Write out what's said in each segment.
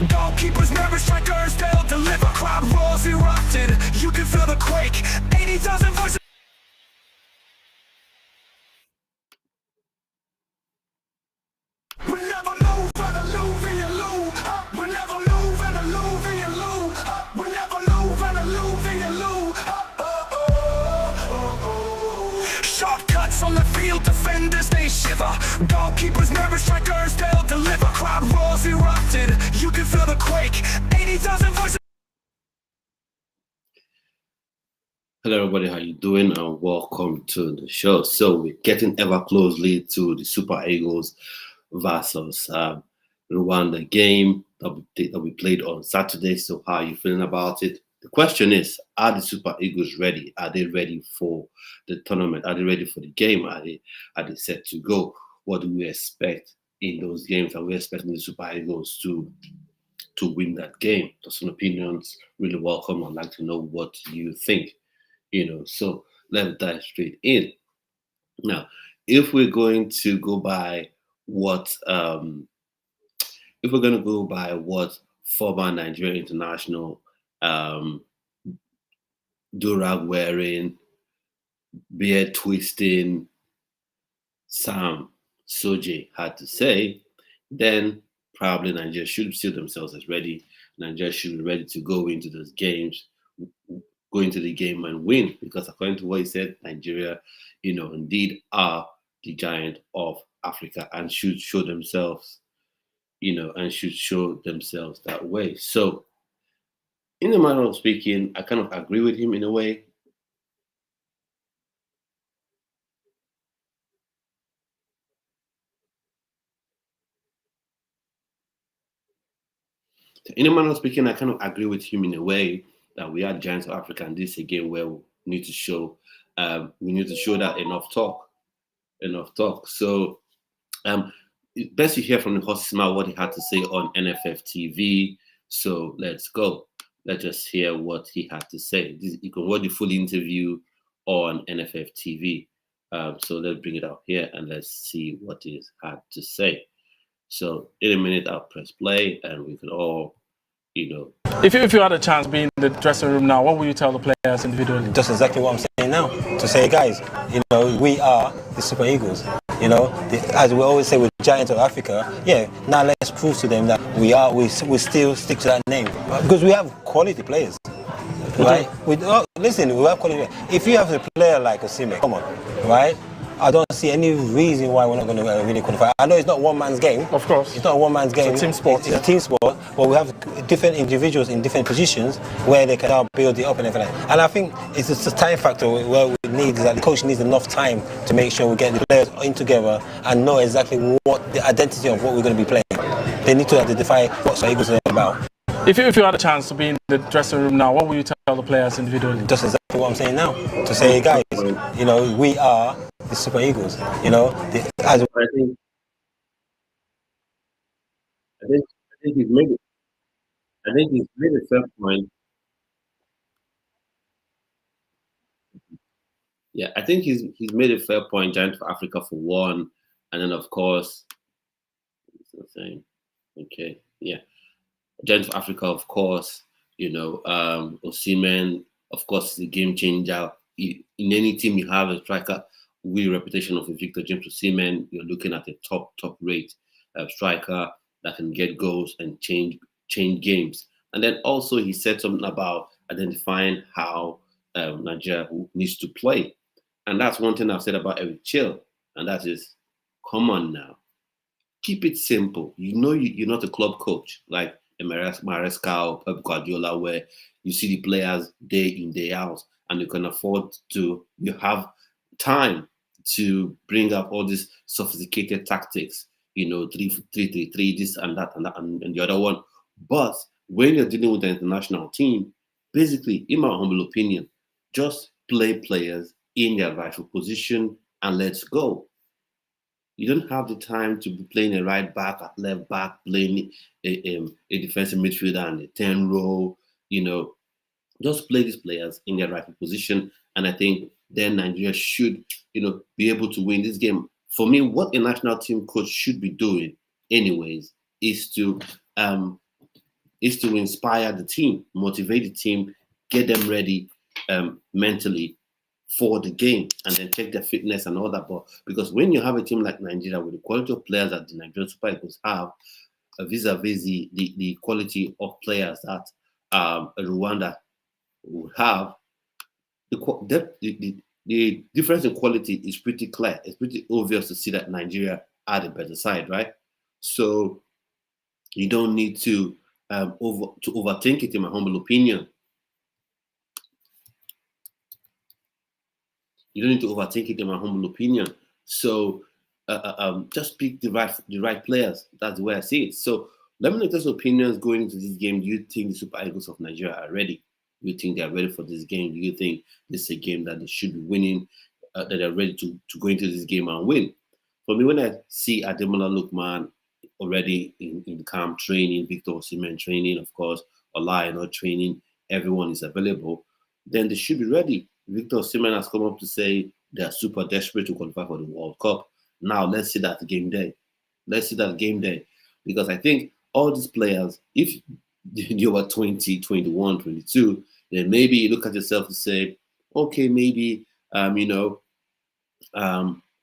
Goalkeepers nervous, strikers they'll deliver. Crowd roars erupted, you can feel the quake. 80,000 voices. We never lose, and a Louvian Lou. We never lose, and a Louvian Lou. We never lose, and a Louvian Lou. Shortcuts on the field, defenders they shiver. Goalkeepers nervous, strikers they'll deliver. Crowd roars erupted, you can feel the quake. 80,000 voices. Hello everybody, how you doing, and welcome to the show. So we're getting ever closely to the Super Eagles versus Rwanda game that we played on Saturday. So how are you feeling about it? The question is, are the Super Eagles ready? Are they ready for the tournament? Are they ready for the game? Are they set to go? What do we expect in those games? Are we expecting the Super Eagles to win that game? Personal opinions, really welcome. I'd like to know what you think. So let's dive straight in. Now, if we're going to go by what former Nigerian international durag wearing, beard twisting Sam Soje had to say, then probably Nigeria should see themselves as ready. Nigeria should be ready to go into those games, go into the game and win, because according to what he said, Nigeria, indeed are the giant of Africa and should show themselves, that way. So, in the manner of speaking, I kind of agree with him in a way. In a manner of speaking, I kind of agree with him in a way that we are giants of Africa, and this is a game where we need to show that enough talk. So, best you hear from the horse's mouth what he had to say on NFF TV. So let's go. Let's just hear what he had to say. You can watch the full interview on NFF TV. So let's bring it up here and let's see what he had to say. So in a minute, I'll press play and we can all, If you had a chance to be in the dressing room now, what would you tell the players individually? Just exactly what I'm saying now. To say, guys, we are the Super Eagles. As we always say, we're the giants of Africa. Yeah, now let's prove to them that we still stick to that name. Because we have quality players. Right? Listen, we have quality. If you have a player like Osimhen, come on, right? I don't see any reason why we're not going to really qualify. I know it's not one man's game. Of course. It's not a one man's game. It's a team sport. It's a team sport, but we have different individuals in different positions where they can now build it up and everything. And I think it's just a time factor where we need that the coach needs enough time to make sure we get the players in together and know exactly what the identity of what we're going to be playing. They need to identify what Super Eagles are about. If you had a chance to be in the dressing room now, what would you tell the players individually? Just exactly what I'm saying now. To say, guys, we are the Super Eagles. I think he's made it. I think he's made a fair point. Yeah, I think he's made a fair point. Giant for Africa for one, and then of course, it's the same. Okay, yeah. Giant for Africa, of course, Osimhen, of course, is a game changer. In any team you have a striker with a reputation of a Victor James Osimhen, you're looking at a top rate striker that can get goals and change games. And then also he said something about identifying how Nigeria needs to play. And that's one thing I've said about Eric Chill, and that is, come on now. Keep it simple. You're not a club coach like Maresca or Pep Guardiola, where you see the players day in, day out, and you can afford to, you have time to bring up all these sophisticated tactics, 3-3-3, this and that and the other one. But when you're dealing with the international team, basically, in my humble opinion, just play players in their rightful position and let's go. You don't have the time to be playing a right back, a left back, playing a defensive midfielder and a 10 row. Just play these players in their rightful position, and I think then Nigeria should, be able to win this game. For me, what a national team coach should be doing, anyways, is to is to inspire the team, motivate the team, get them ready mentally for the game, and then check their fitness and all that. But because when you have a team like Nigeria with the quality of players that the Nigerian Super Eagles have, vis-a-vis the quality of players that Rwanda would have, the difference in quality is pretty clear. It's pretty obvious to see that Nigeria are the better side, right? So you don't need to overthink it, in my humble opinion. You don't need to overthink it, in my humble opinion. So just pick the right players. That's the way I see it. So let me know those opinions going into this game. Do you think the Super Eagles of Nigeria are ready? Do you think they are ready for this game? Do you think this is a game that they should be winning? That they're ready to go into this game and win? For me, when I see Ademola Lookman already in camp training, Victor Osimhen training, of course, Olayina training, everyone is available, then they should be ready. Victor Osimhen has come up to say they're super desperate to qualify for the World Cup. Now, let's see that game day. Let's see that game day. Because I think all these players, if you were 20, 21, 22, then maybe you look at yourself and say, okay, maybe, even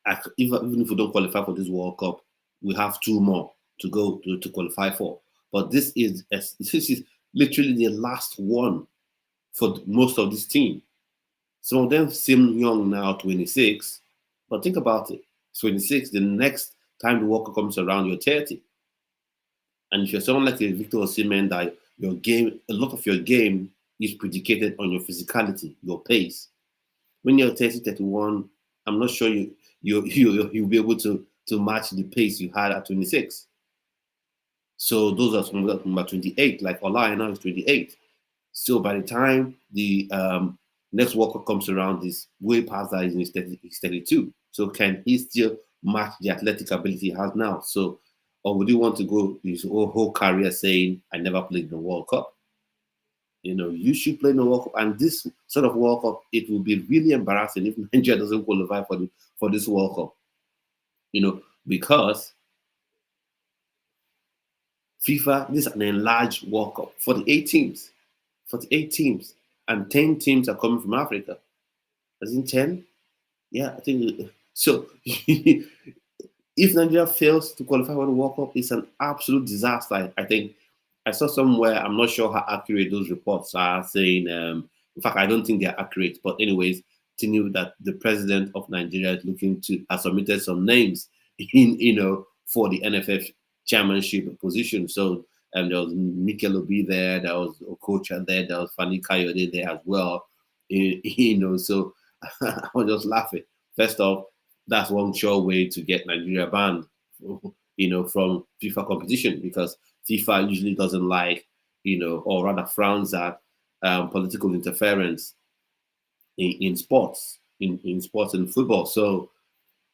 if we don't qualify for this World Cup, we have 2 more to go to qualify for. But this is literally the last one for most of this team. Some of them seem young now, 26, but think about it. 26, the next time the World Cup comes around, you're 30. And if you're someone like a Victor Osimhen, that your game, a lot of your game is predicated on your physicality, your pace. When you're 30, 31, I'm not sure you'll be able to match the pace you had at 26. So those are some of them at 28, like Olayina is 28. So by the time the next World Cup comes around, is way past that, he's 32. So can he still match the athletic ability he has now? So, or would you want to go his whole career saying, I never played in the World Cup? You should play in the World Cup. And this sort of World Cup, it will be really embarrassing if Nigeria doesn't qualify for this World Cup. Because FIFA, this is an enlarged World Cup, 48 teams. 48 teams. And 10 teams are coming from Africa. As in 10? Yeah, I think so. If Nigeria fails to qualify for the World Cup, it's an absolute disaster. I think I saw somewhere, I'm not sure how accurate those reports are, saying, in fact, I don't think they're accurate. But anyways, to know that the president of Nigeria is looking to has submitted some names for the NFF chairmanship position. So there was Mikel Obi there, there was Okocha there, there was Fani Kayode there as well. So I was just laughing. First off, that's one sure way to get Nigeria banned, from FIFA competition, because FIFA usually doesn't like, or rather frowns at political interference in sports, in sports and football. So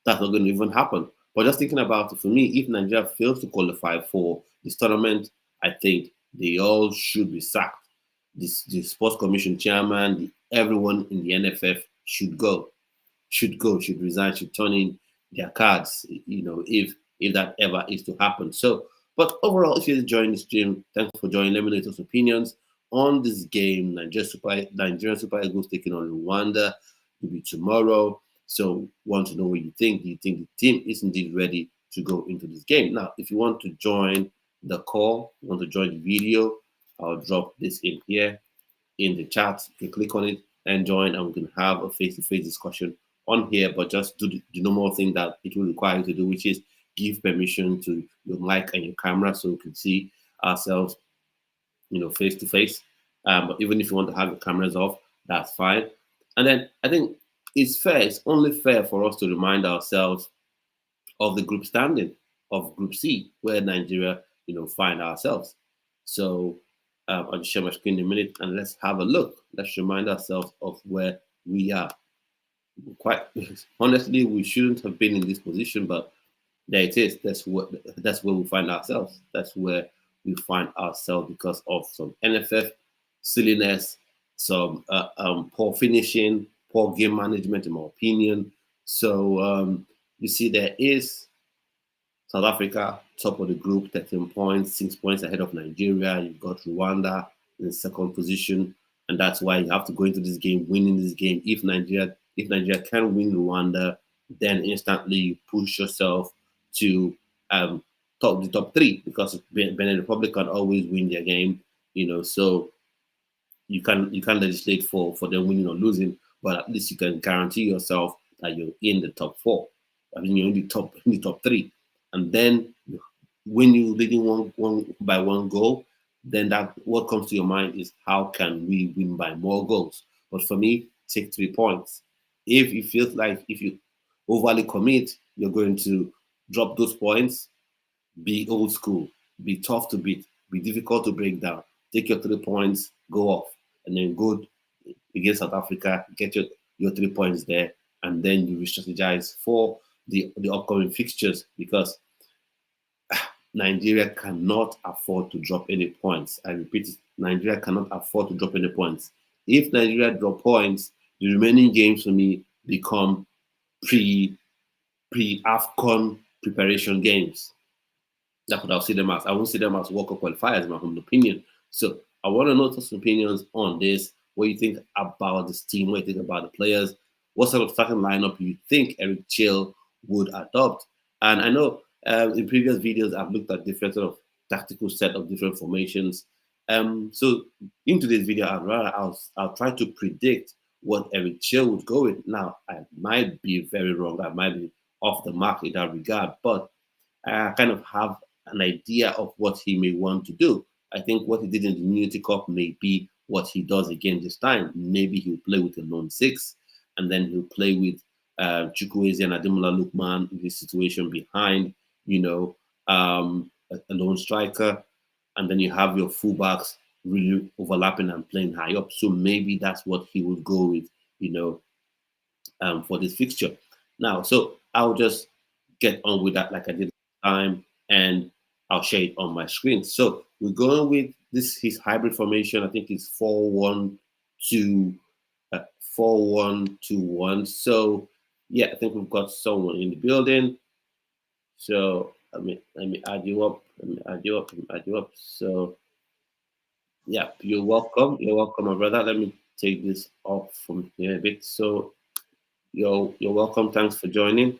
that's not going to even happen. But just thinking about it, for me, if Nigeria fails to qualify for this tournament, I think they all should be sacked. The sports commission chairman, everyone in the NFF should resign, should turn in their cards, if that ever is to happen. So, but overall, if you're joining the stream, thanks for joining. Let me know your opinions on this game. Nigerian Super Eagles taking on Rwanda will be tomorrow. So, want to know what you think. Do you think the team is indeed ready to go into this game? Now, if you want to join the call, want to join the video, I'll drop this in here in the chat. You can click on it and join, and we can have a face-to-face discussion on here. But just do the normal thing that it will require you to do, which is give permission to your mic and your camera so we can see ourselves, face-to-face. But even if you want to have your cameras off, that's fine. And then I think it's only fair for us to remind ourselves of the group standing of Group C, where Nigeria, find ourselves. So I'll just share my screen in a minute and let's have a look. Let's remind ourselves of where we are. Quite honestly, we shouldn't have been in this position, but there it is. That's where we find ourselves. That's where we find ourselves because of some NFF silliness, some poor finishing, poor game management, in my opinion. So you see, there is South Africa, top of the group, 13 points, 6 points ahead of Nigeria. You've got Rwanda in second position, and that's why you have to go into this game winning this game. If Nigeria can win Rwanda, then instantly you push yourself to the top three, because Benin Republic can always win their game, so you can legislate for them winning or losing, but at least you can guarantee yourself that you're in the top four. I mean, you're in the top three, and then when you're leading one by one goal, then that what comes to your mind is, how can we win by more goals? But for me, take 3 points. If it feels like if you overly commit, you're going to drop those points. Be old school, be tough to beat, be difficult to break down. Take your 3 points, go off, and then go against South Africa, get your 3 points there, and then you re-strategize for the upcoming fixtures, because Nigeria cannot afford to drop any points. I repeat it, Nigeria cannot afford to drop any points. If Nigeria drop points, the remaining games for me become pre-AFCON preparation games. That's what I'll see them as. I won't see them as World Cup qualifiers, in my humble opinion. So I want to know some opinions on this. What you think about this team? What you think about the players? What sort of starting lineup you think Eric Chill would adopt? And I know in previous videos I've looked at different sort of tactical set of different formations. So in today's video, I'll try to predict what Eric Chill would go with. Now, I might be very wrong. I might be off the mark in that regard, but I kind of have an idea of what he may want to do. I think what he did in the Unity Cup may be what he does again this time. Maybe he'll play with a lone six, and then he'll play with Chukwueze and Ademola Lookman in this situation behind, a lone striker, and then you have your fullbacks really overlapping and playing high up. So maybe that's what he would go with, for this fixture. Now, so I'll just get on with that like I did last time, and I'll share it on my screen. So we're going with his hybrid formation. I think it's 4-1-2, 4-1-2-1. So yeah, I think we've got someone in the building. So let me add you up. Let me add you up. So yeah, you're welcome. You're welcome, my brother. Let me take this off from here a bit. So you're welcome. Thanks for joining.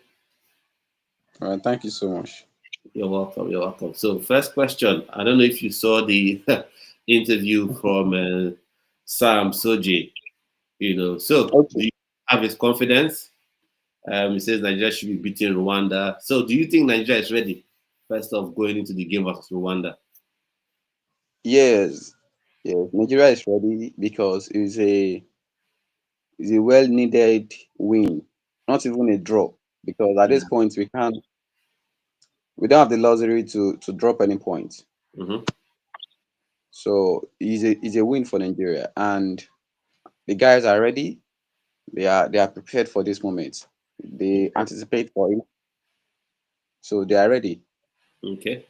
All right, thank you so much. You're welcome. You're welcome. So first question. I don't know if you saw the interview from Sam Soji. So Okay. do you have his confidence? He says Nigeria should be beating Rwanda. So do you think Nigeria is ready, first off, going into the game versus Rwanda? Yes, Nigeria is ready because it's a well-needed win, not even a draw. Because at this point we don't have the luxury to drop any points. Mm-hmm. So it's a win for Nigeria, and the guys are ready. They are prepared for this moment. They anticipate for it, so they are ready. Okay.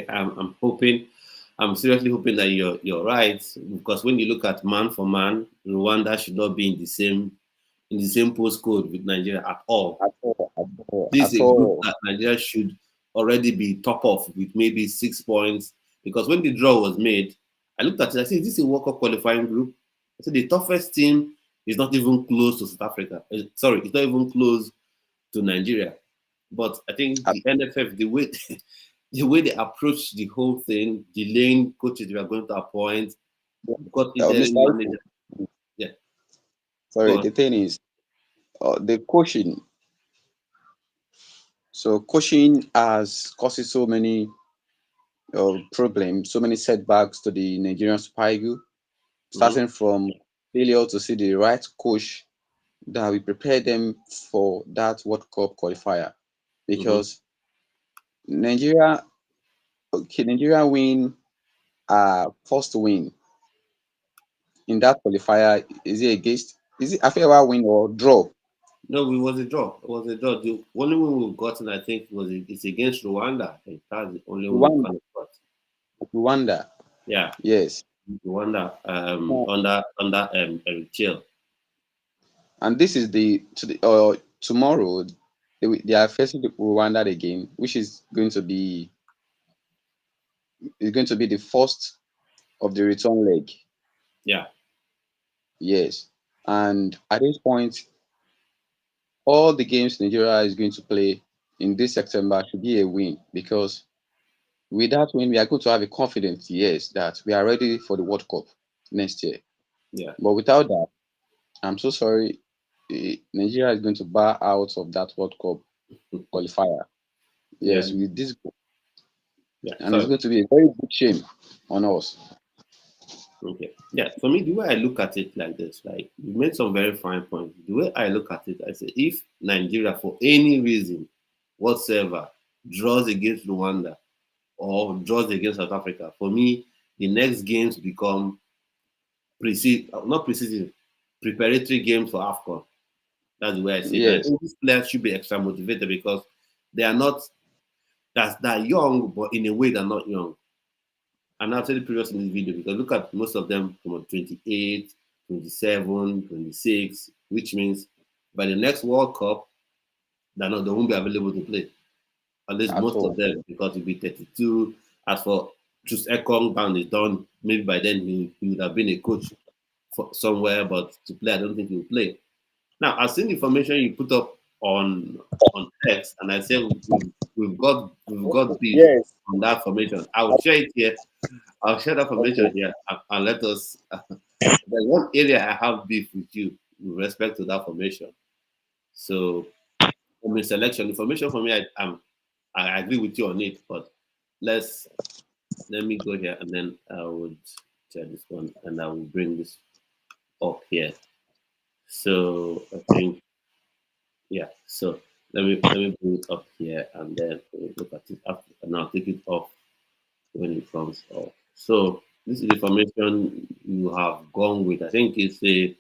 I'm seriously hoping that you're right, because when you look at man for man, Rwanda should not be in the same postcode with Nigeria at all. At all, This at is a group all. that Nigeria should already be top of with maybe 6 points. Because when the draw was made, I looked at it, I said, is this a World Cup qualifying group? I said the toughest team is not even close to South Africa. Sorry, it's not even close to Nigeria. But I think the NFF, the way they approach the whole thing, delaying coaches we are going to appoint, got interim manager. Yeah. Sorry, the thing is, the coaching. So coaching has caused so many problems, so many setbacks to the Nigerian Super Eagles, starting from failure to see the right coach that will prepare them for that World Cup qualifier. Because Nigeria win first win in that qualifier. Is it a fair win or draw? No, it was a draw. It was a draw. The only one we've gotten, I think, it's against Rwanda. I think that's the only one we kind of got. Rwanda. Yeah. Yes. Rwanda. Under Eric Chill. And this is tomorrow. they are facing Rwanda again, which is going to be the first of the return leg. Yeah. Yes, and at this point, all the games Nigeria is going to play in this September should be a win, because with that win, we are going to have a confidence, yes, that we are ready for the World Cup next year. Yeah. But without that, I'm so sorry, Nigeria is going to bar out of that World Cup qualifier. Yeah. Yes, with this, Yeah. and it's So going to be a very big shame on us. okay. Yeah. For me, the way I look at it like this, like you made some very fine points. The way I look at it, I say if Nigeria, for any reason whatsoever, draws against Rwanda or draws against South Africa, for me, the next games become not preseason, preparatory games for AFCON. That's the way I see it. And I Yes, think these players should be extra motivated because they are not that young, but in a way they're not young. And I've said it previously in this video because look at most of them from 28, 27, 26, which means by the next World Cup, they won't be available to play. At least at most of all. them, because he'll be 32. As for Chus Ekong, down is done. Maybe by then he would have been a coach for somewhere, but to play, I don't think he'll play. Now, I've seen the information you put up on text, and I said we've got beef Yes. on that formation. I will share it here. I'll share that formation Okay. here, and let us. There's one area I have beef with you with respect to that formation. So, I mean, selection information for me, I agree with you on it, but let's let me go here and then I would share this one and I will bring this up here. So I think yeah. So let me bring it up here and then we'll look at it after, and I'll take it off when it comes off. So this is the formation you have gone with. I think it's a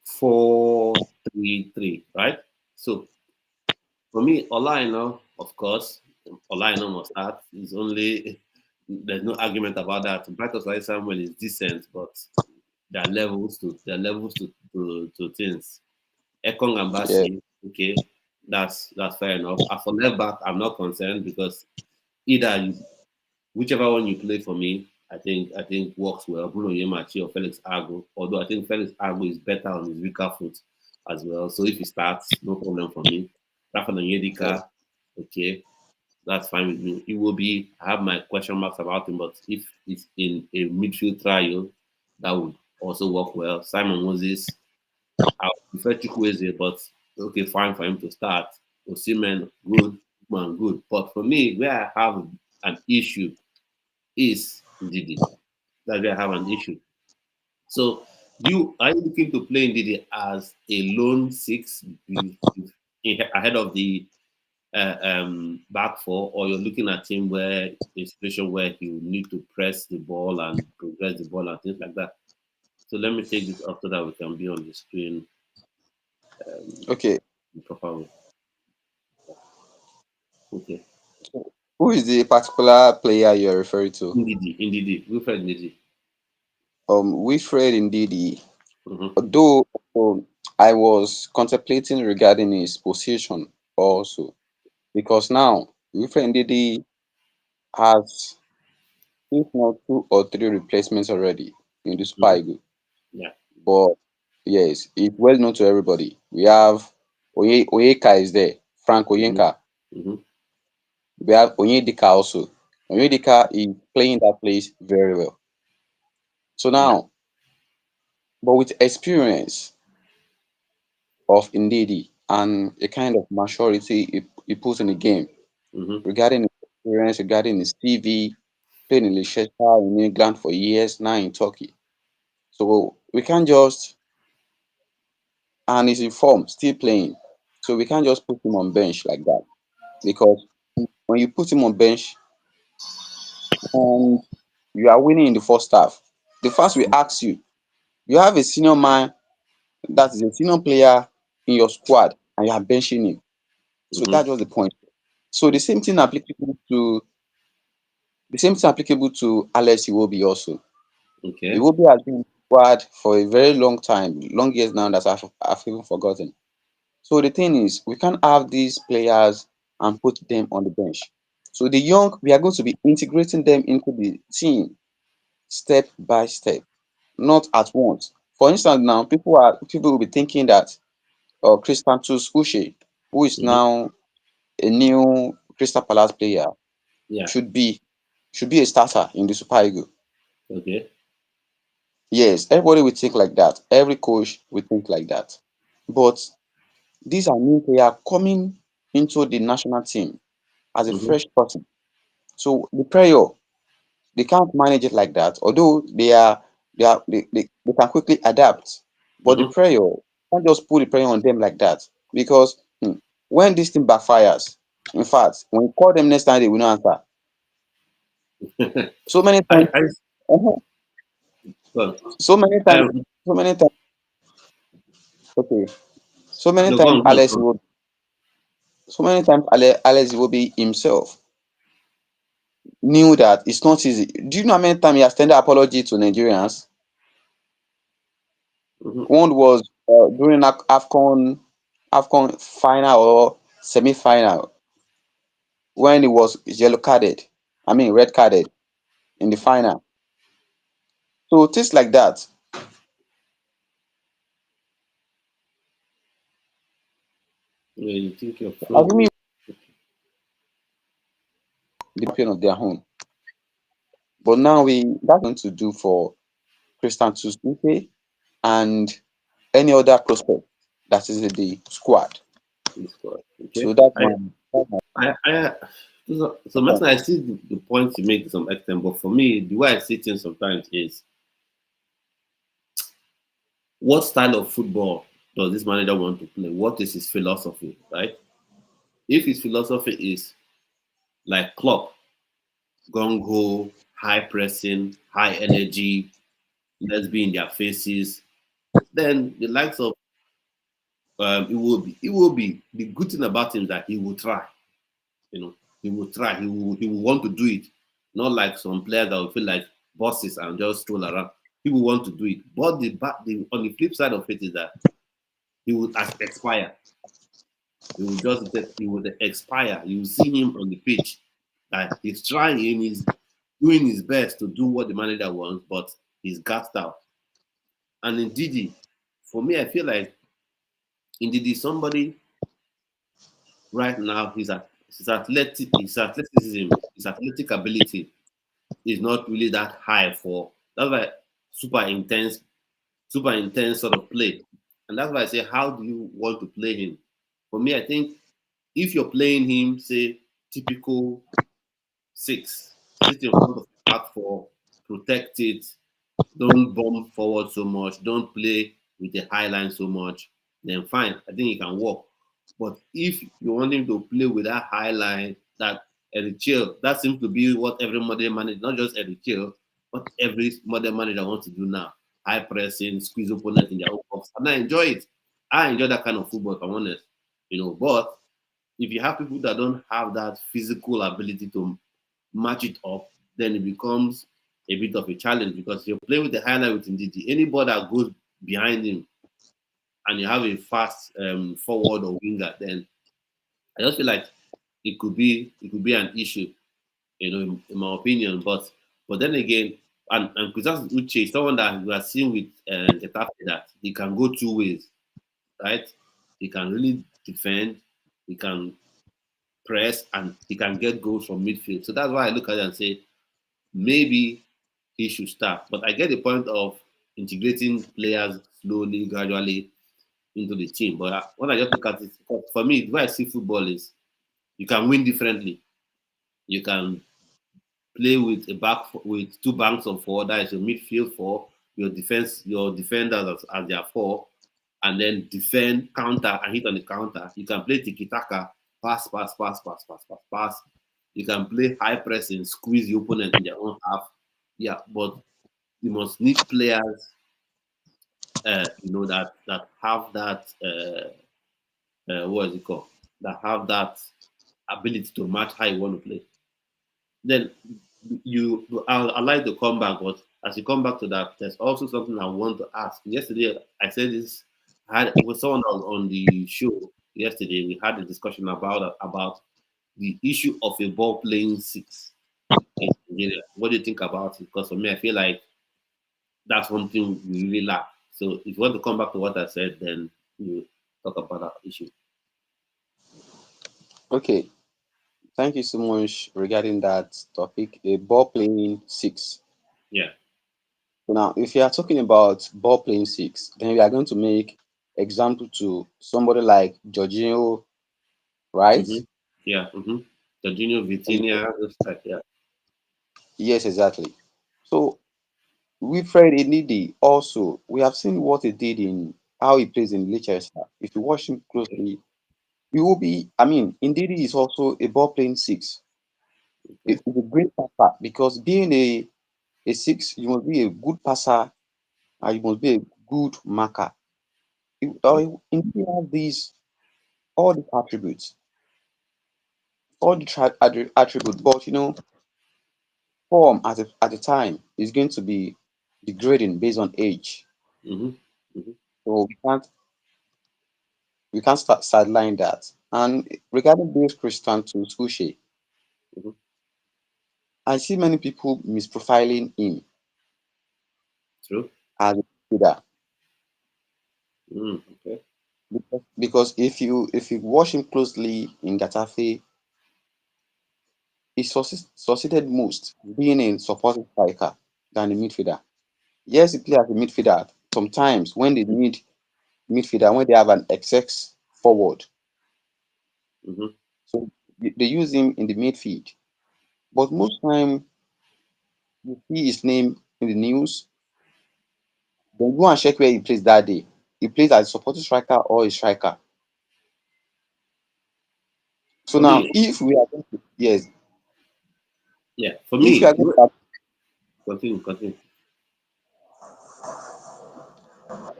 4-3-3, right? So for me, Olaino, of course, Olaino must start. Is only there's no argument about that. Brighton Sai Samuel is decent, but there are levels to things. Ekong and Yeah. Basi, okay, that's fair enough. As for left back, I'm not concerned because either whichever one you play for me, I think works well. Bruno Yemachi or Felix Agu, although I think Felix Agu is better on his weaker foot as well. So if he starts, no problem for me. Rafa Yeah. Yedika, okay, that's fine with me. It will be. I have my question marks about him, but if it's in a midfield trial, that would also work well. Simon Moses, I would prefer Chukwueze, but okay, fine for him to start. Osimhen, good, man, good. But for me, where I have an issue is Ndidi. That's where I have an issue. So, are you looking to play Ndidi as a lone six ahead of the back four, or you're looking at him where a situation where he will need to press the ball and progress the ball and things like that? So let me take this up so that we can be on the screen Okay. in proper way. Okay. Who is the particular player you're referring to? Indeed, Wilfred Ndidi. Wilfred Ndidi. Mm-hmm. Though I was contemplating regarding his position also, because now Wilfred Ndidi has, if not two or three replacements already in the Super Mm-hmm. Eagles. Yeah. But yes, it's well known to everybody. We have Oyeka is there, Frank Mm-hmm. Oyenka. Mm-hmm. We have Onyedika also. Onyedika is playing that place very well. So Yeah. now, but with experience of Ndidi and a kind of maturity he puts in the game Mm-hmm. regarding his experience, regarding his TV, playing in Leicester in England for years, now in Turkey. So we can't just, and he's in form, still playing. So we can't just put him on bench like that, because when you put him on bench and you are winning in the first half, the first we ask you, you have a senior man that is a senior player in your squad and you are benching him. So Mm-hmm. that was the point. So the same thing applicable to Alex Iwobi also. Okay. Iwobi has been in the squad for a very long time, long years now that I've even forgotten. So the thing is, we can't have these players and put them on the bench. So the young, we are going to be integrating them into the team step by step, not at once. For instance, now people will be thinking that Christantus Uche, who is Hmm. now a new Crystal Palace player, Yeah. should be should be a starter in the Super Eagles. Okay. Yes, everybody will think like that. Every coach will think like that. But these are new players coming into the national team as a Hmm. fresh person. So the pressure, they can't manage it like that. Although they can quickly adapt. But the Hmm. pressure, you can't just put the pressure on them like that. Because when this thing backfires, in fact, when you call them next time, they will not answer. So many times, I uh-huh, well, so many times, um, so many times, okay, so many no, go times on, go on, go on. Alex Iwobi himself knew that it's not easy. Do you know how many times he has tendered apology to Nigerians? Mhm. One was during AFCON final or semi-final when he was yellow carded. I mean red carded in the final. So things like that. Yeah, you think you're Assuming frozen. the champion of their own. But now we that's going to do for Christian Tuesday and any other prospect that is in the squad. It's correct. So Okay. that's my So Master, I see the point you make to some extent, but for me, the way I see things sometimes is what style of football does this manager want to play? What is his philosophy, right? If his philosophy is like Klopp, gung ho, high pressing, high energy, let's be in their faces, then the likes of it will be the good thing about him is that he will try. You know, he will try. He will want to do it. Not like some players that will feel like bosses and just stroll around. He will want to do it. But the on the flip side of it is that he will expire. He will expire. You will see him on the pitch that he's trying, he's doing his best to do what the manager wants, but he's gassed out. And in Didi, for me, I feel like in Didi somebody right now his athleticism, his athletic ability is not really that high for that's why super intense, super intense sort of play. And that's why I say, how do you want to play him? For me, I think if you're playing him, say typical six, sit in front of the back four, protect it, don't bomb forward so much, don't play with the high line so much, then fine, I think it can work. But if you want him to play with that high line, that Eric Chill, that seems to be what every modern manager, not just Eric Chill, what every modern manager wants to do now. High pressing, squeeze opponent in their own box. And I enjoy it. I enjoy that kind of football, if I'm honest. But if you have people that don't have that physical ability to match it up, then it becomes a bit of a challenge because you're playing with the highlight with Ndidi. Anybody that goes behind him and you have a fast forward or winger, then I just feel like it could be an issue, in my opinion. But then again, and Kuzas Uche is someone that we are seeing with Getafe that he can go two ways, right? He can really defend, he can press, and he can get goals from midfield. So that's why I look at it and say maybe he should start. But I get the point of integrating players slowly, gradually into the team. But when I just look at it, for me, the way I see football is you can win differently. You can play with with two banks of four. That is your midfield four, your defenders as their four, and then defend, counter, and hit on the counter. You can play tiki taka, pass, pass, pass, pass, pass, pass, pass. You can play high pressing, squeeze the opponent in their own half. Yeah, but you must need players, that have that what is it called? That have that ability to match how you want to play. Then I like to come back, but as you come back to that, there's also something I want to ask. Yesterday, I said this had with someone on the show yesterday. We had a discussion about the issue of a ball playing six in Nigeria. What do you think about it? Because for me, I feel like that's one thing we really lack. So if you want to come back to what I said, then you talk about that issue. Okay, thank you so much regarding that topic. A ball playing six. Yeah. So now, if you are talking about ball playing six, then we are going to make example to somebody like Jorginho, right? Mm-hmm. Yeah. Mm-hmm. The junior Yes, Vitinha, those type, yeah. yes, exactly. So Wilfred Inidi also, we have seen what he did in how he plays in Leicester. If you watch him closely, you will be. I mean, Ndidi is also a ball playing six. Okay. He's a great passer because being a six, you must be a good passer and you must be a good marker. Ndidi has these all the attributes, all the attributes, but form at a time is going to be degrading based on age. Mm-hmm. Mm-hmm. So we can't start sideline that. And regarding this Christian to Sushi, Mm-hmm. I see many people misprofiling him True. as a leader. Okay. Because if you watch him closely in Getafe, he succeeded most being a supporting striker than a midfielder. Yes, he plays as a midfielder. Sometimes when they need midfielder, when they have an XX forward, Mm-hmm. so they use him in the midfield. But most time you see his name in the news, then go and check where he plays that day. He plays as a supporting striker or a striker. So For now, me, if we are going to, yes, yeah. For if we me, are going to, continue, continue.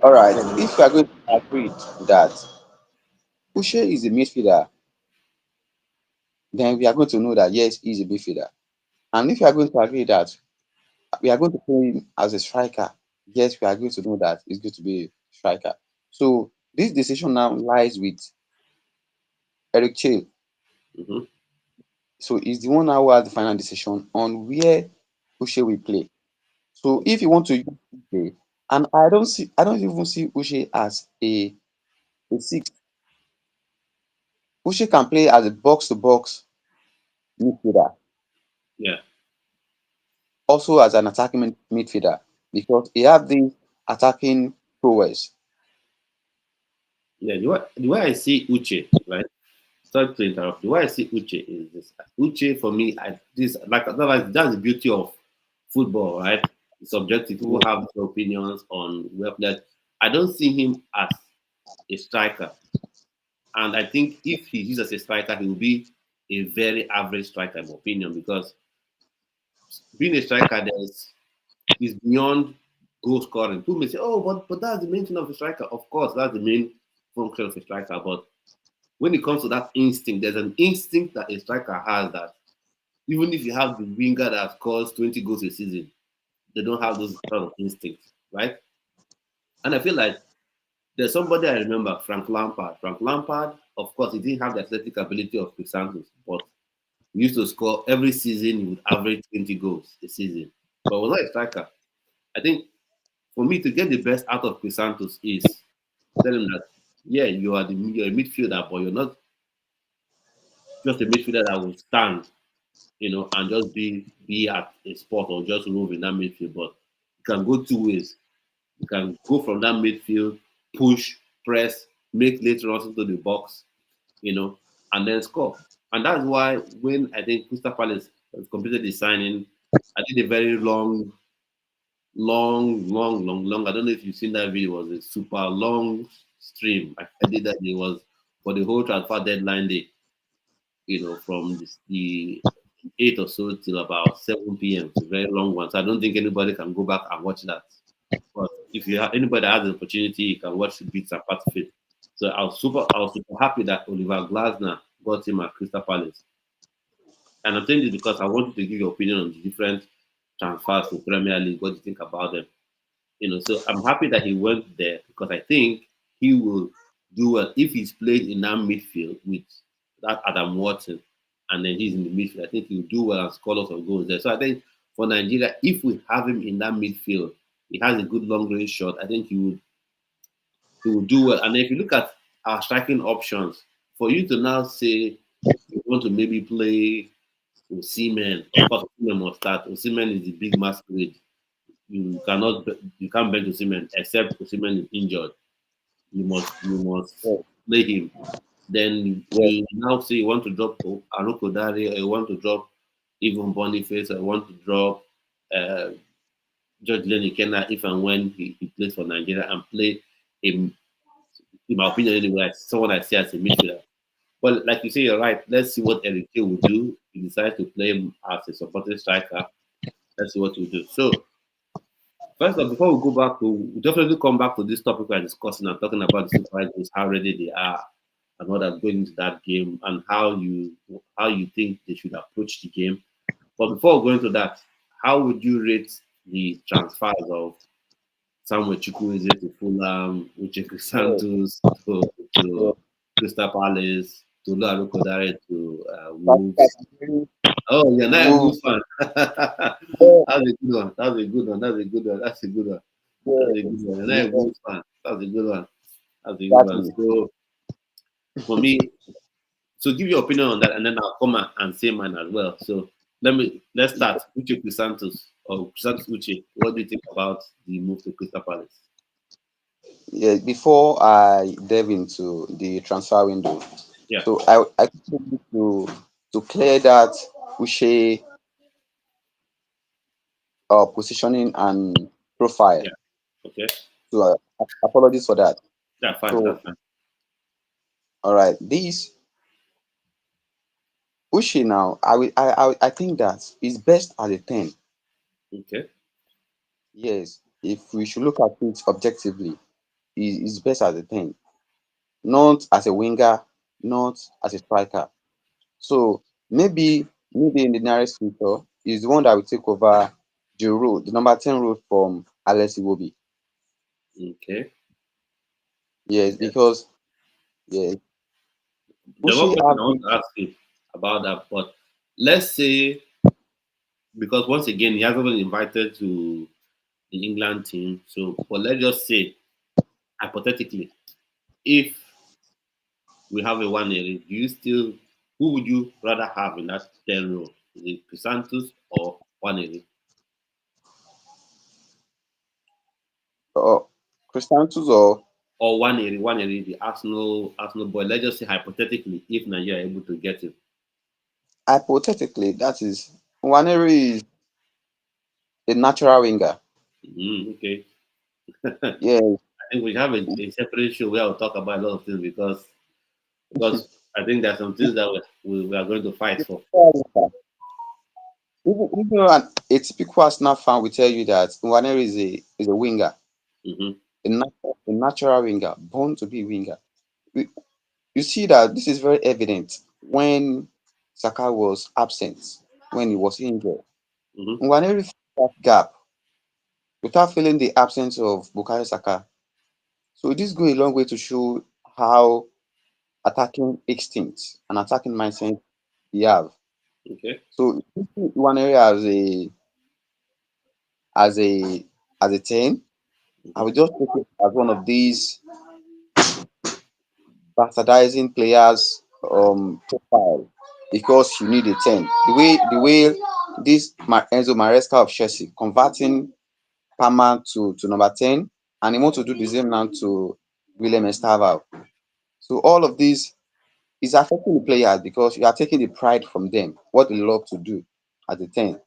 all right, Go ahead. if we are going to agree that Ushe is a midfielder, then we are going to know that yes, he's a midfielder. And if we are going to agree that we are going to play him as a striker, yes, we are going to know that he's going to be a striker. So this decision now lies with Eric Chale. Mm-hmm. So he's the one now who has the final decision on where Ushe will play. So if you want to use Ushe, and I don't even see Ushe as a six. Ushe can play as a box to box midfielder, Yeah. also as an attacking midfielder, because he have the attacking prowess. Yeah. The way I see Uche, right? Sorry to interrupt. The way I see Uche is this. Uche for me, that's the beauty of football, right? It's subjective. People Yes. have their opinions on where players. I don't see him as a striker, and I think if he is as a striker, he will be a very average striker, in my opinion, because being a striker is beyond goal scoring. People may say, "Oh, but that's the main thing of a striker." Of course, that's the main function of a striker, but when it comes to that instinct, there's an instinct that a striker has that even if you have the winger that scores 20 goals a season, they don't have those kind of instincts, right? And I feel like there's somebody I remember, Frank Lampard. Frank Lampard, of course, he didn't have the athletic ability of Chris Santos, but he used to score every season, he would average 20 goals a season. But he was not a striker. I think for me to get the best out of Chris Santos is tell him that, yeah, you're a midfielder, but you're not just a midfielder that will stand, and just be at a spot or just move in that midfield. But you can go two ways. You can go from that midfield, push, press, make late runs into the box, and then score. And that's why when I think Crystal Palace has completed the signing, I did a very long, long, long, long, long. I don't know if you've seen that video. It was a super long stream. I did that. It was for the whole transfer deadline day. From the 8 or so till about 7 p.m. It's a very long one. So I don't think anybody can go back and watch that. But if anybody has the opportunity, you can watch the bits and parts of it. So I was super happy that Oliver Glasner got him at Crystal Palace. And I'm saying this because I want you to give your opinion on the different transfers to Premier League. What do you think about them? So I'm happy that he went there because I think he will do well if he's played in that midfield with that Adam Watson, and then he's in the midfield. I think he'll do well and score lots of goals there. So I think for Nigeria, if we have him in that midfield, he has a good long range shot. I think he would do well. And if you look at our striking options, for you to now say you want to maybe play Osimhen, of course Osimhen must start. Osimhen is the big masquerade. You can't bench Osimhen except Osimhen is injured. You must play him. Then you now say you want to drop Aroko Dare, or you want to drop even Boniface, or you want to drop uh, George Lenny Kenna if and when he plays for Nigeria and play him, in my opinion, anyway, someone I see as a midfielder. But like you say, you're right. Let's see what Eric Hill will do. He decides to play him as a supporting striker. Let's see what we do. So, first of all, before we go back to, we'll definitely come back to this topic we're discussing and talking about the Super Eagles, how ready they are, and what are going into that game, and how you think they should approach the game. But before we go into that, how would you rate the transfers of Samuel Chukwueze to Fulham, Uche Santos to Crystal Palace, to Lauro Kodare to Wolves? Oh, you're not a Wolves fan. That's a good one. That's a good one. That's a good one. That's a good one. That's a good one. You're not a Wolves fan. That's a good one. That's a good one. So for me, so give your opinion on that, and then I'll come and say mine as well. So let's start. Uche Santos or Santos Uche. What do you think about the move to Crystal Palace? Yeah, before I delve into the transfer window, Yeah. so I need to clear that Uche positioning and profile. Yeah. Okay. So apologies for that. Yeah, fine. So That's fine. all right, this Uche now, I think that is best as a 10. Okay. Yes, if we should look at it objectively, is best as a 10, not as a winger, not as a striker. So maybe in the nearest future, is the one that will take over the number 10 role from Alex Iwobi. Okay. Yes, Okay. because yeah, There's one Uche question have I want to ask you about that, but let's say, because once again he hasn't been invited to the England team. So, but let's just say hypothetically, if we have a 180, do you still, who would you rather have in that 10 role? Is it Crisantos or 180? Christiantus or Or 180, the Arsenal boy. Let's just say hypothetically, if Nigeria are able to get him. hypothetically, that is Waneri is a natural winger. Okay. Yeah, I think we have a separate show where we'll talk about a lot of things because I think there's some things that we are going to fight for. even a typical Arsenal fan will tell you that Waneri is a winger, Mm-hmm. a natural winger, born to be a winger. We, you see that this is very evident when Saka was absent, when he was injured. Mm-hmm. Waneri filled that gap without feeling the absence of Bukayo Saka. So this goes a long way to show how attacking instinct and attacking mindset he have. Okay. So one area as a as a 10, I Mm-hmm. will just take it as one of these bastardizing players profile because you need a 10. The way this Enzo Maresca of Chelsea converting Palmer to number 10, and he want to do the same now to William Estevao. So all of this is affecting the players because you are taking the pride from them, what they love to do at the 10.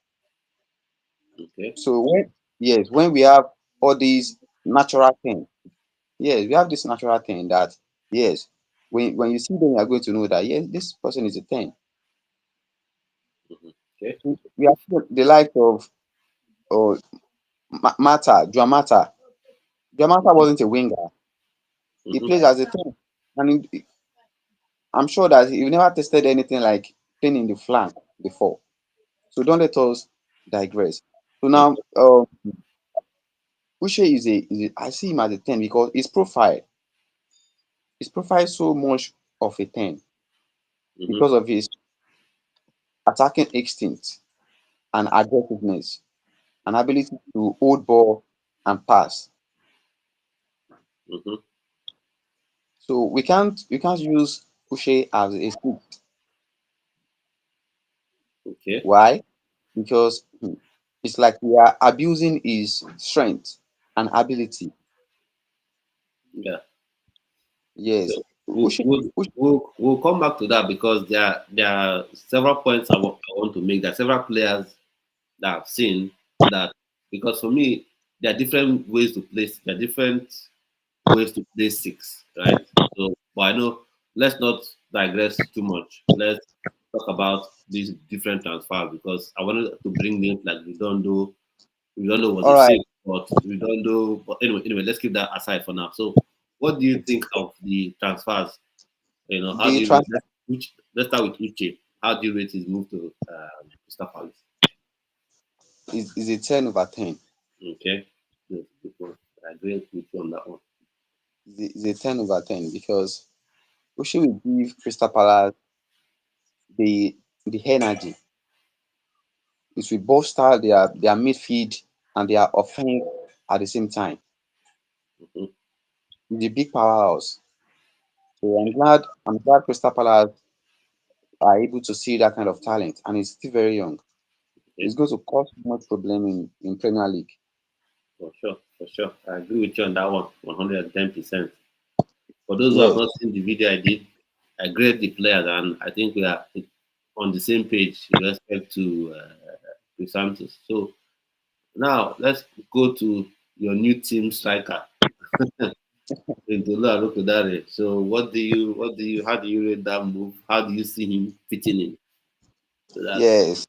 Okay. So when we have all these natural things, yes, we have this natural thing that yes, when you see them, you are going to know that yes, this person is a 10. Mm-hmm. Okay. We have the like of oh, Mata, Juamata. Juamata wasn't a winger; he Mm-hmm. plays as a 10, and I'm sure that he never tested anything like playing in the flank before. So don't let us digress. So now, Okay. Uche I see him as a 10 because his profile. his profile is so much of a 10 Mm-hmm. because of his attacking instinct and aggressiveness and ability to hold ball and pass. Mm-hmm. So we can't use Kushe as a six. Okay. Why? Because it's like we are abusing his strength and ability. Yeah. Yes. So we'll, Kushe, we'll, Kushe, we'll come back to that because there are several points I want to make. There are several players that I've seen that, because for me there are different ways to play. There are different ways to play six, right? So, but I know, let's not digress too much. Let's talk about these different transfers because I wanted to bring names like Redondo was all a right. six, but Redondo. But anyway, let's keep that aside for now. So, what do you think of the transfers? How do The you rate transfer let's start with Uche. How do you rate his move to Crystal Palace? is a 10/10. Okay, good, good one. I agree with you on that one. Is a 10/10 because Kushe will give Crystal Palace the energy. It will bolster their midfield and their offense at the same time. Mhm. It's a big powerhouse. So I'm glad Crystal Palace are able to see that kind of talent, and he's still very young. It's Okay, going to cause much problem in Premier League. for sure, for sure. I agree with you on that one, 110%. For those who have Yes, not seen the video I did, I grade the players, and I think we are on the same page with respect to Chris Santos. So now let's go to your new team striker, Ndola Rokodare. So how do you rate that move? How do you see him fitting in? So that's yes.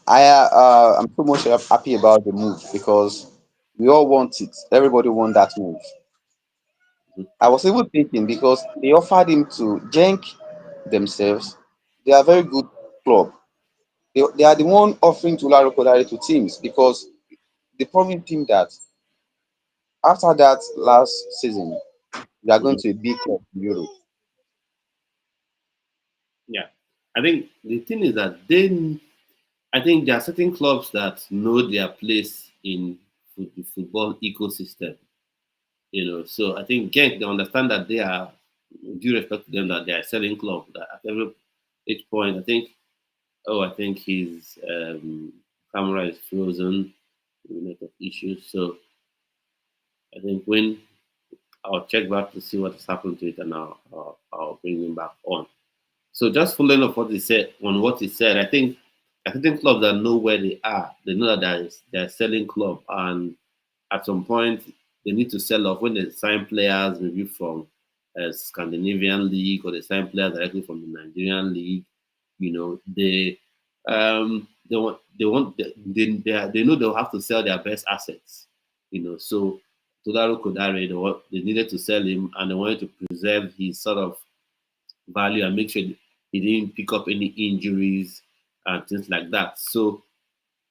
I'm so much happy about the move because we all want it. Everybody want that move. I was even thinking because they offered him to Genk themselves. They are very good club. They are the one offering to Laro Kodare to teams because they promised him that after that last season, they are going mhm. to a big club in Europe. Yeah. I think the thing is that I think there are certain clubs that know their place in the football ecosystem. So I think Genk, they understand that they are, due respect to them, that they are selling club. That at every each point, I think his camera is frozen, with of issues. So I think when I'll check back to see what has happened to it, and I'll bring him back on. So just following up what he said, I think clubs that know where they are, they know that they're selling club, and at some point they need to sell off when they sign players maybe from a Scandinavian league, or they sign players directly from the Nigerian league. They know they'll have to sell their best assets. So Todaro Kodare, they needed to sell him, and they wanted to preserve his sort of value and make sure he didn't pick up any injuries and things like that. So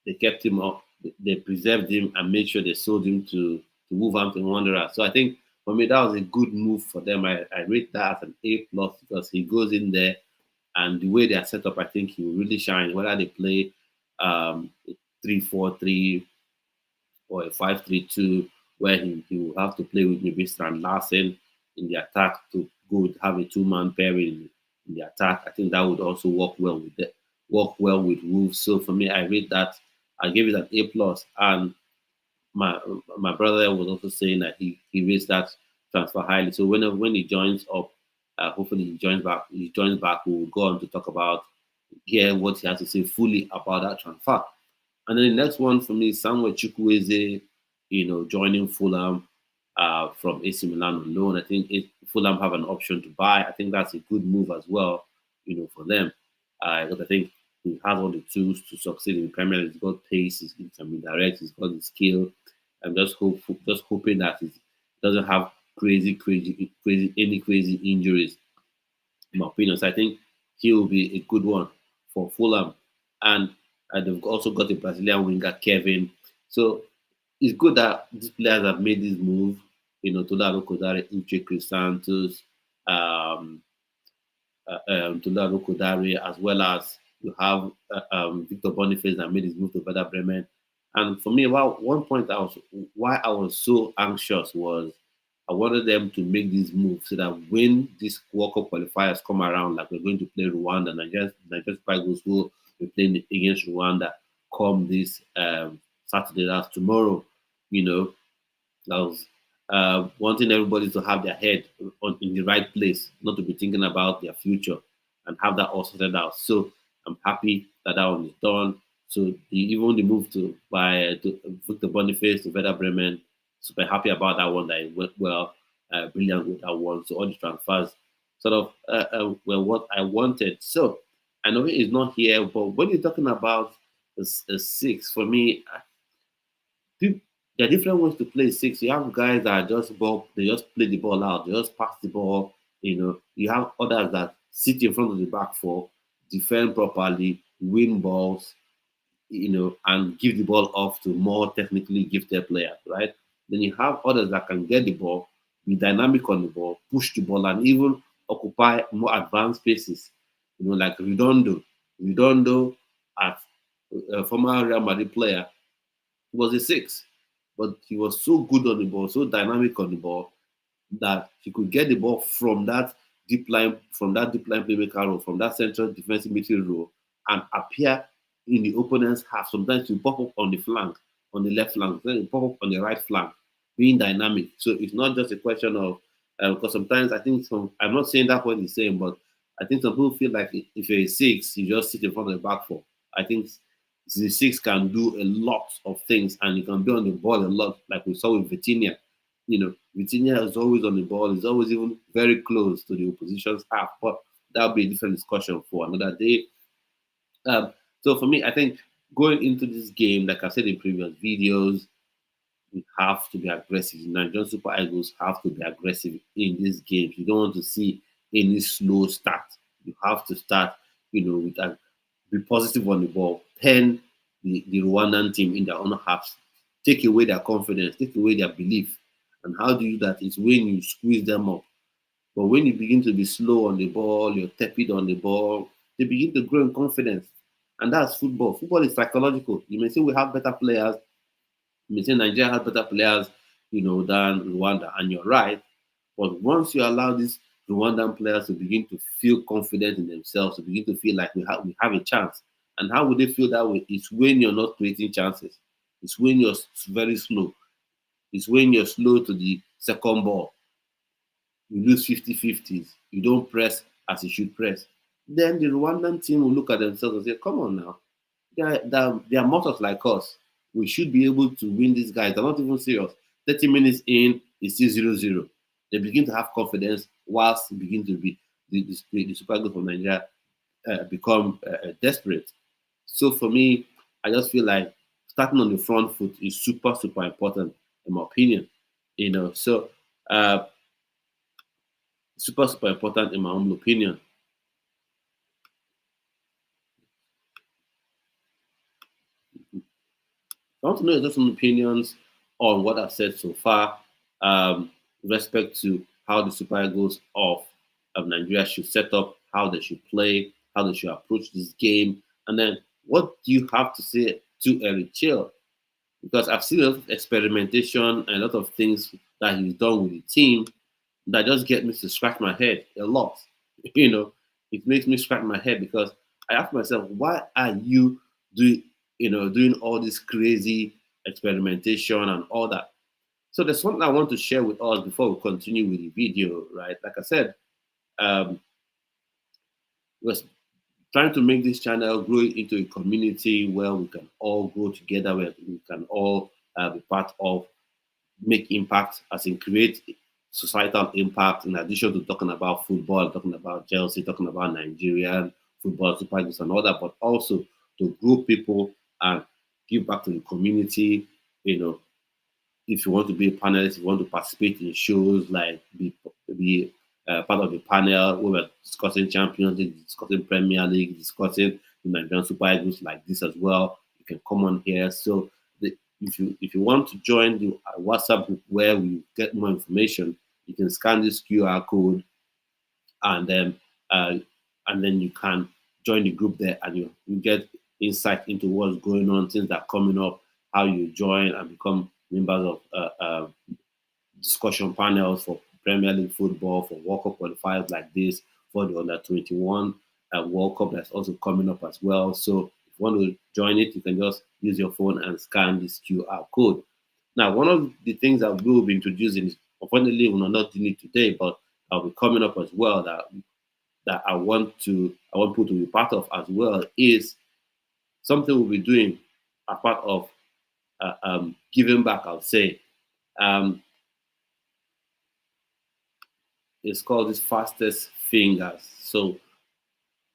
they kept him up, they preserved him and made sure they sold him to Wolverhampton Wanderers. So I think for me that was a good move for them. I rate that as an A+ because he goes in there, and the way they are set up, I think he will really shine. Whether they play 3-4-3 or a 5-3-2, where he will have to play with maybe Strand Larsen in the attack to go have a two-man pairing in the attack. I think that would also work well with Wolves. So for me, I rate that. I gave it an A+. And my brother was also saying that he rates that transfer highly. So when he joins up, hopefully he joins back. He joins back. We will go on to talk about, hear what he has to say fully about that transfer. And then the next one for me is Samuel Chukwueze, joining Fulham from AC Milan on loan. I think Fulham have an option to buy. I think that's a good move as well, for them. Because I think he has all the tools to succeed in the Premier League. He's got pace, he can be direct, he's got the skill. I'm just hoping that he doesn't have crazy injuries, in my opinion. So I think he will be a good one for Fulham. And they've also got a Brazilian winger, Kevin. So it's good that these players have made this move. Tolaro Kodare, Uche Crisantos, Tolaro Kodare, as well as you have Victor Boniface that made his move to Werder Bremen. And for me, one point why I was so anxious was I wanted them to make this move so that when these World Cup qualifiers come around, like we're going to play Rwanda, Nigerian Super Eagles will be playing against Rwanda come this Saturday, that's tomorrow. I was wanting everybody to have their head in the right place, not to be thinking about their future and have that all sorted out. So I'm happy that one is done. So even the move to Victor Boniface to Werder Bremen, super happy about that one, that it went well, brilliant with that one. So all the transfers sort of were what I wanted. So I know it is not here, but when you're talking about a six, for me, there are different ways to play six. You have guys that they just play the ball out, they just pass the ball. You have others that sit in front of the back four, defend properly, win balls, and give the ball off to more technically gifted players, right? Then you have others that can get the ball, be dynamic on the ball, push the ball, and even occupy more advanced spaces, like Redondo. Redondo, as a former Real Madrid player, was a six, but he was so good on the ball, so dynamic on the ball, that he could get the ball from that deep line playmaker role, from that central defensive midfield role, and appear in the opponent's half. Sometimes you pop up on the flank, on the left flank, then you pop up on the right flank, being dynamic. So it's not just a question of because sometimes I think I'm not saying that what he's saying, but I think some people feel like if you're a six, you just sit in front of the back four. I think the six can do a lot of things, and you can be on the ball a lot, like we saw with Vitinha. Vitinha is always on the ball, is always even very close to the opposition's half, but that'll be a different discussion for another day. So for me, I think going into this game, like I said in previous videos, we have to be aggressive. The Nigerian Super Eagles have to be aggressive in these games. You don't want to see any slow start. You have to start, with be positive on the ball, pen the Rwandan team in their own halves, take away their confidence, take away their belief. And how do you do that? Is when you squeeze them up. But when you begin to be slow on the ball, you're tepid on the ball, they begin to grow in confidence. And that's football. Football is psychological. You may say we have better players. You may say Nigeria has better players, than Rwanda. And you're right. But once you allow these Rwandan players to begin to feel confident in themselves, to begin to feel like we have a chance. And how would they feel that way? It's when you're not creating chances. It's when you're very slow. It's when you're slow to the second ball. You lose 50-50s. You don't press as you should press. Then the Rwandan team will look at themselves and say, come on now. They are mortals like us. We should be able to win these guys. They're not even serious. 30 minutes in, it's still 0-0. They begin to have confidence whilst they begin to be the Super Eagles from Nigeria become desperate. So for me, I just feel like starting on the front foot is super, super important, in my opinion. So super, super important in my own opinion. I want to know just some opinions on what I've said so far, with respect to how the Super Eagles of Nigeria should set up, how they should play, how they should approach this game, and then what do you have to say to Eric Chell? Because I've seen a lot of experimentation and a lot of things that he's done with the team that just get me to scratch my head a lot. It makes me scratch my head because I ask myself, why are you doing all this crazy experimentation and all that? So there's something I want to share with us before we continue with the video, right? Like I said, we're trying to make this channel grow into a community where we can all grow together, where we can all be part of, make impact, as in create societal impact, in addition to talking about football, talking about Chelsea, talking about Nigerian football, Super Eagles and all that, but also to grow people and give back to the community. If you want to be a panelist, if you want to participate in shows, like be part of the panel where we're discussing Champions League, discussing Premier League, discussing the Nigerian Super Eagles like this as well, you can come on here. So if you want to join the WhatsApp group where we get more information, you can scan this QR code, and then uh, you can join the group there, and you get insight into what's going on, things that are coming up, how you join and become members of discussion panels for Premier League football, for World Cup qualifiers like this, for the under 21 World Cup that's also coming up as well. So if you want to join it, you can just use your phone and scan this QR code. Now, one of the things that we will be introducing is, unfortunately, we're not doing it today, but I'll be coming up as well, that I want people to be part of as well, is something we'll be doing as part of giving back, I would say. It's called this fastest fingers. So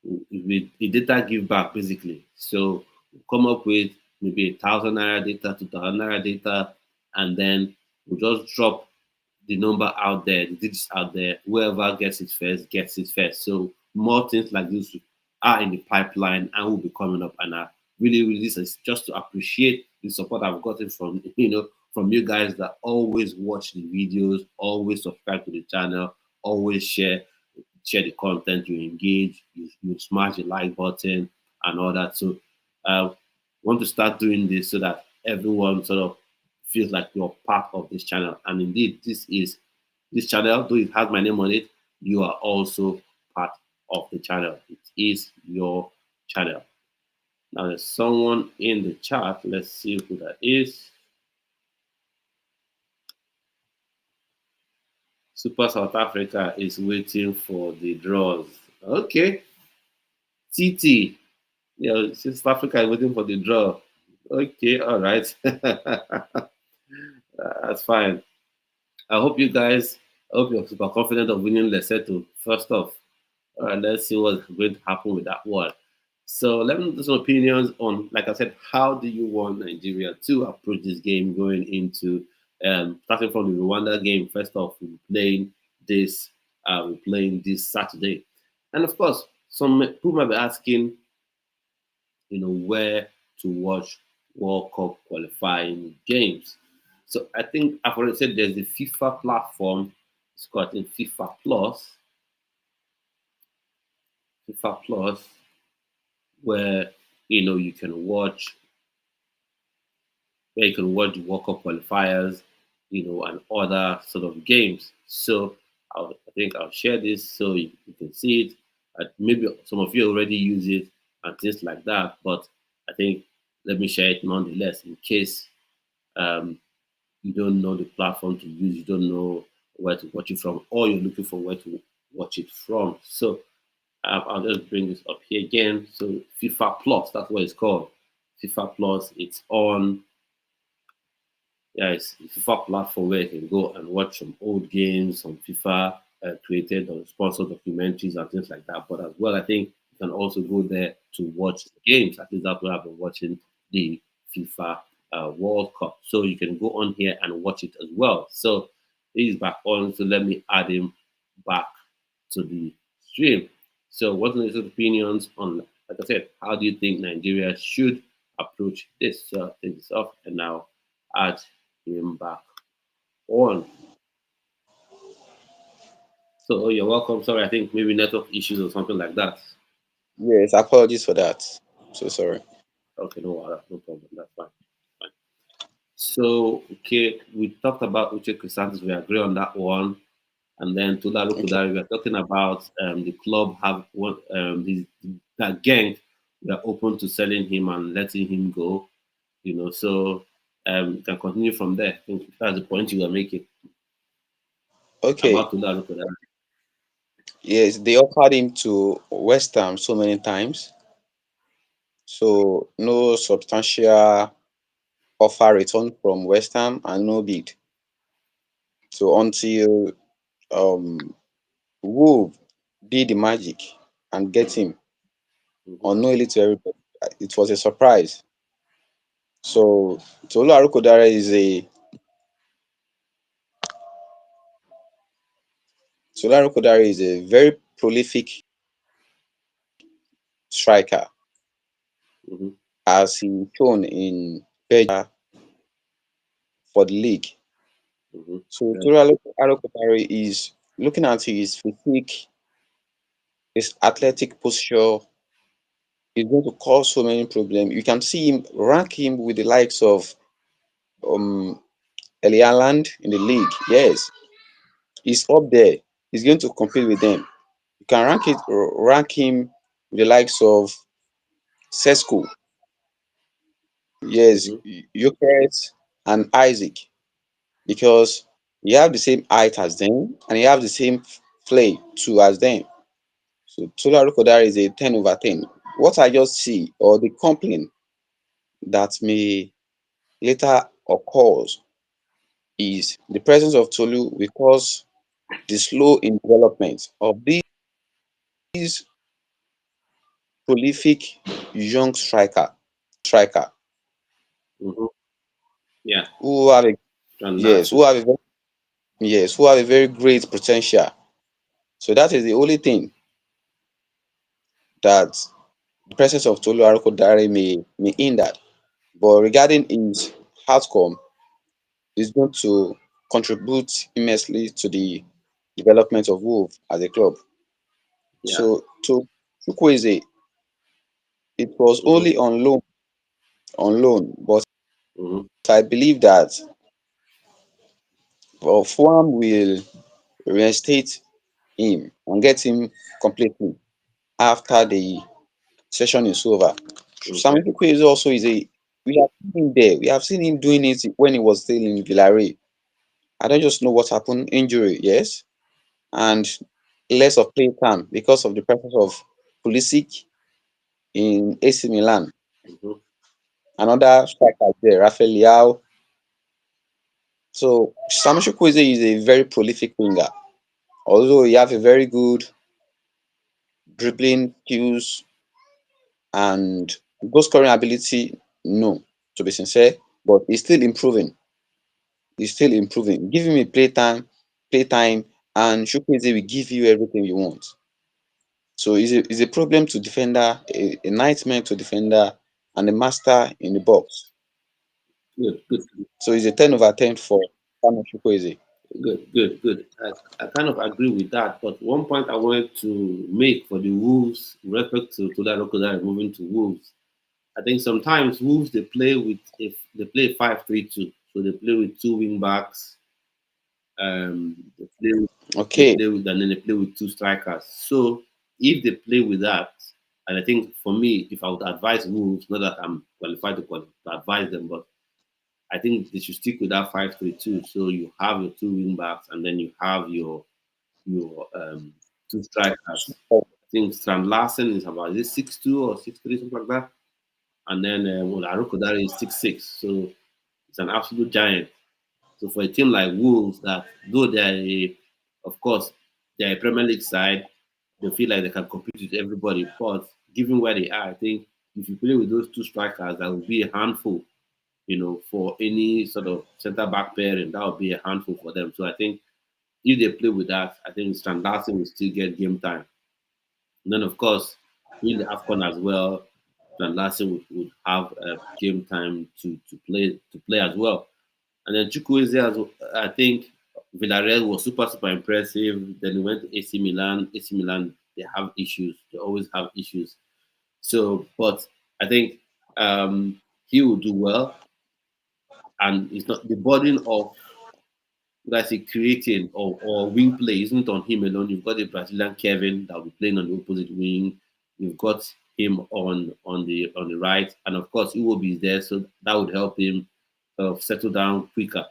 with a data give back basically. So we'll come up with maybe 1,000 naira data, 2,000 naira data, and then we'll just drop the number out there, the digits out there. Whoever gets it first gets it first. So more things like this are in the pipeline and will be coming up. And I really this is just to appreciate the support I've gotten from from you guys that always watch the videos, always subscribe to the channel, always share the content, you engage, you smash the like button and all that. So want to start doing this so that everyone sort of feels like you're part of this channel. And indeed, this channel, though it has my name on it, you are also part of the channel. It is your channel. Now there's someone in the chat. Let's see who that is. Super South Africa is waiting for the draws. Okay. TT. South Africa is waiting for the draw. Okay, all right. That's fine. I hope you're super confident of winning Lesotho. First off, all right, let's see what's going to happen with that one. So let me know some opinions on, like I said, how do you want Nigeria to approach this game going into starting from the Rwanda game? First off, we're playing this Saturday, and of course, some people might be asking, where to watch World Cup qualifying games. So I think I've already said there's the FIFA platform. It's called FIFA Plus. FIFA Plus, where you can watch the World Cup qualifiers, and other sort of games. So I think I'll share this so you can see it. Maybe some of you already use it and things like that, but I think let me share it nonetheless in case you don't know the platform to use, you don't know where to watch it from, or you're looking for where to watch it from. So I'll just bring this up here again. So FIFA Plus, that's what it's called. FIFA Plus, it's on, it's a FIFA platform where you can go and watch some old games, some FIFA created or sponsored documentaries and things like that. But as well, I think you can also go there to watch the games. At least that's what I've been watching, the FIFA World Cup. So you can go on here and watch it as well. So he's back on. So let me add him back to the stream. So what are your opinions on, like I said, how do you think Nigeria should approach this? So I'll take this off and now add him back on. So you're welcome. Sorry, I think maybe network issues or something like that. Yes, apologies for that. So sorry. Okay, no problem. That's fine. So, okay, we talked about Uche Crisantes. We agree on that one. And then Tulalu Kudari, we are talking about the club have one, that gang. We are open to selling him and letting him go. So you can continue from there. I think that's the point you are making. Okay. About Tulalu Kudari. Yes, they offered him to West Ham so many times. So no substantial offer returned from West Ham and no bid. So until Wolves did the magic and get him unknowingly to everybody, it was a surprise. So Tolu Arukodare is a very prolific striker, as he shown in Belgium for the league. So Tolu Arokotare is looking at his physique, his athletic posture is going to cause so many problems. You can see him rank him with the likes of um Elialand in the league. Yes, he's up there. He's going to compete with them. You can rank him with the likes of Sesko, yes, Eucharist and Isaac, because he have the same height as them and he have the same play too as them. So Tolu Kodari is a 10 over 10. What I just see or the complaint that may later occurs is the presence of Tolu will cause the slow in development of these prolific young striker Yeah. who have a yes, Transaction. who have a yes, who have a very great potential. So that is the only thing that the presence of Tolu Arokodare may hinder. But regarding his outcome, it's going to contribute immensely to the development of Wolves as a club. Yeah. So to Chukwueze, it was only on loan, but I believe that Fulham will reinstate him and get him completely after the session is over. Samuel Chukwueze also is a we have seen him there. We have seen him doing it when he was still in Villarreal. I don't just know what happened, injury, yes, and less of play time because of the presence of Pulisic in AC Milan. Another striker there, Rafael Leao. So Samuel Chukwueze is a very prolific winger. Although he have a very good dribbling skills and goal scoring ability, no, to be sincere, but he's still improving. He's still improving. Give him a playtime, and Chukwueze will give you everything you want. So he's a problem to defender, a nightmare to defender, and a master in the box. Good. So he's a 10 over 10 for Samuel Chukwueze. Good. I kind of agree with that. But one point I wanted to make for the Wolves, with respect to that Rokoda moving to Wolves, I think sometimes Wolves they play with if they play 5-3-2, so they play with two wing backs. They Okay. play with and then they play with two strikers. So if they play with that, and I think for me, if I would advise Wolves, not that I'm qualified to advise them, but I think they should stick with that 5-3-2. So you have your two wing backs and then you have your two strikers. I think Strand Larsen is about 6'2" or 6'3", something like that. And then Arukodare is 6'6". So it's an absolute giant. So for a team like Wolves, that though of course, they're a Premier League side, they feel like they can compete with everybody. But given where they are, I think if you play with those two strikers, that would be a handful for any sort of centre back pairing, that would be a handful for them. So I think if they play with that, I think Strand Larsen will still get game time. And then, of course, in the AFCON as well, Strand Larsen would have game time to play as well. And then Chukwueze, I think Villarreal was super impressive. Then he went to AC Milan. AC Milan, they have issues. They always have issues. So, but I think he will do well, and it's not the burden of that's it creating or wing play isn't on him alone. You've got the Brazilian Kevin that will be playing on the opposite wing. You've got him on the right, and of course he will be there, so that would help him settle down quicker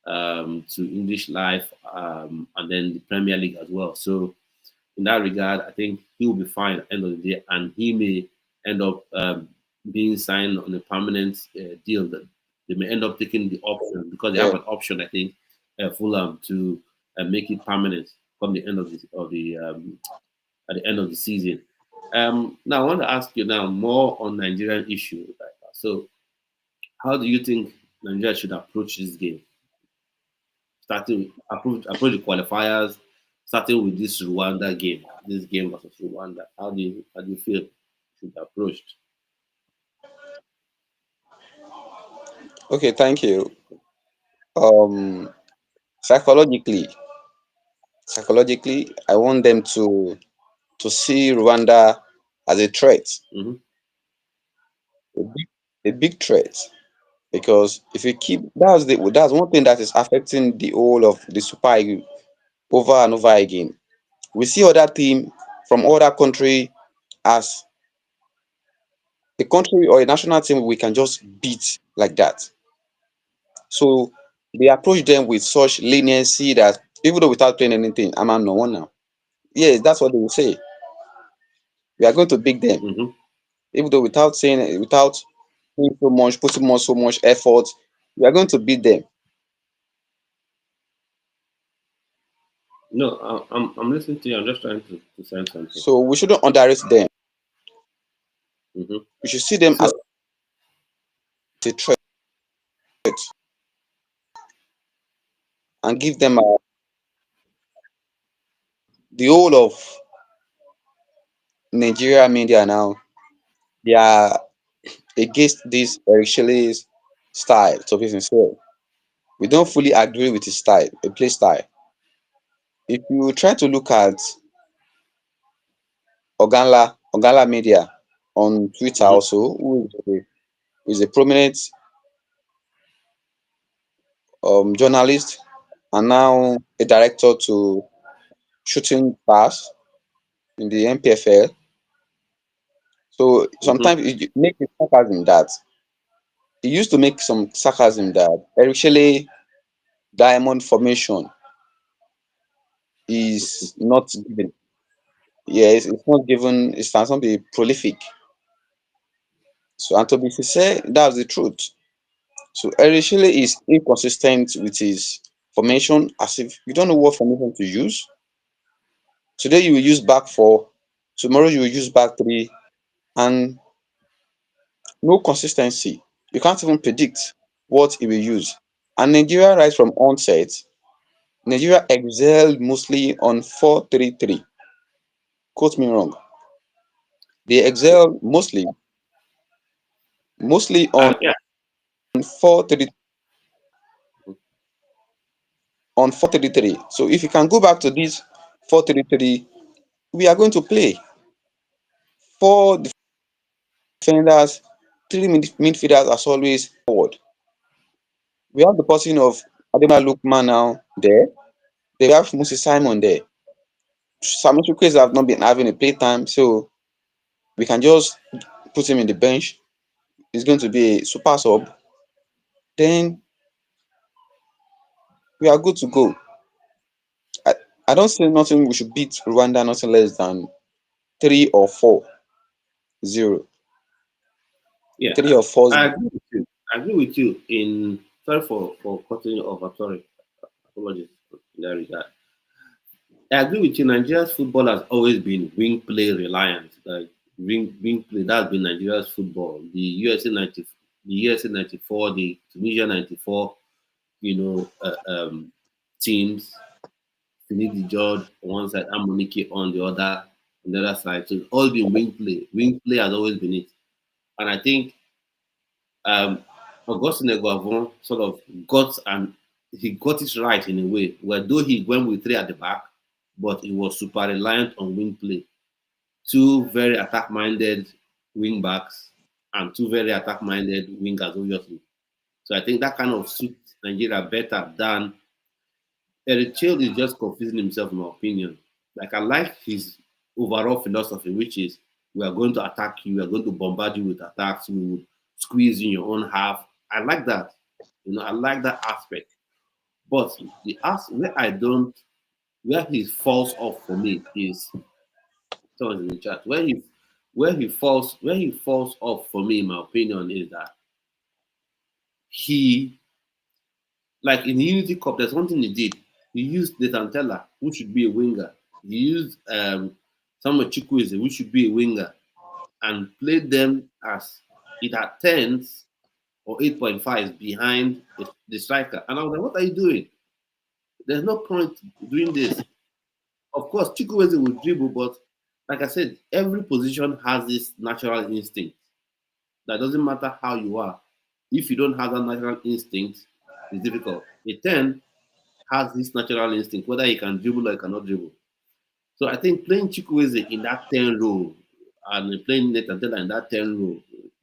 to English life and then the Premier League as well. So in that regard, I think he will be fine at the end of the day, and he may end up being signed on a permanent deal. That they may end up taking the option because they have an option, I think, Fulham to make it permanent from the end of the at the end of the season. Now I want to ask you now more on Nigerian issue. So, how do you think Nigeria should approach this game? Starting approach the qualifiers, starting with this game versus Rwanda. How do you feel it should be approached? Okay, thank you. Um, psychologically, I want them to see Rwanda as a threat, Mm-hmm. a big threat. Because if you keep that's one thing that is affecting the whole of the Super Eagles over and over again. We see other team from other country as a country or a national team we can just beat like that. So they approach them with such leniency that even though without playing anything, I'm a no one now. Yes, that's what they will say. We are going to beat them, Mm-hmm. even though without saying it, without doing so much, putting so much effort, we are going to beat them. No, I'm listening to you. I'm just trying to send something. So we shouldn't underrate them. Mm-hmm. We should see them as So, a threat and give them the whole of Nigeria media now. They are against this Eric Shelley's style, to be sincere. We don't fully agree with his style, a play style. If you try to look at Ogala Media on Twitter mm-hmm. also, who is a prominent journalist and now a director to shooting pass in the MPFL. So Mm-hmm. sometimes it makes a sarcasm that he used to make some sarcasm that Eric Shelley diamond formation is not given. Yes, it's not given, it's not be prolific. So and to be fair, that's the truth. So Eric Shelley is inconsistent with his formation as if you don't know what formation to use. Today you will use back four, tomorrow you will use back three, and no consistency. You can't even predict what he will use. And Nigeria, right from onset, Nigeria excelled mostly on 4-3-3. Quote me wrong. They excel mostly Yeah. 4-3 on 4-3-3. So if you can go back to this 4-3-3, we are going to play four defenders, three midfielders as always forward. We have the person of Ademola Lookman now there. They have Moses Simon there. Samuel Chukwueze have not been having a playtime, so we can just put him in the bench. He's going to be a super sub. Then we are good to go. I, I don't say nothing. We should beat Rwanda nothing less than 3 or 4-0. Yeah. 3 or 4. I agree with you. I agree with you in sorry for cutting you off. I'm sorry. Apologies in that regard. I agree with you. Nigeria's football has always been wing play reliant. Like wing play, that's been Nigeria's football. The USA 94, the Tunisia 94, you know, teams, Finidi George on one side, Amonike on the other side. So it's all been wing play. Wing play has always been it. And I think Augustine Eguavon sort of he got it right in a way, where though he went with three at the back, but he was super reliant on wing play. Two very attack-minded wing backs and two very attack-minded wingers, obviously. So I think that kind of suits Nigeria better than Eric Chill is just confusing himself, in my opinion. Like I like his overall philosophy, which is we are going to attack you, we are going to bombard you with attacks, we will squeeze in your own half. I like that. I like that aspect. But where I don't where he falls off for me is someone in the chat. Where he falls off for me, in my opinion, is that he like in the Unity Cup, there's one thing he did. He used Detantella, who should be a winger. He used Samuel Chukwueze, who should be a winger, and played them as either tens or 8.5s behind the striker. And I was like, what are you doing? There's no point doing this. Of course, Chukwueze will dribble, but like I said, every position has this natural instinct. That doesn't matter how you are. If you don't have that natural instinct, it's difficult. A 10 has this natural instinct, whether he can dribble or he cannot dribble. So I think playing Chukwueze in that 10 role and playing Nathan Taylor in that 10 role,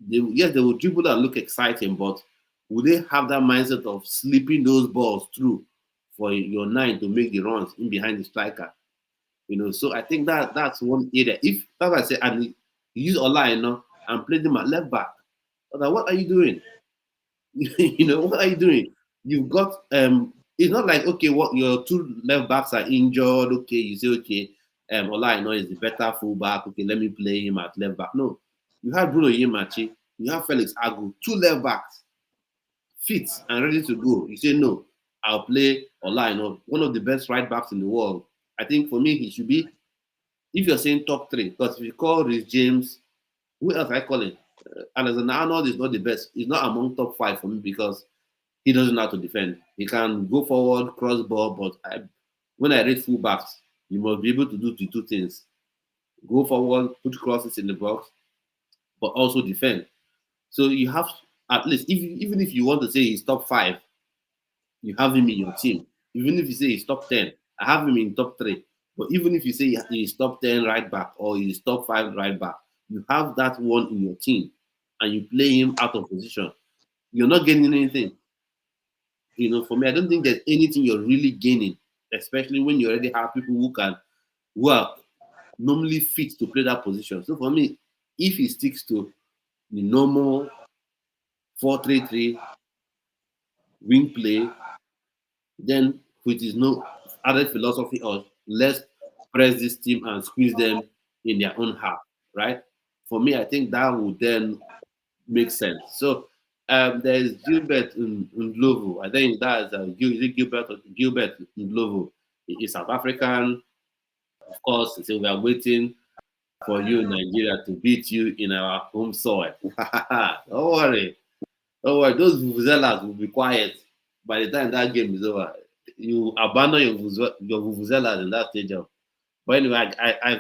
yes, they will dribble and look exciting, but will they have that mindset of slipping those balls through for your 9 to make the runs in behind the striker? So I think that's one area. If that's what I say, and you use Ola, and play them at left back, like, what are you doing? What are you doing? You've got it's not like, okay, what your two left backs are injured. Okay, you say, okay, Ola is the better fullback. Okay, let me play him at left back. No, you have Bruno Yemachi, you have Felix Agu, two left backs, fit and ready to go. You say no, I'll play Ola, one of the best right backs in the world. I think for me, he should be, if you're saying top 3, because if you call Rhys James, who else I call it? Alexander Arnold is not the best. He's not among top 5 for me because he doesn't know how to defend. He can go forward, cross ball, but when I rate fullbacks, you must be able to do the two things: go forward, put crosses in the box, but also defend. So you have, at least, even if you want to say he's top 5, you have him in your team. Even if you say he's top 10, I have him in top 3. But even if you say he's top 10 right back or he's top 5 right back, you have that one in your team and you play him out of position. You're not gaining anything. For me, I don't think there's anything you're really gaining, especially when you already have people who are normally fit to play that position. So for me, if he sticks to the normal 4-3-3 wing play, then with his no added philosophy of let's press this team and squeeze them in their own half, right? For me, I think that would then make sense. So there's Gilbert Ndlovu. I think that's Gilbert Ndlovu. He's South African. Of course, so we are waiting for you in Nigeria to beat you in our home soil. Don't worry. Those vuvuzelas will be quiet by the time that game is over. You abandon your vuvuzelas in that stadium. But anyway, I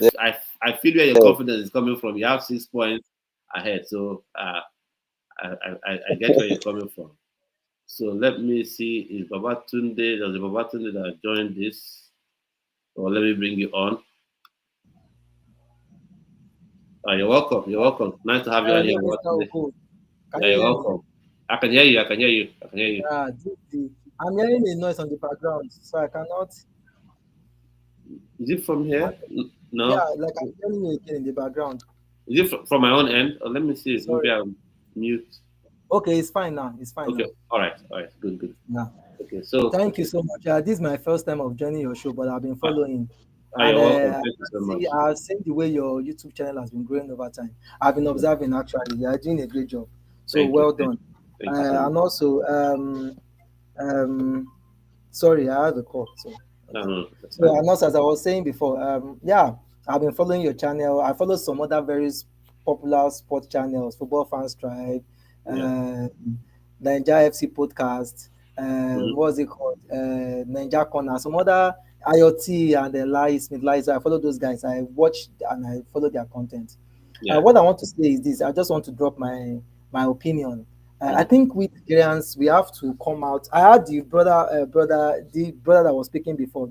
feel where your confidence is coming from. You have 6 points ahead, so I get where you're coming from. So let me see. Is Babatunde? There's a Babatunde that joined this. Or let me bring you on. You're welcome. You're welcome. Nice to have you on here. You're welcome. I can hear you. I can hear you. I'm hearing a noise on the background, so I cannot. Is it from here? No. Yeah, like I'm hearing you again in the background. Is it from my own end? Or let me see. Maybe I'll mute. Okay, it's fine now. It's fine. Okay. Now. All right. Good. Yeah. Okay. So thank you so much. This is my first time of joining your show, but I've been following. You're welcome. Thank you so much. I've seen the way your YouTube channel has been growing over time. I've been observing actually. You are doing a great job. So well done. Thank you and also, sorry, I had a call. So and also, as I was saying before, I've been following your channel. I follow some other very popular sports channels, Football Fans Tribe, Nigeria FC Podcast, what's it called? Ninja Corner, some other IoT and the Lies. So I follow those guys. I watch and I follow their content. What I want to say is this. I just want to drop my opinion. I think we Nigerians, we have to come out. I had the brother that was speaking before,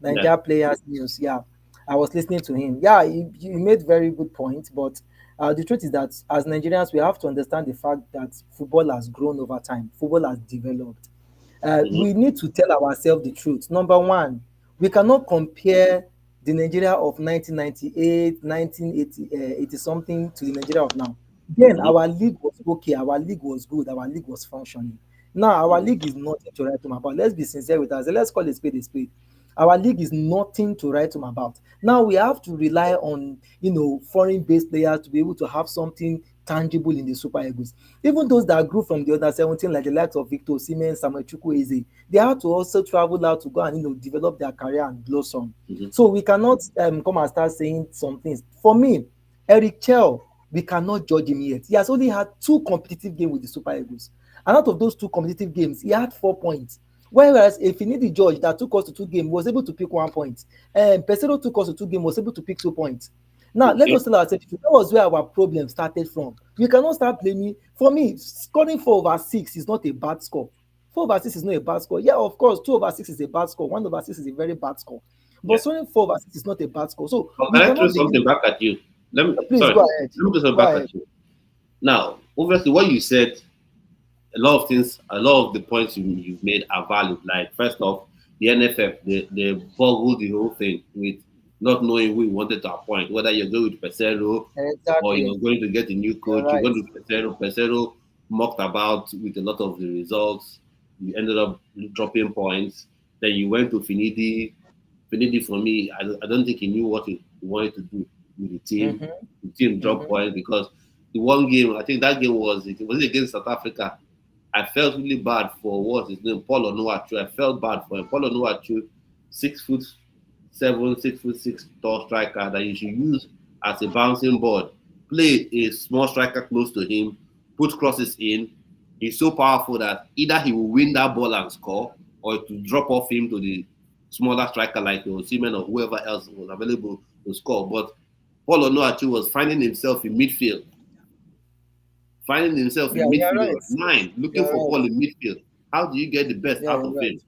Nigeria Players News. Yeah, I was listening to him. Yeah, he made very good points, but the truth is that as Nigerians, we have to understand the fact that football has grown over time. Football has developed. We need to tell ourselves the truth. Number one, we cannot compare the Nigeria of 1998, 1980 something to the Nigeria of now. Then our league was okay, our league was good, our league was functioning. Now our league is nothing to write home about. Let's be sincere with us. Let's call a spade a spade. Our league is nothing to write home about. Now we have to rely on foreign-based players to be able to have something tangible in the Super Eagles. Even those that grew from the other 17, like the likes of Victor Osimhen, Samuel Chukwueze, they had to also travel out to go and develop their career and blossom. So we cannot come and start saying some things. For me, Eric Chell, we cannot judge him yet. He has only had 2 competitive games with the Super Eagles. And out of those 2 competitive games, he had 4 points. Whereas if you need the judge that took us to 2 games, was able to pick 1 point. Pesero took us to 2 games, was able to pick 2 points. Now, let us tell ourselves, that was where our problem started from. We cannot start blaming. For me, scoring 4/6 is not a bad score. 4/6 is not a bad score. Yeah, of course, 2/6 is a bad score. 1/6 is a very bad score. But scoring 4/6 is not a bad score. So But we can I throw cannot be. something back at you? Please Sorry, go ahead. let me throw something Go back ahead. at you. Now, obviously, what you said, a lot of the points you've made are valid. Like, first off, the NFF, they boggled the whole thing with not knowing who you wanted to appoint, whether you're going with Pesero or Exactly. you're going to get a new You're coach. You're right. going to Pesero. Pesero mocked about with a lot of the results. You ended up dropping points. Then you went to Finidi. Finidi, for me, I don't think he knew what he wanted to do with the team. Mm-hmm. The team dropped points because the one game, I think that game was it against South Africa. I felt really bad for what's his name, Paul Onuachu. I felt bad for him. Paul Onuachu, 6'7", 6'6" tall striker that you should use as a bouncing board. Play a small striker close to him, put crosses in. He's so powerful that either he will win that ball and score, or to drop off him to the smaller striker like Osimhen or whoever else was available to score. But Paul Onuachu was finding himself in midfield. Yeah, you're right. Looking You're for right. ball in midfield. How do you get the best Yeah, out you're of right. him?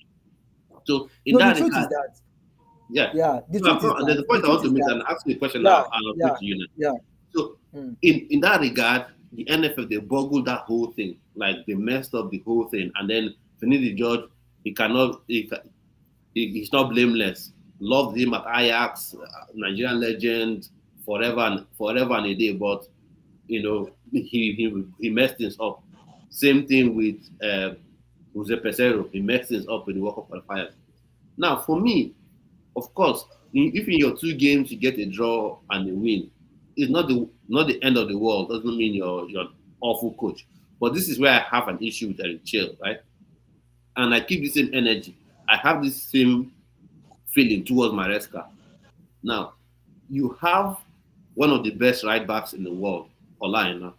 So in No, the that truth is regard, that. yeah. Yeah, the No, truth is there's a that. The point I want truth to is make that. and ask you a question Yeah, now, and I'll yeah, put to you now. yeah. So Mm. in that regard, the NFF, they boggled that whole thing. Like, they messed up the whole thing. And then Finidi George, he's not blameless. Loved him at Ajax, Nigerian legend, forever and a day. But he messed things up. Same thing with Jose Pesero. He messed things up with the World Cup qualifiers. Now, for me, of course, if in your 2 games you get a draw and a win, it's not the end of the world. Doesn't mean you're an awful coach. But this is where I have an issue with Eric Chill, right? And I keep the same energy. I have this same feeling towards Maresca. Now, you have one of the best right backs in the world, Olaina.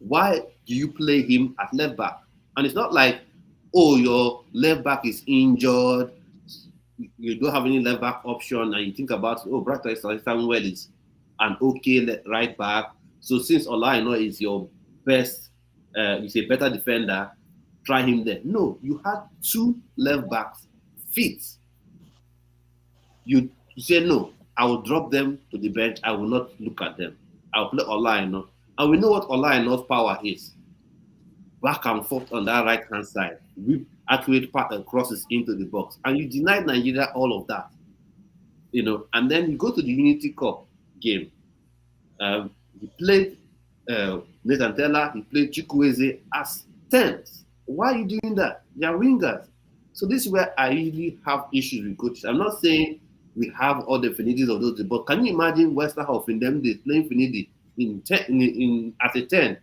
Why do you play him at left back? And it's not like, oh, your left back is injured, you don't have any left back option, and you think about, oh, Brighton Samuel is an okay right back. So since Olaina is your best, he's a better defender, try him there. No, you had 2 left backs fit. You say, no, I will drop them to the bench. I will not look at them. I'll play Olaina. And we know what Olaina's power is. Back and forth on that right-hand side. Whip accurate crosses into the box. And you denied Nigeria all of that. And then you go to the Unity Cup game. He played Nathan Taylor, he played Chukwueze as 10s. Why are you doing that? They are wingers. So this is where I usually have issues with coaches. I'm not saying we have all the Finidis of those, but can you imagine Westerhoff in them days playing Finidi at a 10?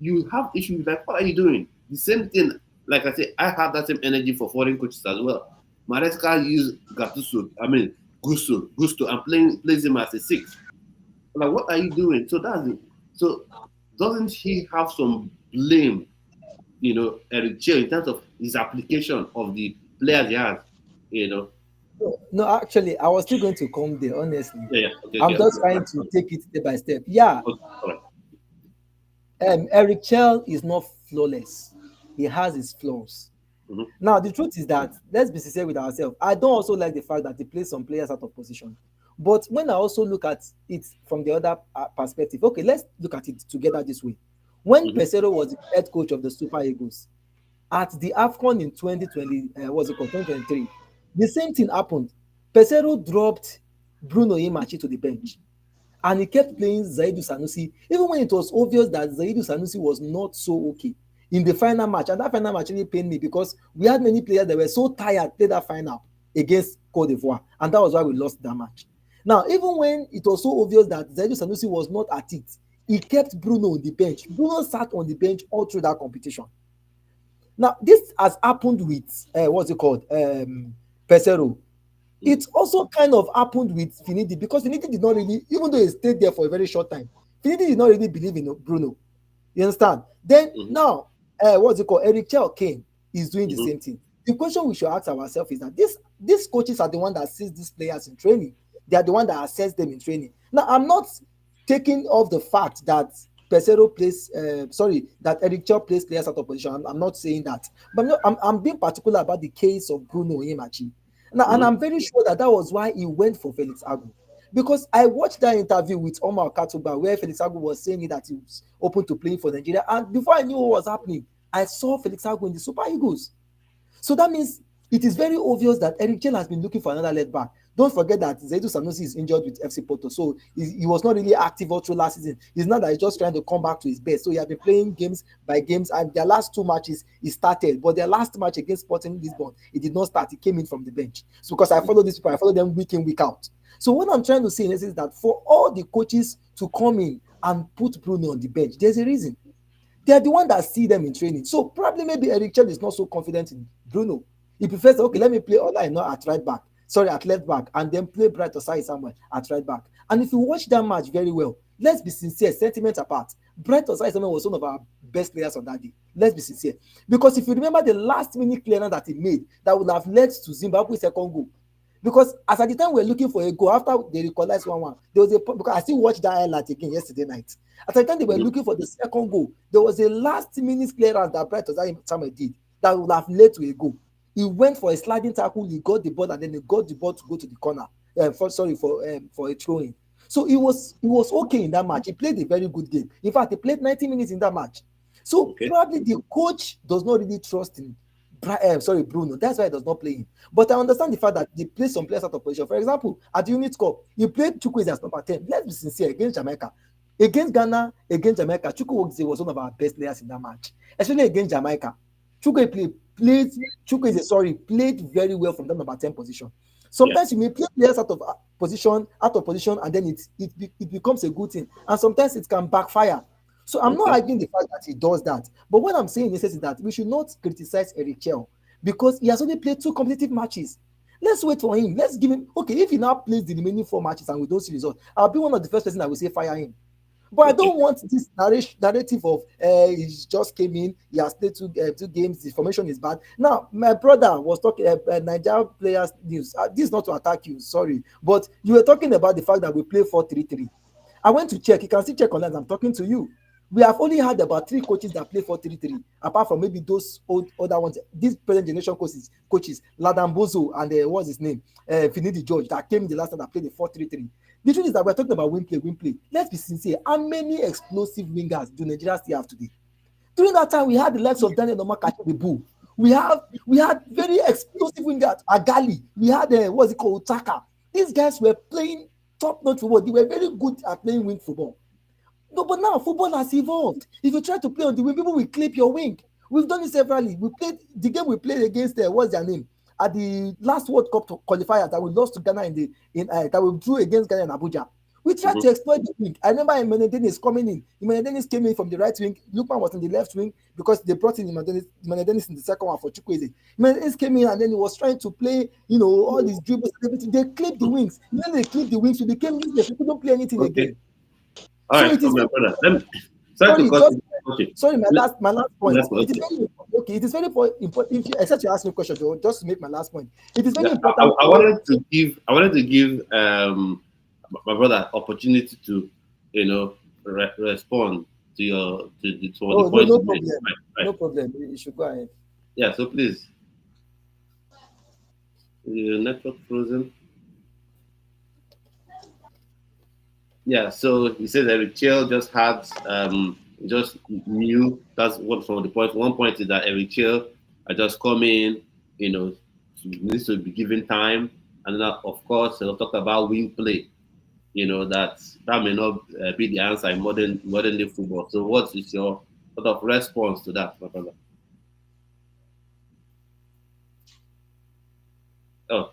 You have issues like, what are you doing? The same thing, like I said, I have that same energy for foreign coaches as well. Maresca used Gusto, and plays him as a 6. Like, what are you doing? So doesn't he have some blame, Eric Chell, in terms of his application of the players he has, No, actually, I was still going to come there, honestly. Yeah. Okay, I'm just trying to take it step by step. Yeah. Okay, all right. Eric Chell is not flawless. He has his flaws. Mm-hmm. Now, the truth is that, let's be sincere with ourselves. I don't also like the fact that he plays some players out of position. But when I also look at it from the other perspective, okay, let's look at it together this way. When Pesero was the head coach of the Super Eagles, at the AFCON in 2023, the same thing happened. Pesero dropped Bruno Imachi to the bench. And he kept playing Zaidu Sanusi, even when it was obvious that Zaidu Sanusi was not so okay in the final match. And that final match really pained me because we had many players that were so tired to play that final against Cote d'Ivoire. And that was why we lost that match. Now, even when it was so obvious that Zaidu Sanusi was not at it, he kept Bruno on the bench. Bruno sat on the bench all through that competition. Now, this has happened with, Pesero. It also kind of happened with Finidi because Finidi did not really, even though he stayed there for a very short time, Finidi did not really believe in Bruno. You understand? Then now, Eric Chell came, is doing the same thing. The question we should ask ourselves is that these coaches are the one that sees these players in training. They are the one that assess them in training. Now, I'm not taking off the fact that Pesero plays, that Eric Chell plays players out of position. I'm not saying that, but I'm being particular about the case of Bruno Imachi. Now, and I'm very sure that was why he went for Felix Agu. Because I watched that interview with Omar Katuba where Felix Agu was saying that he was open to playing for Nigeria. And before I knew what was happening, I saw Felix Agu in the Super Eagles. So that means it is very obvious that Eric Chell has been looking for another left back. Don't forget that Zaidu Sanusi is injured with FC Porto, so he was not really active all through last season. It's not that he's just trying to come back to his best. So he has been playing games by games, and their last 2 matches he started, but their last match against Sporting Lisbon, he did not start. He came in from the bench. So because I follow these people, I follow them week in, week out. So what I'm trying to say is that for all the coaches to come in and put Bruno on the bench, there's a reason. They're the one that see them in training. So probably maybe Eric Chell is not so confident in Bruno. He prefers, okay, let me play all I know at right back. At left back, and then play Bright Osai somewhere at right back. And if you watch that match very well, let's be sincere, sentiment apart, Bright Osai was one of our best players on that day. Let's be sincere. Because if you remember the last minute clearance that he made, that would have led to Zimbabwe's second goal. Because as at the time we were looking for a goal, after they equalized 1-1, there was because I still watched that highlight again yesterday night. At the time they were looking for the second goal, there was a last minute clearance that Bright Osai did that would have led to a goal. He went for a sliding tackle, he got the ball, and then he got the ball to go to the corner. For a throw-in. So he was okay in that match. He played a very good game. In fact, he played 90 minutes in that match. So probably the coach does not really trust in Bruno. That's why he does not play him. But I understand the fact that they play some players out of position. For example, at the Unit Cup, he played Chukwueze as number 10. Let's be sincere, against Jamaica. Against Ghana, against Jamaica, Chukwueze was one of our best players in that match. Especially against Jamaica. Chukwueze played very well from that number 10 position. Sometimes you may play players out of position, and then it becomes a good thing. And sometimes it can backfire. So I'm not arguing the fact that he does that. But what I'm saying is that we should not criticize Eric Chell because he has only played 2 competitive matches. Let's wait for him. Let's give him, okay, if he now plays the remaining 4 matches and we don't see results, I'll be one of the first person that will say fire him. But I don't want this narrative of he just came in, he has played 2 games, his formation is bad. Now, my brother was talking Nigerian players news. This is not to attack you, sorry, but you were talking about the fact that we play 4-3-3. I went to check. You can still check online. I'm talking to you. We have only had about 3 coaches that play 4-3-3, apart from maybe those other ones. These present generation coaches, Ladambozo and what's his name, Finidi George, that came the last time that played the 4-3-3. The truth is that we're talking about wing play. Let's be sincere. How many explosive wingers do Nigeria still have today? During that time, we had the likes of Daniel Norman catching the bull. We had very explosive wingers, Agali. We had Utaka. These guys were playing top-notch football. They were very good at playing wing football. No, but now football has evolved. If you try to play on the wing, people will clip your wing. We've done it severally. We played the game we played against what's their name? At the last World Cup qualifier that we lost to Ghana that we drew against Ghana in Abuja. We tried to exploit the wing. I remember Emmanuel Dennis coming in. Emmanuel Dennis came in from the right wing. Lukman was in the left wing because they brought in Emmanuel Dennis in the second one for Chukwueze. Emmanuel Dennis came in and then he was trying to play, all these dribbles and everything. They clipped the wings. When they clipped the wings, we became useless. We couldn't play anything again. All right, my brother. Sorry, my last point. It is very important. Except you ask me a question, Joe, just to make my last point. It is very important. I wanted to give my brother opportunity to respond to the point. No problem. Right. No problem. You should go ahead. Yeah. So please, your network frozen. Yeah, so he says Eric Chell just knew that's what from the point. One point is that Eric Chell had just come in, needs to be given time, and then of course he'll talk about wing play. That may not be the answer in modern day football. So what is your sort of response to that, my brother? Oh,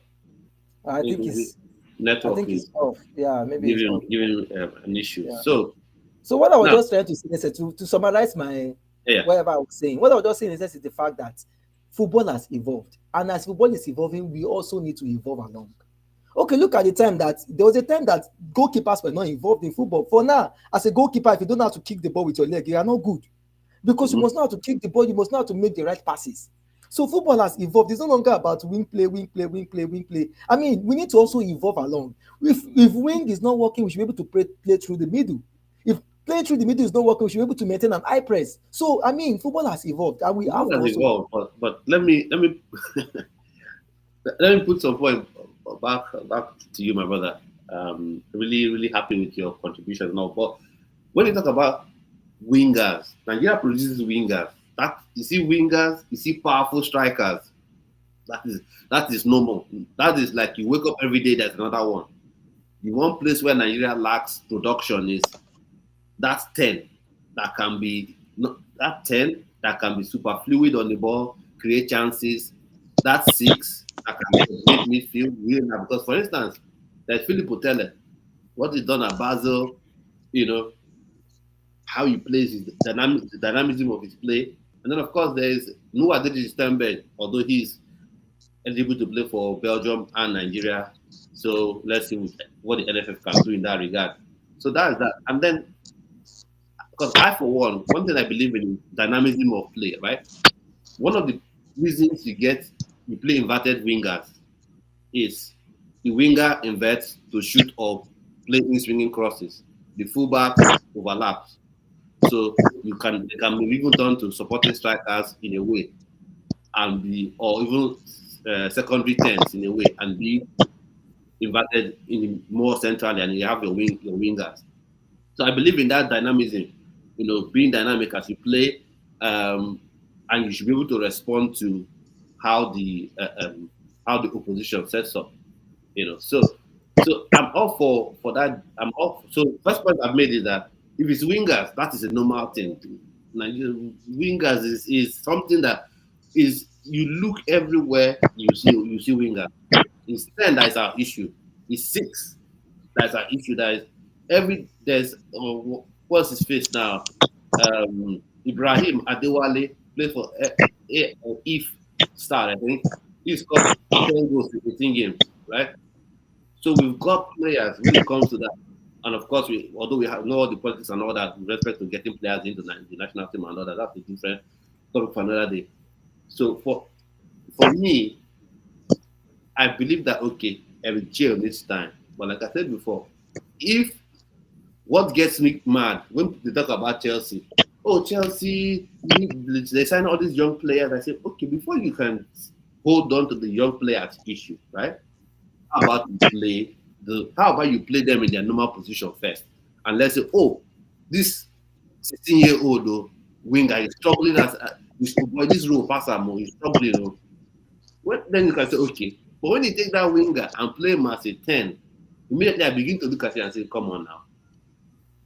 I think it's. Network is off. Yeah, maybe giving an issue. Yeah. So what I was just trying to say is to summarize my whatever I was saying. What I was just saying is the fact that football has evolved, and as football is evolving, we also need to evolve along. Okay, look at the time that there was a time that goalkeepers were not involved in football. For now, as a goalkeeper, if you don't know how to kick the ball with your leg, you are not good because you must know how to kick the ball. You must know how to make the right passes. So football has evolved. It's no longer about wing play. I mean, we need to also evolve along. If wing is not working, we should be able to play through the middle. If Playing through the middle is not working. We should be able to maintain an high press. So I mean, football has evolved, and we have Football has also. evolved, but let me let me put some point back to you, my brother. Really happy with your contribution now. But when you talk about wingers, Nigeria produces wingers. That you see wingers, you see powerful strikers. That is normal. That is like you wake up every day, there's another one. The one place where Nigeria lacks production is that 10 that can be that 10 that can be super fluid on the ball, create chances. That 6 that can make midfield really now. Because for instance, there's Philip Otele, what he's done at Basel, you know, how he plays, his the dynamism of his play. And then of course there's Noah Sternberg, although he's eligible to play for Belgium and Nigeria. So let's see what the NFF can do in that regard. So that is that. And then, because I, for one thing I believe in is dynamism of play, right? One of the reasons you play inverted wingers is the winger inverts to shoot or play in swinging crosses. The fullback overlaps. So they can be even done to supporting strikers in a way, and or even secondary tens in a way, and be inverted in more centrally, and you have your wingers. So I believe in that dynamism, being dynamic as you play, and you should be able to respond to how the opposition sets up. So I'm all for that. So first point I've made is that if it's wingers, that is a normal thing. Wingers is something that is, you look everywhere, you see wingers. It's 10 that is our issue. It's 6 that's our issue. There's what's his face now? Ibrahim Adewale played for If Star, I think. He's got 10 goals in 18 games, right? So we've got players when it comes to that. And of course, although we have all the politics and all that with respect to getting players into the national team and all that, that's a different topic for another day. So for me, I believe that Eric Jail needs time. But like I said before, if what gets me mad when they talk about Chelsea, Chelsea, they sign all these young players. I say, okay, before you can hold on to the young players issue, right? How about you play them in their normal position first? And let's say, this 16-year-old winger is struggling this role passer more, he's struggling. Then you can say, okay. But when you take that winger and play him as a 10, immediately I begin to look at it and say, come on now.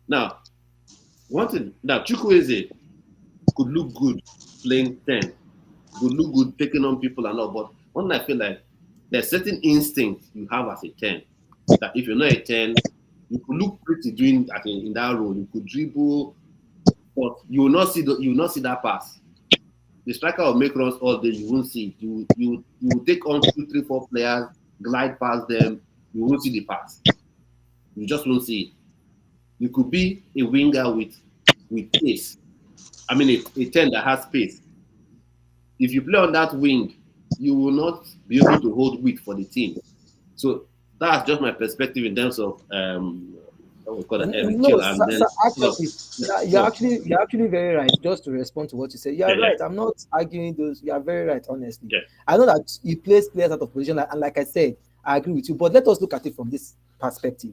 Now, Chukwueze could look good playing 10, could look good taking on people and all, but one I feel like there's certain instincts you have as a 10 that if you're not a 10, you could look pretty doing in that role. You could dribble, but you will not see that pass. The striker will make runs all day. You won't see it. You will take on 2, 3, 4 players, glide past them. You won't see the pass. You just won't see it. You could be a winger with pace. I mean, a 10 that has pace. If you play on that wing, you will not be able to hold width for the team. So that's just my perspective in terms of what we call it. You're actually very right. Just to respond to what you said, you're right. I'm not arguing those. You are very right. Honestly, I know that you place players out of position, and like I said, I agree with you. But let us look at it from this perspective.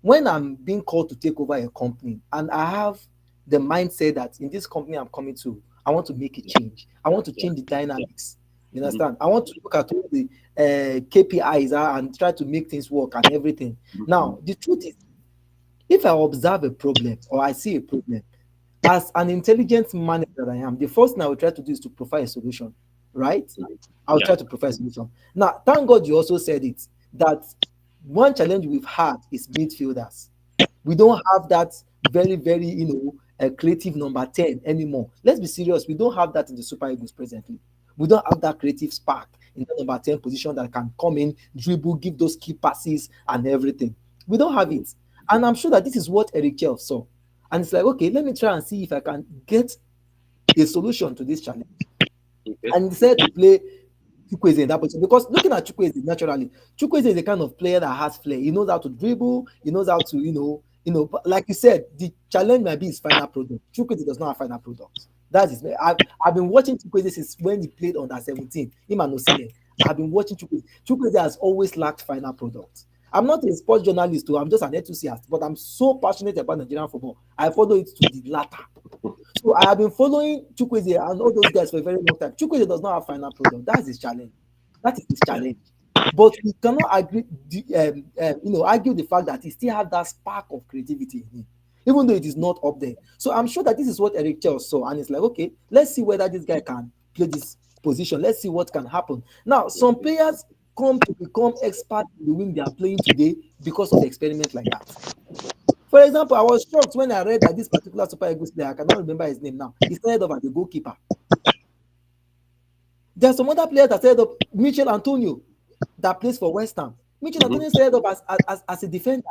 When I'm being called to take over a company, and I have the mindset that in this company I'm coming to, I want to make a change. I want to change the dynamics. You understand? I want to look at all the KPIs and try to make things work and everything. Now, the truth is, if I observe a problem or I see a problem, as an intelligent manager that I am, the first thing I will try to do is to provide a solution, right? I'll try to provide a solution. Now, thank God you also said it, that one challenge we've had is midfielders. We don't have that very, very, creative number 10 anymore. Let's be serious. We don't have that in the Super Eagles presently. We don't have that creative spark in the number 10 position that can come in, dribble, give those key passes and everything. We don't have it. And I'm sure that this is what Eric Kelf saw. And it's like, okay, let me try and see if I can get a solution to this challenge. And decided to play Chukwueze in that position. Because looking at Chukwueze naturally, Chukwueze is the kind of player that has flair. He knows how to dribble. He knows how to, But like you said, the challenge might be his final product. Chukwueze does not have final product. That is, I've been watching Chukwueze since when he played under 17. Him and Osimhen. I've been watching Chukwueze. Chukwueze has always lacked final product. I'm not a sports journalist, too. I'm just an enthusiast, but I'm so passionate about Nigerian football. I follow it to the latter. So I have been following Chukwueze and all those guys for a very long time. Chukwueze does not have final product. That's his challenge. That is his challenge. But we cannot agree, argue the fact that he still has that spark of creativity in him, even though it is not up there. So I'm sure that this is what Eric Chell saw, and it's like, okay, let's see whether this guy can play this position. Let's see what can happen. Now, some players come to become experts in the wing they are playing today because of the experiment like that. For example, I was shocked when I read that this particular Super Eagles player, I cannot remember his name now, he started off as a goalkeeper. There are some other players that started up, Michel Antonio, that plays for West Ham. Michel Antonio started up as a defender.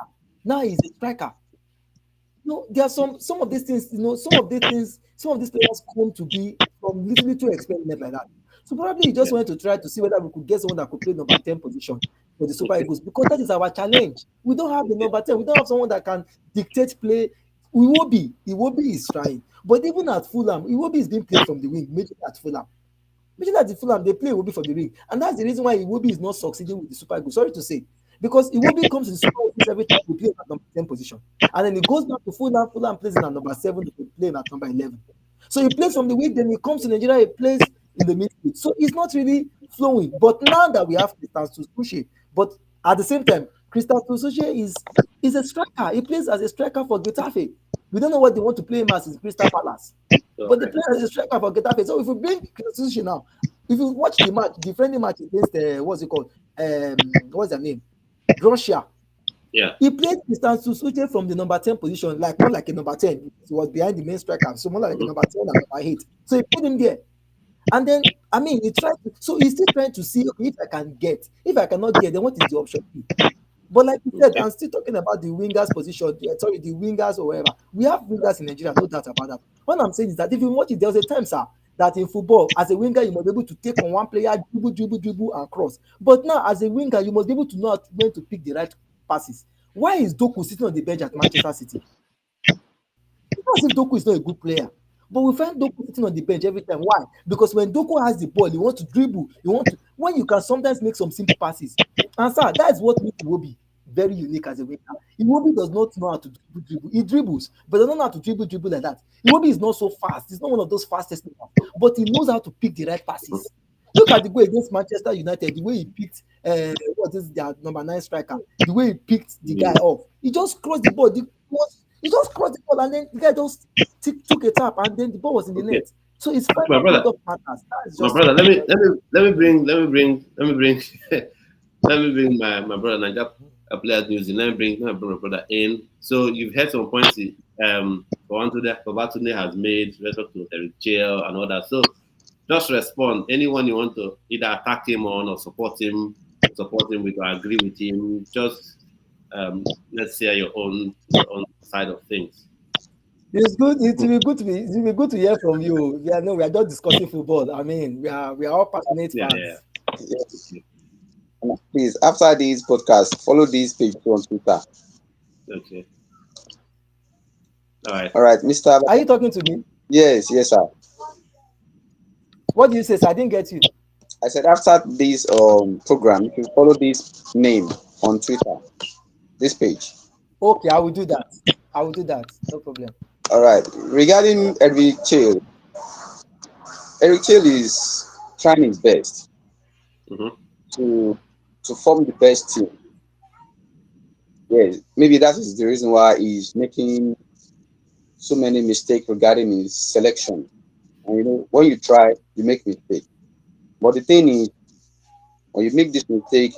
Now he's a striker. There are some of these things, some of these players come to be from little experiment like that. So probably he just wanted to try to see whether we could get someone that could play number 10 position for the Super Eagles, because that is our challenge. We don't have the number 10. We don't have someone that can dictate play. Iwobi is trying. But even at Fulham, Iwobi is being played from the wing, majorly at Fulham. Majorly at Fulham, they play Iwobi from the wing. And that's the reason why Iwobi is not succeeding with the Super Eagles. Sorry to say. Because Iwobi comes to the Super Eagles every time we play at number 10 position. And then he goes back to Fulham plays in at number 7, to play at number 11. So he plays from the wing, then he comes to Nigeria, he plays in the midfield. So it's not really flowing. But now that we have Christian Suche, but at the same time, Christian Suche is a striker. He plays as a striker for Getafe. We don't know what they want to play him as in Crystal Palace. But they play as a striker for Getafe. So if we bring Christian Suche now, if you watch the match, the friendly match against what's it called? What's their name? Russia. Yeah. He played Christian Suche from the number 10 position, like more like a number 10. He was behind the main striker, so more like a number 10 and number 8. So he put him there. And then, he tried to, so he's still trying to see, okay, if I can get. If I cannot get, then what is the option? But like you said, I'm still talking about the wingers position, the wingers or whatever. We have wingers in Nigeria, no doubt about that. What I'm saying is that if you watch it, there was a time, sir, that in football, as a winger, you must be able to take on one player, dribble, and cross. But now, as a winger, you must be able to know when to pick the right passes. Why is Doku sitting on the bench at Manchester City? It's not as if Doku is not a good player. But we find Doku sitting on the bench every time. Why? Because when Doku has the ball, he wants to dribble. When you can sometimes make some simple passes. And sir, that is what makes Iwobi very unique as a winger. Iwobi does not know how to dribble. He dribbles, but doesn't know how to dribble like that. Iwobi is not so fast. He's not one of those fastest players, but he knows how to pick the right passes. Look at the goal against Manchester United, the way he picked their number 9 striker, the way he picked the guy off. He just crossed the ball. He just crossed the ball, and then the guy just took a tap, and then the ball was in the net. So it's fine. My brother, let me bring my brother Niger players news. Let me bring my brother in. So you've heard some points Babatunde has made respect to Eric Chell and all that. So just respond. Anyone you want to either attack him on or support him with or agree with him. Just let's hear your own side of things. It's good. It will be good to hear from you. We are just discussing football. I mean, we are all passionate fans. Yeah. Yes. Please, after this podcast, follow this page on Twitter. Okay. All right, Mr. Are you talking to me? Yes, sir. What do you say, sir? I didn't get you. I said after this program, you can follow this name on Twitter, this page. Okay, I will do that. No problem. All right. Regarding Eric Chell is trying his best to form the best team. Yes, maybe that is the reason why he's making so many mistakes regarding his selection. And when you try, you make mistakes. But the thing is, when you make this mistake,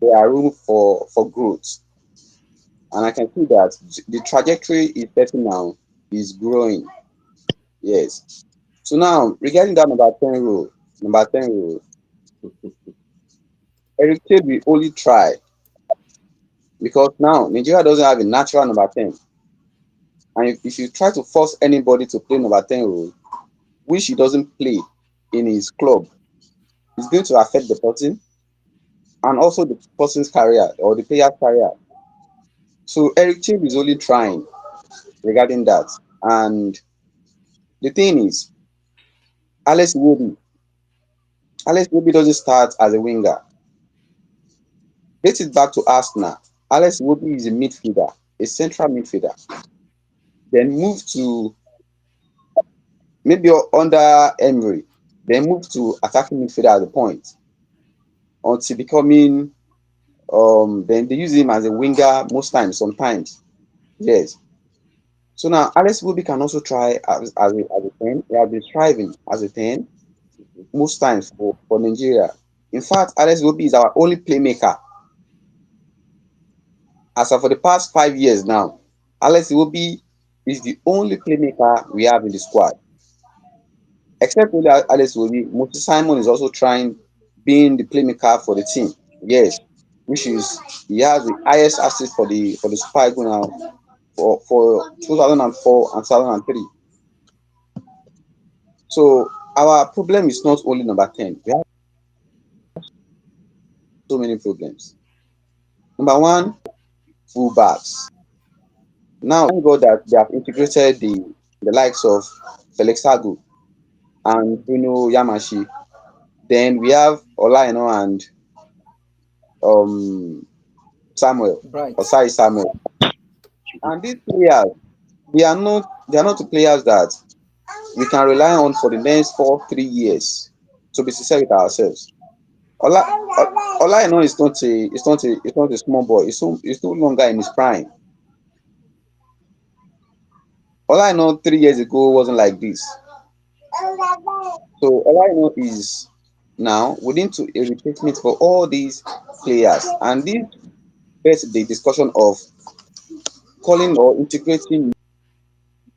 there are room for growth. And I can see that the trajectory is setting now is growing. Yes. So now, regarding that number 10 rule, Eric Chell will only try because now Nigeria doesn't have a natural number 10. And if you try to force anybody to play number 10 role, which he doesn't play in his club, it's going to affect the person and also the person's career or the player's career. So Eric Chib is only trying regarding that. And the thing is, Alex Iwobi, Alex Iwobi doesn't start as a winger. Get it back to Arsenal. Alex Iwobi is a midfielder, a central midfielder. Then move to maybe under Emery. Then move to attacking midfielder at the point until becoming. Then they use him as a winger most times. Sometimes, yes. So now Alex Iwobi can also try as a 10. He has been striving as a 10 most times for Nigeria. In fact, Alex Iwobi is our only playmaker. As of for the past 5 years now, Alex Iwobi is the only playmaker we have in the squad. Except only Alex Iwobi, Moses Simon is also trying being the playmaker for the team. Yes, which is he has the highest assist for the Super Eagles now for 2004 and 2003. So our problem is not only number 10. We have so many problems. Number one, fullbacks. Now, thank God that they have integrated the likes of Felix Agu and Bruno Yamashi. Then we have Olaino and Samuel, Bright. Osai Samuel. And these players, they are not the players that we can rely on for the next 3 years. To be sincere with ourselves. Olaino is not a small boy. It's no longer in his prime. Olaino 3 years ago wasn't like this. So all I know is now we need to a replacement for all these players, and this gets the discussion of calling or integrating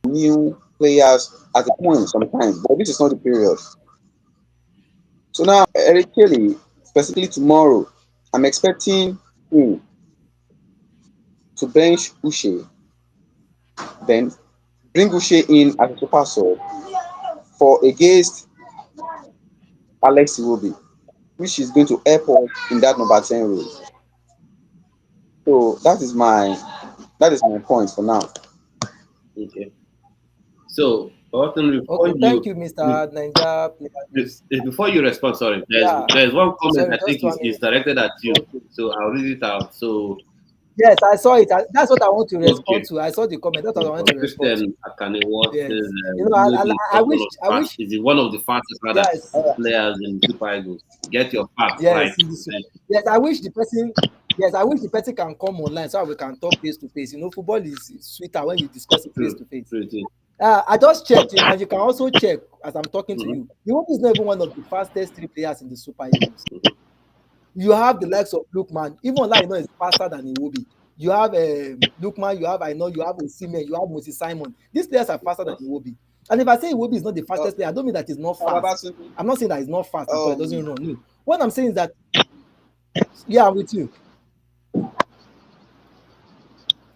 new players at a point sometimes, but this is not the period. So now Eric Kelly, specifically tomorrow, I'm expecting him to bench Uche, then bring Uche in as a super sub for against Alex Iwobi, which is going to help us in that number 10 role. So that is my point for now. Okay. So, Orton, Okay, thank you, Mr. Ninja Player News. before you respond, sorry, Yeah. there's one comment Sorry, I think just 1 is minute. directed at you. Okay. So I'll read it out. So Yes, I saw it. That's what I want to respond Okay. to. I saw the comment. That's what I want to respond to. Christian Akanewa Yes. says You know, I wish, is one of the fastest rather yes, players in Super Eagles. Get your facts yes, right. yes. I wish the person can come online so we can talk face to face. You know, football is sweeter when you discuss it face to face. True. I just checked, and you can also check as I'm talking to you. Iwobi is not even one of the fastest 3 players in the Super Eagles. You have the likes of Lookman. Even like is faster than Iwobi. You have Lookman, you have you have Osimhen, you have Moses Simon. These players are faster than Iwobi. And if I say Iwobi is not the fastest player, I don't mean that he's not fast. I'm not saying that he's not fast at all. It doesn't run. No. What I'm saying is that, yeah, I'm with you.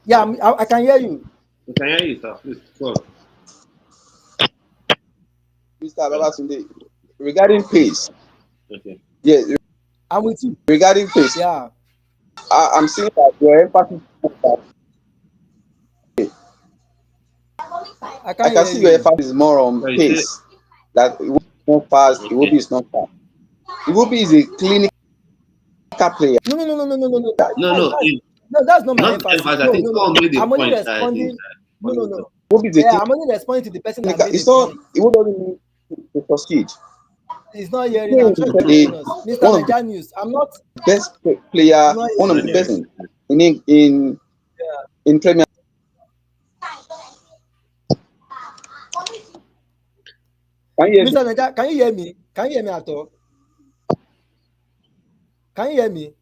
Yeah, I can hear you. I can hear you, sir. Please go on. Mr. Babatunde, regarding pace. Okay. Yes, I'm with you. regarding pace. Yeah. I'm saying that your emphasis. I I can see your emphasis is more on pace. That Iwobi is not fast. Okay. Iwobi is not fast. Iwobi is a clinical player. No. No, That's not my not emphasis. I think someone made the I'm only point. responding. No. Iwobi is a Yeah, I'm only responding to the person that made it's the not. point. Iwobi doesn't need to succeed. He's not hearing. I'm sure he's not hearing us. Mr. One of the Nigerian News. I'm not. best player, I'm not one of the hearing best in Premier. Can you hear me? Mr. Nigerian, can you hear me? Can you hear me at all? Can you hear me?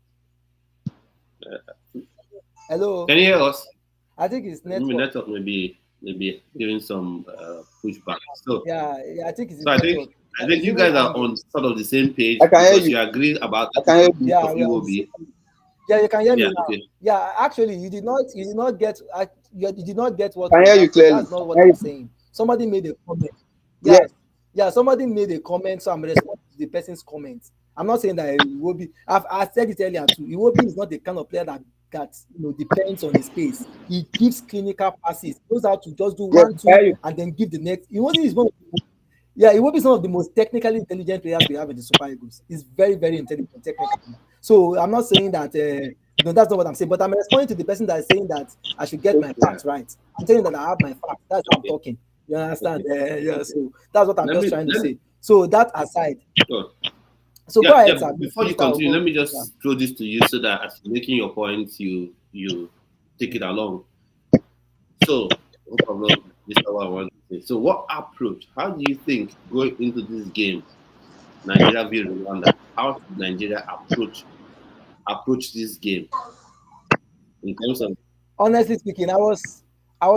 Hello. Can you hear us? I think it's Maybe network. network maybe giving some pushback. So Yeah, I think it's So I network. think you guys are on sort of the same page I can hear because you. you agree about I can hear you. Yeah, of UOB. Yeah, you can hear me Yeah, now. okay. Yeah, actually, you did not get you did not get what. I can hear you clearly. That's not what I'm saying. Somebody made a comment. Yeah, Yes. yeah, somebody made a comment, so I'm responding to the person's comment. I'm not saying that Iwobi. I said it earlier too. Iwobi is not the kind of player that that depends on his pace. He gives clinical passes. He knows how to just do Yes, 1, 2, Ayu. and then give the next. He is one of the yeah, he will be some of the most technically intelligent players we have in the Super Eagles. He's very, very intelligent technically. So I'm not saying that that's not what I'm saying, but I'm responding to the person that is saying that I should get my Yeah. facts right. I'm saying that I have my facts. That's how I'm Okay. talking. You understand? Okay. Yeah. So that's what I'm Let just me trying to let me say. So that aside, go. so go Yeah, ahead, yeah. sir. Before you Mr. continue, let Ogo. me Yeah. just throw this to you so that as you're making your points, you take it along. So, no problem. This is what I want to say. So, what approach? How do you think going into this game, Nigeria v Rwanda? How should Nigeria approach this game in terms of? Honestly speaking, I was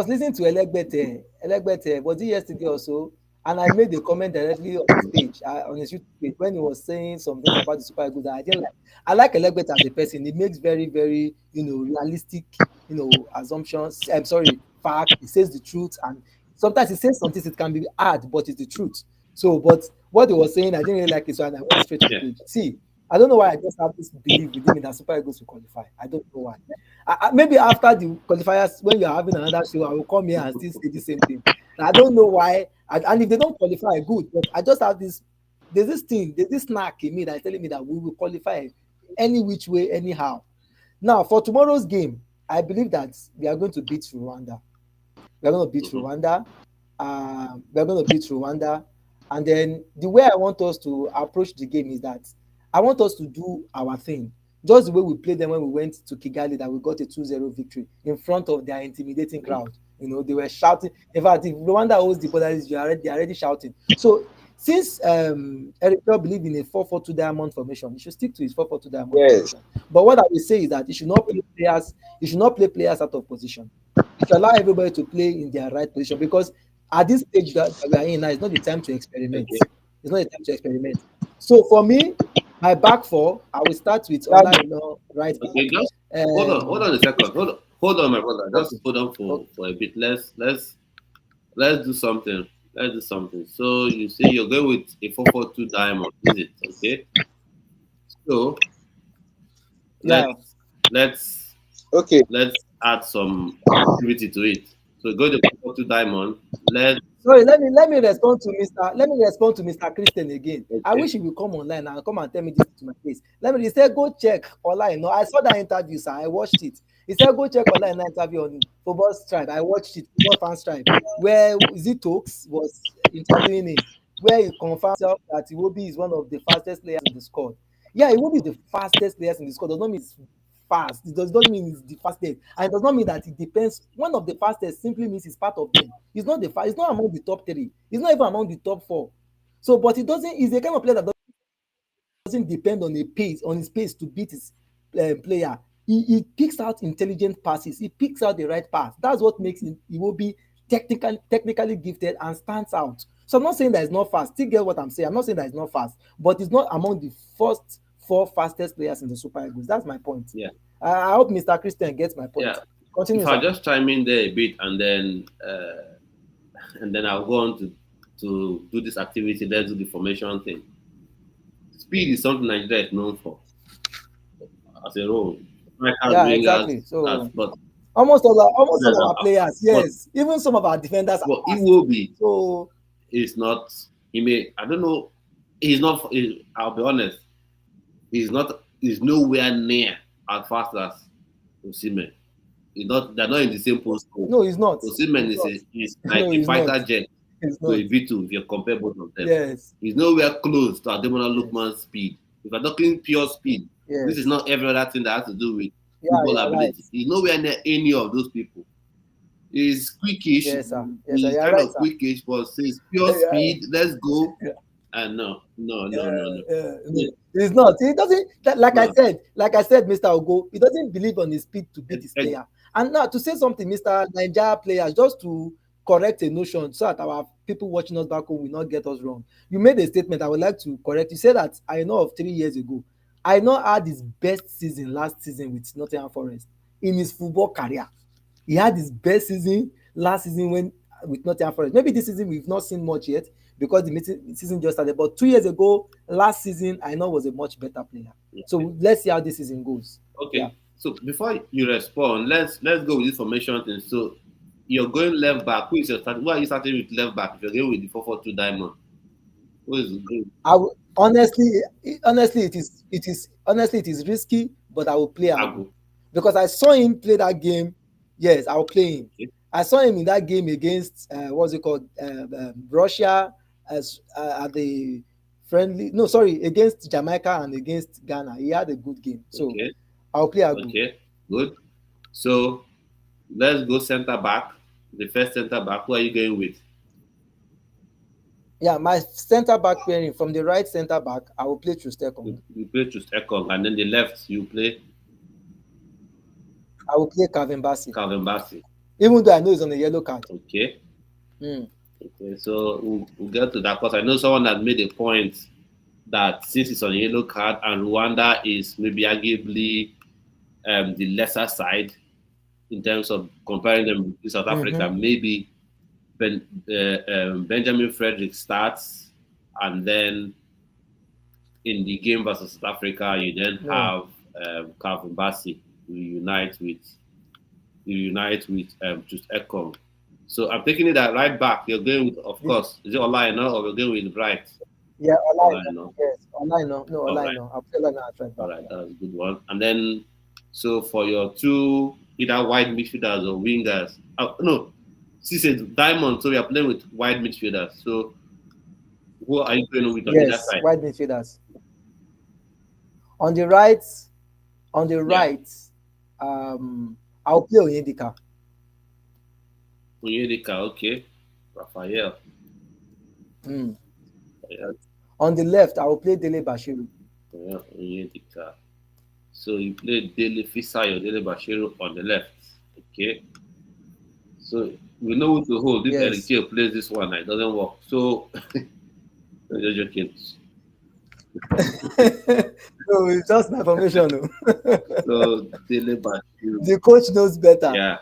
listening to Elegbete, was it yesterday or so? And I made a comment directly on his page, on his YouTube page, when he was saying some things about the Super Eagles that I didn't like. I like Elegbete as a person. He makes very, very, realistic, assumptions. I'm sorry, fact. He says the truth, and sometimes he says something it can be hard, but it's the truth. So, but what he was saying, I didn't really like it, so and I went straight to the Yeah. page. See, I don't know why I just have this belief within me that Super Eagles will qualify. I don't know why. Maybe after the qualifiers, when you're having another show, I will come here and still say the same thing. I don't know why. And if they don't qualify, good. But I just have this. There's this snack in me that's telling me that we will qualify any which way, anyhow. Now, for tomorrow's game, I believe that we are going to beat Rwanda. We are going to beat Mhm. Rwanda. We are going to beat Rwanda. And then the way I want us to approach the game is that I want us to do our thing. Just the way we played them when we went to Kigali, that we got a 2-0 victory in front of their intimidating crowd. They were shouting. In fact, if Rwanda holds the border, they're already shouting. So since Eric Bell believe in a 4-4-2 diamond formation, he should stick to his 4-4-2 diamond Yes. formation. But what I will say is that he should not play players out of position. He should allow everybody to play in their right position, because at this stage that we are in now, it's not the time to experiment. Okay. It's not the time to experiment. So for me, my back four, I will start with That's Ola, right back. Okay. Just hold on a second. Hold on, my brother. Just Okay. hold on Okay. for a bit. Let's do something. Let's do something. So you say you're going with a 4-4-2 diamond, is it? Okay. So Yeah. let's okay. let's add some activity to it. So go to 4-4-2 diamond. Let's Sorry, let me respond to Mr. Christian again. I okay. wish he will come online and come and tell me this to my face. He said go check online. No, I saw that interview, sir. I watched it. He said go check online interview on Football Stripe. I watched it, Football Fan Stripe, where Zitox was interviewing him, where he confirmed himself that Iwobi is one of the fastest players in the squad. Yeah, Iwobi is the fastest players in the squad. Does not mean it's fast. It doesn't mean it's the fastest, and it does not mean that it depends. One of the fastest simply means it's part of them. He's not the fast. He's not among the top three. He's not even among the top four. So, but it doesn't. He's the kind of player that doesn't depend on his pace to beat his player. He picks out intelligent passes. He picks out the right pass. That's what makes him. He will be technically gifted and stands out. So I'm not saying that it's not fast. Still get what I'm saying. I'm not saying that it's not fast, but it's not among the first four fastest players in the Super Eagles. That's my point. Yeah. I hope Mr. Christian gets my point. Yeah. Continue, If I sir. just chime in there a bit and then I'll go on to do this activity, let's do the formation thing. Speed is something Nigeria is known for as a role. Yeah, exactly. So But almost all yes, our players, but yes, even some of our defenders are it fast. will be. So Is not. He may. I don't know. He's not. I'll be honest. He's not. He's nowhere near as fast as Osimhen. He's not. They're not in the same post. no, he's not. Osimhen He's not. is like No, a he's not. fighter jet He's to not. a V2 if you compare both of them. Yes. He's nowhere close to Ademola Lookman's speed. If you're talking pure speed, Yes. this is not every other thing that has to do with Yeah, football you're ability. right. He's nowhere near any of those people. He's quickish. Yes, sir. Yes, He's sir. You're kind right, of sir. quickish, but says pure speed. Let's go. Yeah. And no. No, Yeah, he's not. He doesn't. Like I no. said, Mr. Ogo, he doesn't believe on his speed to beat his And- player. And now to say something, Mr. Nigeria players, just to correct a notion, so that our people watching us back home will not get us wrong. You made a statement I would like to correct. You said that I know of 3 years ago. I know had his best season last season with Nottingham Forest in his football career. He had his best season last season when with Nottingham Forest. Maybe this season we've not seen much yet because the season just started. But 2 years ago, last season, I know was a much better player. So let's see how this season goes. Okay. Yeah. So before you respond, let's go with this formation thing. So you're going left back. Who is your start? Why are you starting with left back if you're going with the 4-4-2 diamond? Who is good? Honestly, it is risky, but I will play Agu because I saw him play that game. Yes, I'll play him. Okay. I saw him in that game against what's it called, Russia, as at the friendly. No, sorry, against Jamaica and against Ghana. He had a good game, so Okay. I'll play Agu. Okay, good. So let's go center back. The first center back. Who are you going with? Yeah, my center back pairing from the right center back, I will play Trustekong. You play Trustekong, and then the left you play. I will play Calvin Bassey. Calvin Bassey. Even though I know he's on a yellow card. Okay. Okay, so we'll get to that because I know someone that made a point that since it's on a yellow card and Rwanda is maybe arguably the lesser side in terms of comparing them to South Africa, maybe Benjamin Frederick starts, and then in the game versus South Africa, you then have Calvin Bassey unite with just Ekong. So I'm taking it that right back. You're going with, of course, is it Olaina or we're going with right? Yeah, Olaina. Yes, Olaina. No, Olaina. Right. I'll play Olaina at right back. All right, that's a good one. And then, so for your two either wide midfielders or wingers, no, she said diamond. So we are playing with wide midfielders. So who are you going with on the other side? Wide midfielders. On the right, I'll play Onyedika. Onyedika, okay. Raphael. Yeah. On the left, I will play Dele Bashiru. Yeah, Onyedika. So you play Dele Fisayo, Dele Bashiru on the left. Okay. So we know who to hold. If Eric plays this one, it doesn't work. So I'm just joking. No, it's just my information. So Dele Bashiru. The coach knows better. Yeah.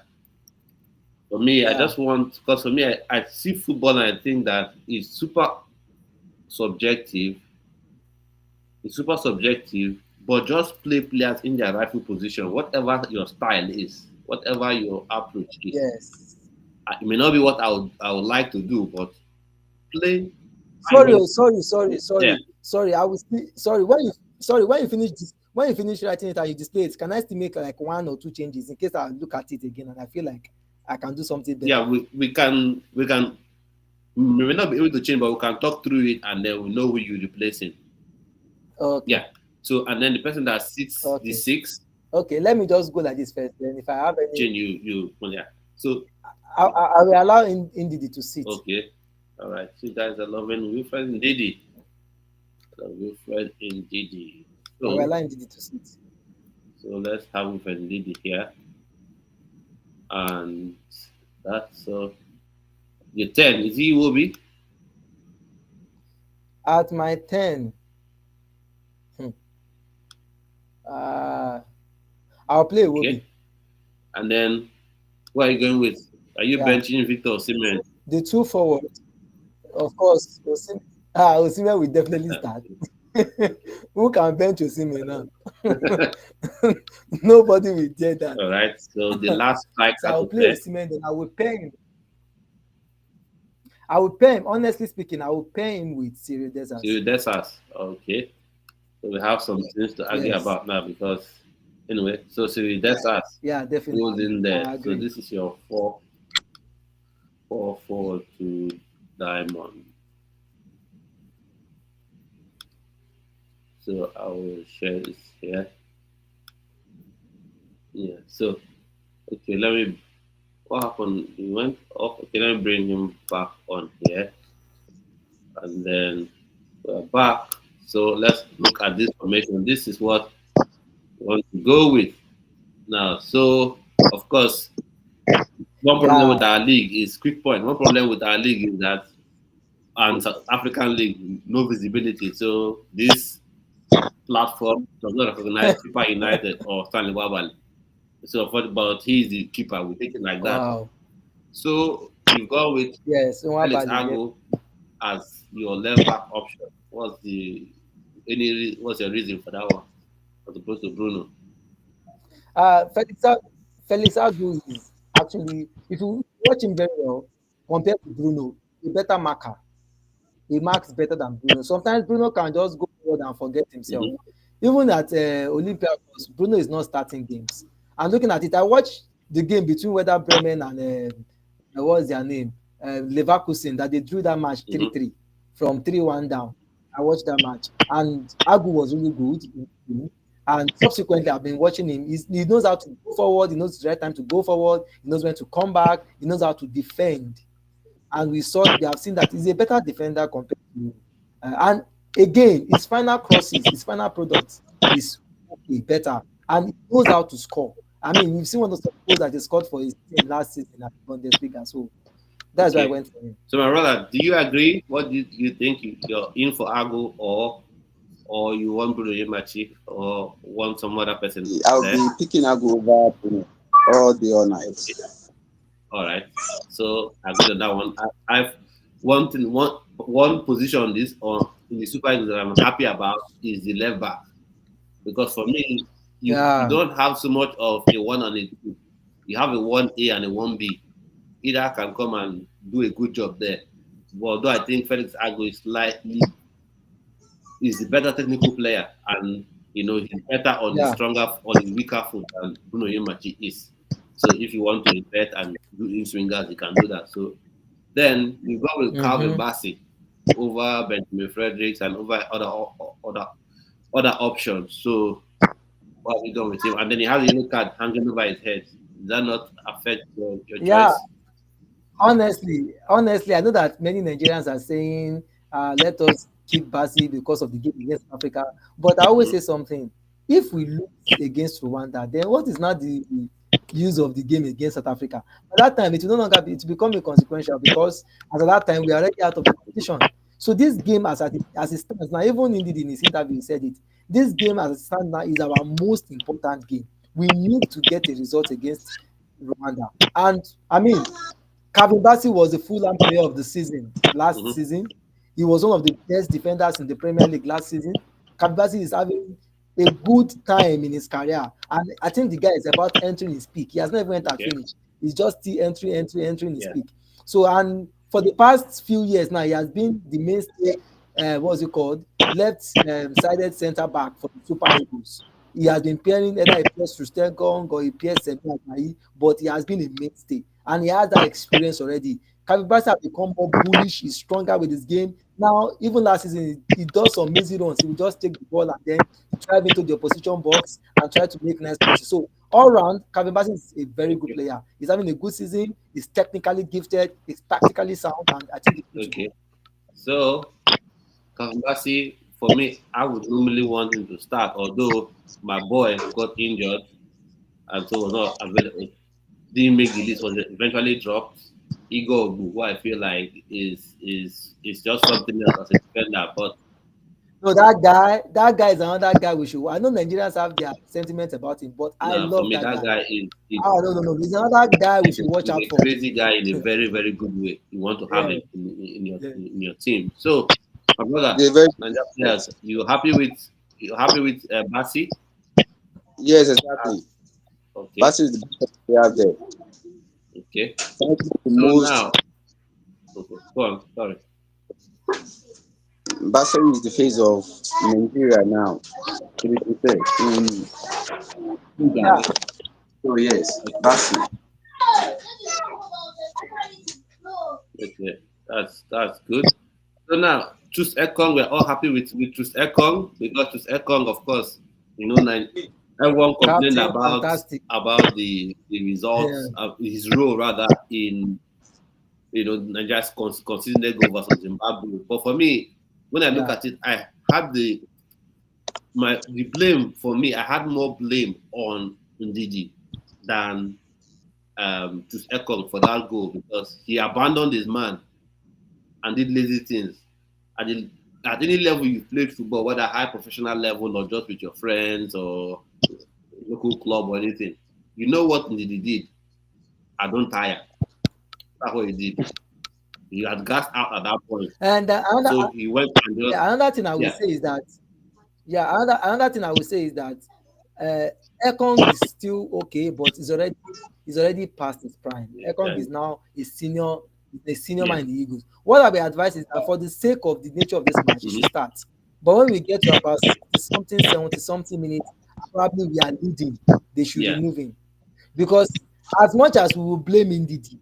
For me, I just want, because for me, I see football and I think that it's super subjective. It's super subjective, but just play players in their rightful position, whatever your style is, whatever your approach is. Yes. It may not be what I would like to do, but play. Sorry. Yeah. Sorry, I was sorry. When you finish this, when you finish writing it and you display it, can I still make like 1 or 2 changes in case I look at it again and I feel like I can do something better? Yeah, we can. We may not be able to change, but we can talk through it and then we know who you're replacing. Okay. Yeah. So and then the person that sits the 6. Okay, let me just go like this first. Then if I have any change, yeah. So I will allow Ndidi to sit. Okay. All right. So you guys are loving Wilfred Ndidi. Wilfred Ndidi. I will allow Ndidi to sit. So let's have Wilfred Ndidi here. And that's your 10. Is he Iwobi? At my 10, I'll play Iwobi. Okay. And then what are you going with? Are you benching Victor Osimhen? The 2 forward, of course. Osimhen will definitely start. Who can bench Osimhen now? Nobody will dare that. All right. So the last striker. So I'll play Osimhen, then I will pair him. Honestly speaking, I will pair him with Cyril Desas. Cyril Desas. Okay. So we have some things to argue about now because anyway, so Cyril Desas. Yeah, definitely. Goes in there. So this is your 4-4-2 diamond. So I will share this here. Yeah. So okay, what happened? He went off. Okay, let me bring him back on here. And then we're back. So let's look at this formation. This is what we want to go with now. So of course, one problem with our league is quick point. One problem with our league is that and South African league, no visibility. So this platform does not recognize Super United or Stanley Wabali. So but he's the keeper. We take it like that. Wow. So you go with Alex Ago as your left back option. What's your reason for that one as opposed to Bruno? Felix, Felix Agu is actually, if you watch him very well, compared to Bruno, a better marker. He marks better than Bruno. Sometimes Bruno can just go forward and forget himself. Mm-hmm. Even at Olympiacos, Bruno is not starting games. And looking at it, I watched the game between Werder Bremen and what's their name? Leverkusen, that they drew that match Mm-hmm. 3-3 from 3-1 down. I watched that match. And Agu was really good. And subsequently, I've been watching him. He knows how to go forward. He knows the right time to go forward. He knows when to come back. He knows how to defend. And we have seen that he's a better defender compared to. And again, his final crosses, his final product is okay, better. And he knows how to score. I mean, we've seen one of the goals that he scored for his team last season at Bundesliga. So that's why I went for him. So, my brother, do you agree? What do you think? You're in for Agu, or you want Bruno Yemachi, or want some other person? I'll be picking Agu over Bruno all day, all night. All right. So I agree on that one. I've one position on this in the Super Eagles that I'm happy about is the left back, because for me, you don't have so much of a 1 and a 2. You have a 1A and a 1B. Either can come and do a good job there. But although I think Felix Agu is the better technical player, and he's better on the stronger, on the weaker foot than Bruno Yemachi is. So if you want to bet and do in swingers, you can do that. So then you go with Calvin Bassey over Benjamin Fredericks and over other options. So what have you done with him? And then he has a yellow card hanging over his head. Does that not affect your choice? Honestly, I know that many Nigerians are saying, let us keep Bassey because of the game against Africa. But I always say something. If we lose against Rwanda, then what is not the use of the game against South Africa? At that time, it will no longer be, it will become inconsequential, because at that time we are already out of the competition. So this game, as it stands now, even indeed in his interview he said it, this game as it stands now is our most important game. We need to get a result against Rwanda. And I mean, Calvin Bassey was the full-time player of the season last season. He was one of the best defenders in the Premier League last season. Calvin Bassey is having a good time in his career, and I think the guy is about entering his peak. He has not even entered finish. He's just still entering his peak. So, and for the past few years now, he has been the mainstay, left-sided centre back for the Super Eagles. He has been pairing either a pairs Rustegong or a pairs Sebi, but he has been a mainstay, and he has that experience already. Calvin Bassey has become more bullish. He's stronger with his game. Now, even last season, he does some easy runs. He will just take the ball and then drive into the opposition box and try to make nice passes. So, all round, Calvin Bassey is a very good player. He's having a good season. He's technically gifted. He's tactically sound. And I think So, Calvin Bassey, for me, I would normally want him to start, although my boy got injured and so was not available. Didn't make the list, was eventually dropped. Igor, who I feel like is just something else as a defender. But no, that guy is another guy we should. I know Nigerians have their sentiments about him, but I love that guy. No, he's another guy we should watch out for. Crazy guy in a very, very good way. You want to have him in your team. So, my brother, Nigerian players, you happy with Bassey? Yes, exactly. Okay. Bassey is the best player there. Okay. Now, okay, go on. Sorry. Bassey is the face of Nigeria now. So yes, Bassey. Okay, that's good. So now, Chus Ekong, we're all happy with Chus Ekong, because Chus Ekong, of course, everyone complained about the results of his role rather in Nigeria's consistent goal versus Zimbabwe. But for me, when I look at it, I had the blame for me. I had more blame on Ndidi than Chus Ekong for that goal, because he abandoned his man and did lazy things. At any level you played football, whether high professional level or just with your friends or local club or anything, you know what Ndidi did? I don't tire. That's what he did. He had gassed out at that point. And so he went and just, another thing I would say is that Ekong is still okay, but he's already past his prime. Ekong is now a senior man in the Eagles. What I will advise is that for the sake of the nature of this match, he should start. But when we get to about 60 something, 70 something minutes, probably we are leading. They should remove him. Because as much as we will blame Ndidi,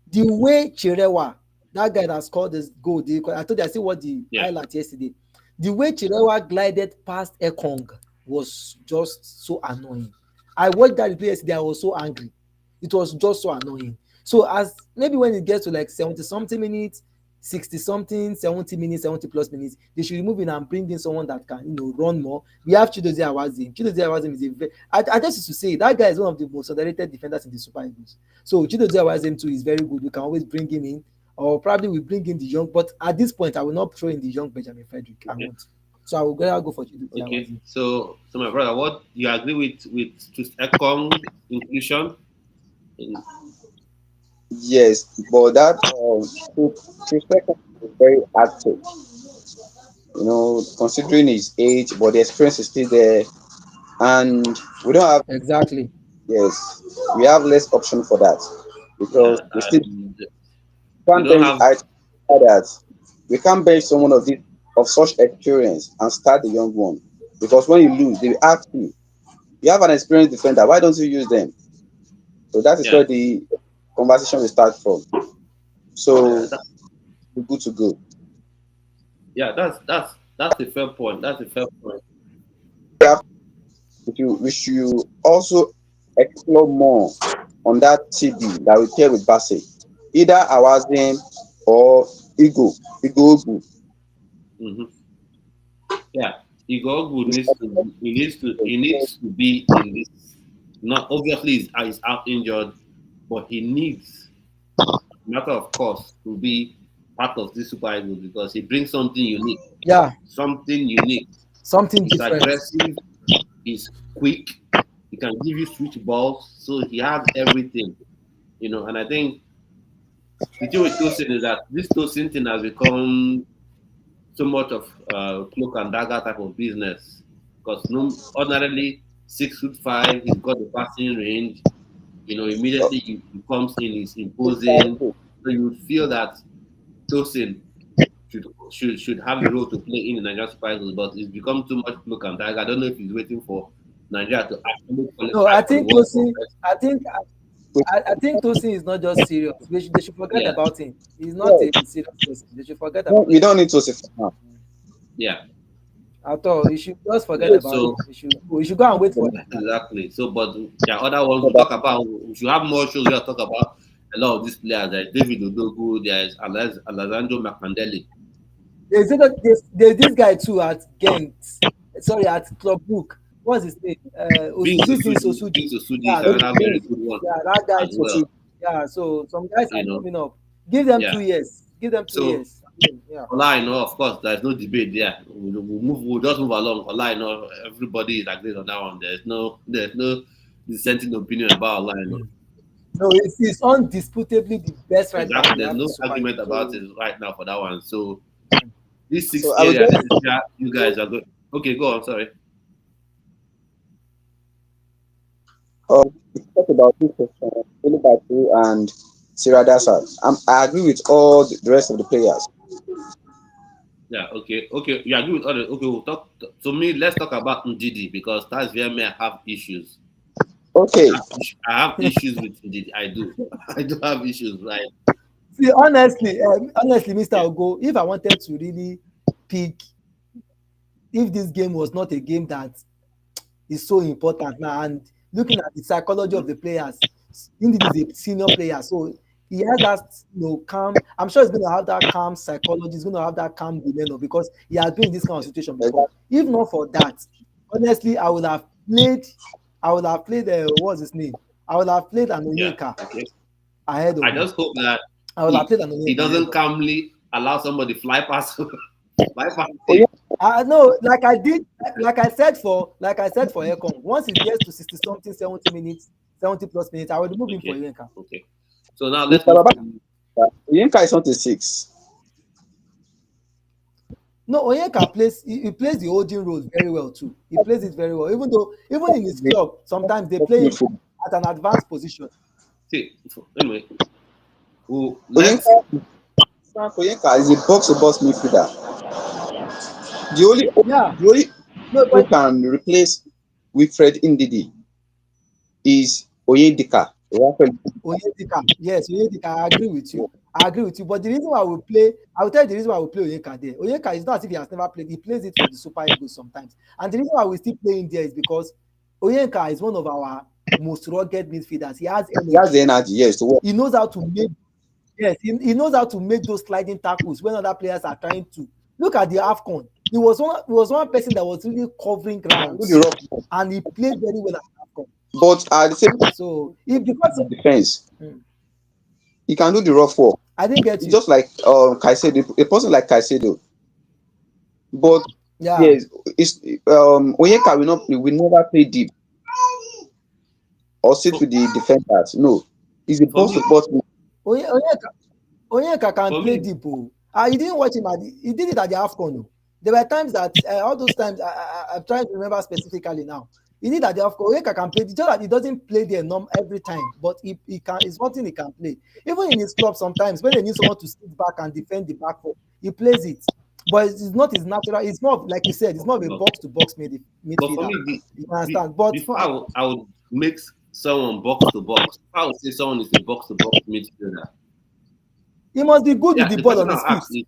the way Chirewa, that guy that scored this goal, I told you I see what the highlight yesterday. The way Chirewa glided past Ekong was just so annoying. I watched that replay yesterday, I was so angry. It was just so annoying. So as maybe when it gets to like 70 something minutes, 60 something, 70 minutes, 70 plus minutes, they should remove it and bring in someone that can, run more. We have Chidozie Awazim. Chidozie Awazim is a very, I just used to say that guy is one of the most underrated defenders in the Super Eagles. So Chidozie Awazim too is very good. We can always bring him in, or probably we bring in the young. But at this point, I will not throw in the young Benjamin Frederick. I won't. So I will go for Chidozie Awazim. So my brother, what you agree with Ekong inclusion? Yes, but that Ekong is very active. Considering his age, but the experience is still there, and we don't have exactly. Yes, we have less option for that because we still we can't bench someone of such experience and start the young one, because when you lose, they will ask you have an experienced defender, why don't you use them? So that is where the conversation will start from. So we're good to go. Yeah, that's a fair point. That's a fair point. We should also explore more on that TB that we pair with Bassey, either Awazim or Igo. Mm-hmm. Yeah, Igo needs to be in this. Not obviously he's out injured, but he needs, matter of course, to be part of this Super Eagles because he brings something unique. Yeah, something unique. Something he's different. Aggressive. He's quick. He can give you switch balls. So he has everything, And I think the deal with Tosin is that this Tosin thing has become so much of cloak and dagger type of business. Because ordinarily 6'5", he's got the passing range. Immediately he comes in, he's imposing. So you would feel that Tosin should have a role to play in the Nigerian Super Eagles, but it's become too much cloak and dagger. I don't know if he's waiting for Nigeria to actually qualify. No, I think Tosin. I think Tosin is not just serious. They should forget about him. He's not a serious person. They should forget about him. We don't need Tosin now. Yeah. At all. You should just forget about him. You should go and wait for him. Exactly. So, but there are other ones we talk about. We should have more shows where we talk about a lot of these players. There's David Odogu, there's Alessandro Macandeli. There's this guy too at Ghent. Sorry, at Club Book. What's his name? Sosuji. Yeah, another very good one. Yeah, that guy too. Well. Yeah, so some guys are coming up. Give them 2 years. Give them 2 years. Yeah. Of course, there's no debate there. We'll just move along. Everybody is agreed on that one. There's no dissenting opinion about Olaino. No, it's undisputably the best right now. There's no argument about it right now for that one. So these 6 areas, you guys are good. Okay, go on. Sorry. We talked about this question, Olubatu and Siradasa. I agree with all the rest of the players. Yeah, okay. You agree with all the we'll talk to me, let's talk about Ndidi because that's where may have issues. Okay. I have issues with Ndidi. I do have issues, right? See, honestly, Mr. Ogo, if I wanted to really pick, if this game was not a game that is so important now, and looking at the psychology of the players, Ndidi is a senior player, so he has that calm. I'm sure he's going to have that calm psychology. He's going to have that calm demeanor because he has been in this kind of situation before. If not for that, honestly, I would have played. What's his name? I would have played Anoyeka ahead of him. I just hope that he doesn't calmly allow somebody fly past him. No, like I said for Ekong, once it gets to 60 something, 70 minutes, 70 plus minutes, I will move him for Yenka. Okay. So now let's move Yenka is 26. No, Onyeka plays. He plays the holding role very well too. He plays it very well. Even in his club, sometimes they play him at an advanced position. See, anyway, Onyeka is a box-to-box midfielder. The only No, who but can replace Wilfred Ndidi is Onyedika. Onyedika, yes, Onyedika. I agree with you. But the reason why I will tell you the reason why we play Onyeka there. Onyeka is not as if he has never played. He plays it for the Super Eagles sometimes. And the reason why we still play him there is because Onyeka is one of our most rugged midfielders. He has energy. He has the energy, yes. He knows how to make he knows how to make those sliding tackles when other players are trying to. Look at the AFCON. He was one person that was really covering ground, and he played very well at AFCON. But at the same time, so because of defense, he can do the rough work. I didn't get you. Just like Caicedo, a person like Caicedo. But yes, it's Onyeka will never play deep or sit with the defenders. No, he's a box-to-box. Onyeka can play deep. You didn't watch him he did it at the AFCON. There were times that all those times I'm trying to remember specifically now. He did at the AFCON. Onyeka can play. Just that he doesn't play there every time, but he can. It's one thing he can play. Even in his club, sometimes when they need someone to sit back and defend the back foot, he plays it. But it's not his natural. It's not like you said. It's not a box-to-box midfielder. But for me, you understand? But before I would make someone box-to-box, I would say someone is a box-to-box midfielder. He must be good with the ball on his feet.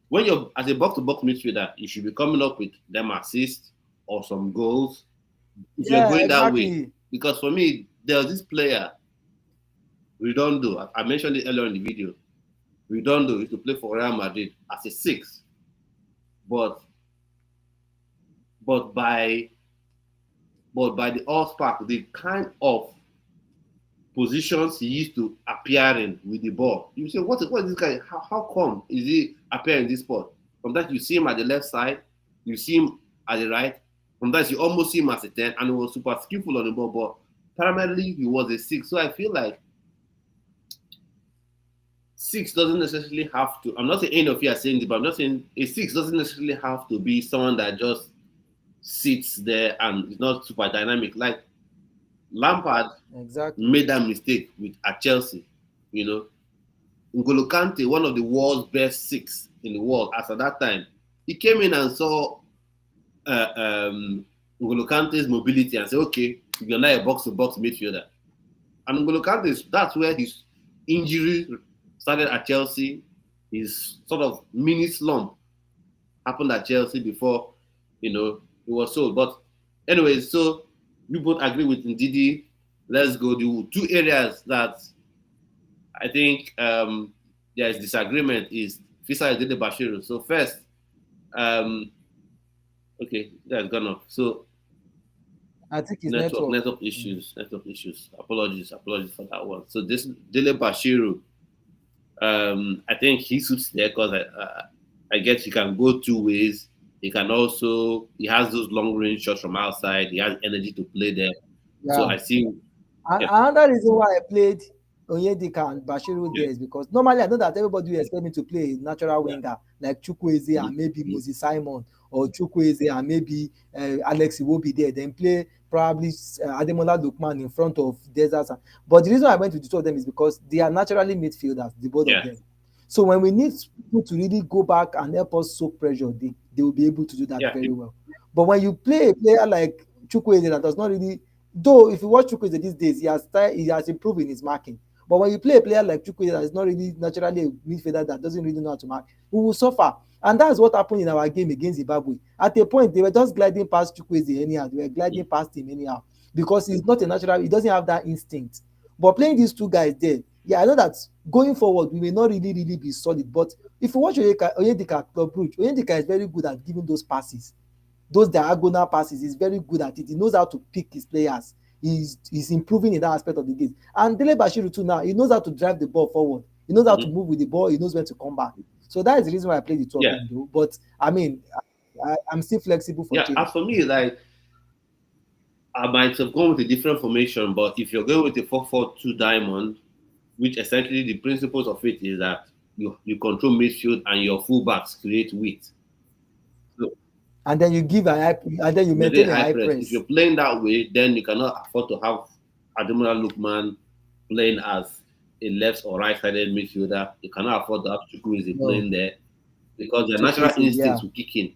When you're as a box-to-box midfielder, you should be coming up with them assists or some goals. If you're going that way, because for me, there's this player, Redondo. I mentioned it earlier in the video. Redondo used to play for Real Madrid as a 6, but by the All-Spark, the kind of positions he used to appear in with the ball. You say, what is this guy? How come is he appearing in this spot? Sometimes you see him at the left side, you see him at the right. Sometimes you almost see him as a 10, and he was super skillful on the ball, but primarily he was a 6. So I feel like 6 doesn't necessarily have to. I'm not saying any of you are saying this, but I'm not saying a 6 doesn't necessarily have to be someone that just sits there and is not super dynamic. Like Lampard made that mistake at Chelsea. N'Golo Kante, one of the world's best 6 in the world, as at that time, he came in and saw N'Golo Kante's mobility and said, okay, you're not a box-to-box midfielder. And N'Golo Kante, that's where his injury started at Chelsea. His sort of mini slump happened at Chelsea before, he was sold. But anyway, so you both agree with Ndidi. Let's go to 2 areas that I think there is disagreement is Fisa Dede Bashiru. So first, okay, that's gone off. So I think it's network issues. Apologies for that one. So this Dele Bashiru, I think he suits there because I guess he can go 2 ways. He has those long range shots from outside. He has energy to play there. Yeah. So I see. Another reason why I played Onyedika and Bashiru there is because normally I know that everybody will expect me to play a natural winger like Chukwueze and maybe Moses Simon, or Chukwueze and maybe Alex Iwobi there. Then play probably Ademola Lookman in front of Desert. But the reason I went with the 2 of them is because they are naturally midfielders, the both of them. So when we need people to really go back and help us soak pressure, they will be able to do that very well. But when you play a player like Chukwueze that does not really, though if you watch Chukwueze these days, he has improved in his marking. But when you play a player like Chukwueze that is not really naturally a midfielder that doesn't really know how to mark, we will suffer. And that's what happened in our game against Zimbabwe. At a point, they were just gliding past Chukwueze anyhow. They were gliding past him anyhow because he's not a natural, he doesn't have that instinct. But playing these 2 guys there, I know that going forward, we may not really be solid. But if you watch Onyedika Club Brugge, Onyedika is very good at giving those passes. Those diagonal passes, he's very good at it. He knows how to pick his players. He's improving in that aspect of the game. And Dele Bashiru too now, he knows how to drive the ball forward. He knows how to move with the ball. He knows when to come back. So that is the reason why I played the 2 of them, though. But I mean, I'm still flexible for change. As for me, like, I might have gone with a different formation, but if you're going with a 4-4-2 diamond, which essentially the principles of it is that you control midfield and your fullbacks create width. So And then you give and then you maintain a high press. If you're playing that way, then you cannot afford to have Ademola Lookman playing as a left or right-sided midfielder. You cannot afford to have Chukwueze playing there because their natural instincts will kick in.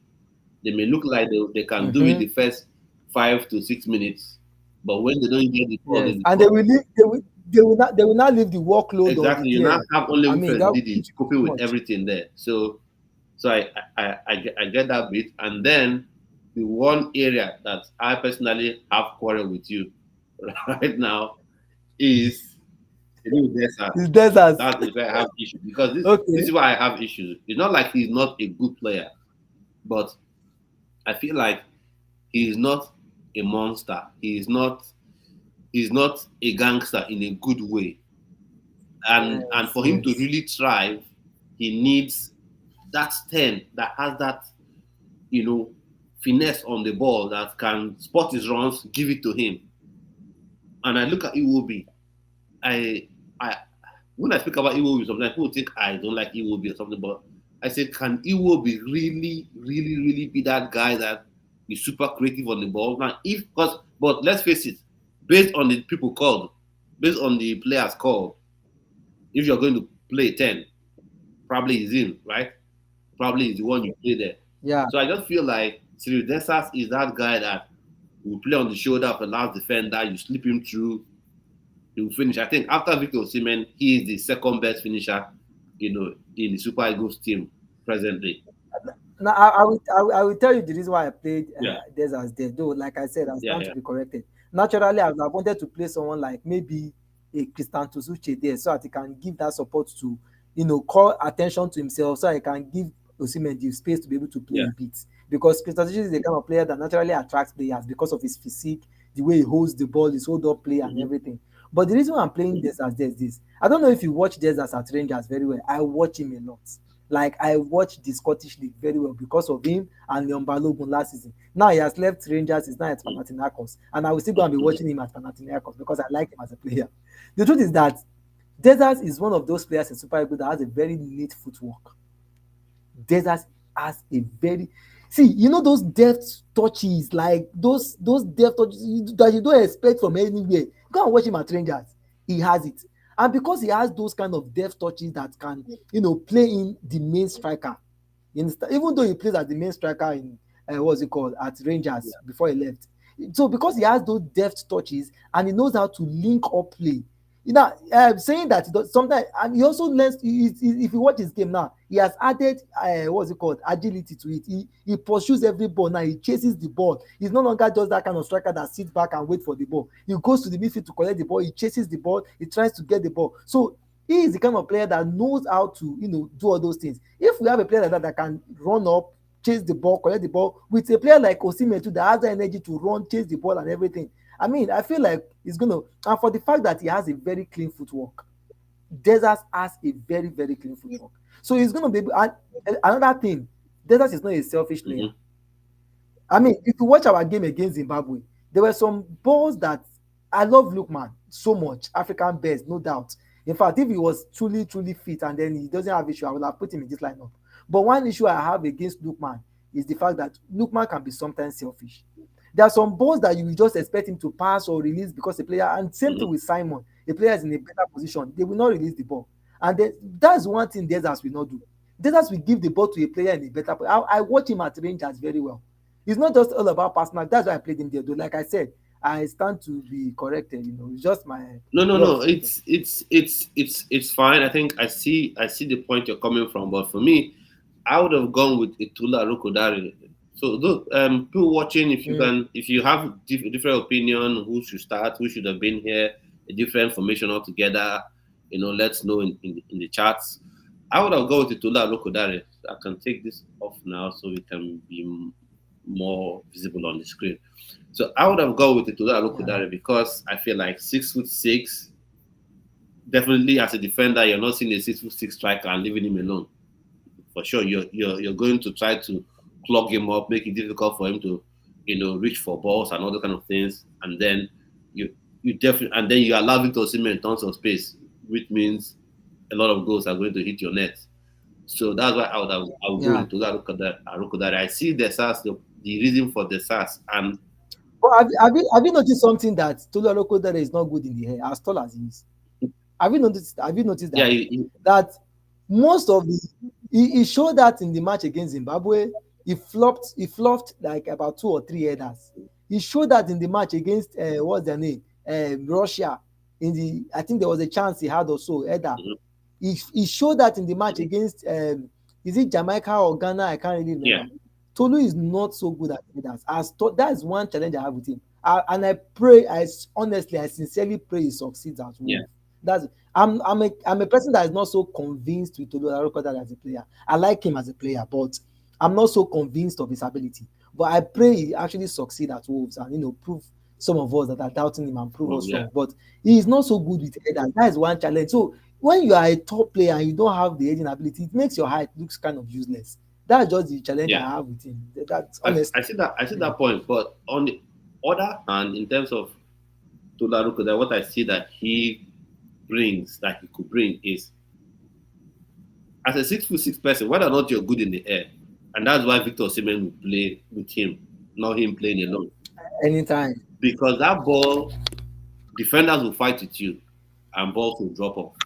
They may look like they can do it the first 5 to 6 minutes, but when they don't get the ball, and they will not leave the workload. Exactly, you now have only Didi coping with much. everything there. So I get that bit, and then the one area that I personally have quarrel with you right now is It's Desert. That is where I have issues because this is why I have issues. It's not like he's not a good player, but I feel like he is not a monster. He's not a gangster in a good way. And for him to really thrive, he needs that 10 that has that, finesse on the ball that can spot his runs, give it to him. And I look at Iwobi. When I speak about Iwobi, sometimes people think I don't like Iwobi or something, but I say, can Iwobi really, really, really be that guy that is super creative on the ball? Now, but let's face it, based on the people called, based on the players called, if you're going to play 10, probably is him, right? Probably is the one you play there. Yeah. So I just feel like Cyril Dessers is that guy that will play on the shoulder of the last defender, you slip him through, he will finish. I think after Victor Osimhen, he is the second best finisher, in the Super Eagles team presently. Now, I will tell you the reason why I played Desert there. Though, like I said, I stand to be corrected. Naturally, I wanted to play someone like maybe a Christian Tosuche there, so that he can give that support to, call attention to himself, so he can give Osimhen the space to be able to play a bit. Because Christian Tosuche is the kind of player that naturally attracts players because of his physique, the way he holds the ball, his hold-up play, and everything. But the reason why I'm playing Desert there is this. I don't know if you watch Desert at Rangers very well. I watch him a lot. Like, I watched the Scottish League very well because of him and Leon Balogun last season. Now he has left Rangers, he's now at Panathinaikos. And I will still go and be watching him at Panathinaikos because I like him as a player. The truth is that Desert is one of those players in Super Eagles that has a very neat footwork. Desert has a very... See, those deft touches, like those deft touches that you don't expect from anywhere. Go and watch him at Rangers. He has it. And because he has those kind of deft touches that can, play in the main striker. Even though he plays as the main striker in, at Rangers before he left. So because he has those deft touches and he knows how to link up play. Saying that sometimes, and he also learns, if you watch his game now, he has added, agility to it. He pursues every ball now, he chases the ball. He's no longer just that kind of striker that sits back and wait for the ball. He goes to the midfield to collect the ball, he chases the ball, he tries to get the ball. So he is the kind of player that knows how to, do all those things. If we have a player like that can run up, chase the ball, collect the ball, with a player like Osimhen too that has the energy to run, chase the ball and everything, I mean, I feel like he's going to, and for the fact that he has a very clean footwork, Desert has a very, very clean footwork. So he's going to be able, and another thing, Desert is not a selfish player. I mean, if you watch our game against Zimbabwe, there were some balls that I love Lookman so much, African best, no doubt. In fact, if he was truly, truly fit and then he doesn't have issue, I would have put him in this lineup. But one issue I have against Lookman is the fact that Lookman can be sometimes selfish. There are some balls that you will just expect him to pass or release because the player, and same thing with Simon, the player is in a better position, they will not release the ball. And that's one thing Desert will not do. Desert will give the ball to a player in a better position. I watch him at Rangers very well. It's not just all about personal. That's why I played him there. Though, like I said, I stand to be corrected. It's just my no. It's fine. I think I see the point you're coming from, but for me, I would have gone with Itula Rokodare. So look, people watching, if you have different opinion, who should start, who should have been here, a different information altogether, let's know in the chats. I would have gone with Itula Rokodare. I can take this off now so it can be more visible on the screen. So I would have gone with Itula Rokodare because I feel like 6'6", definitely as a defender, you're not seeing a 6'6" striker and leaving him alone. For sure, you're going to try to clog him up, make it difficult for him to, reach for balls and all those kind of things. And then you definitely, and then you allow him to Osimhen tons of space, which means a lot of goals are going to hit your net. So that's why I would go into that Arukodare. I see the SARS, the reason for the SARS. And but have you noticed something that Tolu Arokodare is not good in the air, as tall as he is? Have you noticed that? Yeah, that most of the he showed that in the match against Zimbabwe, he flopped like about 2 or 3 headers. He showed that in the match against what's their name? Russia. I think there was a chance he had also header. He showed that in the match against is it Jamaica or Ghana? I can't really remember. Yeah. Tolu is not so good at headers. That's one challenge I have with him. And I pray, I sincerely pray he succeeds as well. Yeah. I'm a person that is not so convinced with Tolu Arokodare as a player. I like him as a player, but I'm not so convinced of his ability. But I pray he actually succeed at Wolves and prove some of us that are doubting him and prove us wrong. But he is not so good with headers. That is one challenge. So when you are a top player and you don't have the heading ability, it makes your height looks kind of useless. That's just the challenge I have with him. That's honest. I see that point. But on the other hand, in terms of Tolu Arokodare, what I see that he could bring is, as a 6'6" person, whether or not you're good in the air, and that's why Victor Osimhen will play with him, not him playing alone. Anytime. Because that ball, defenders will fight with you, and balls will drop off.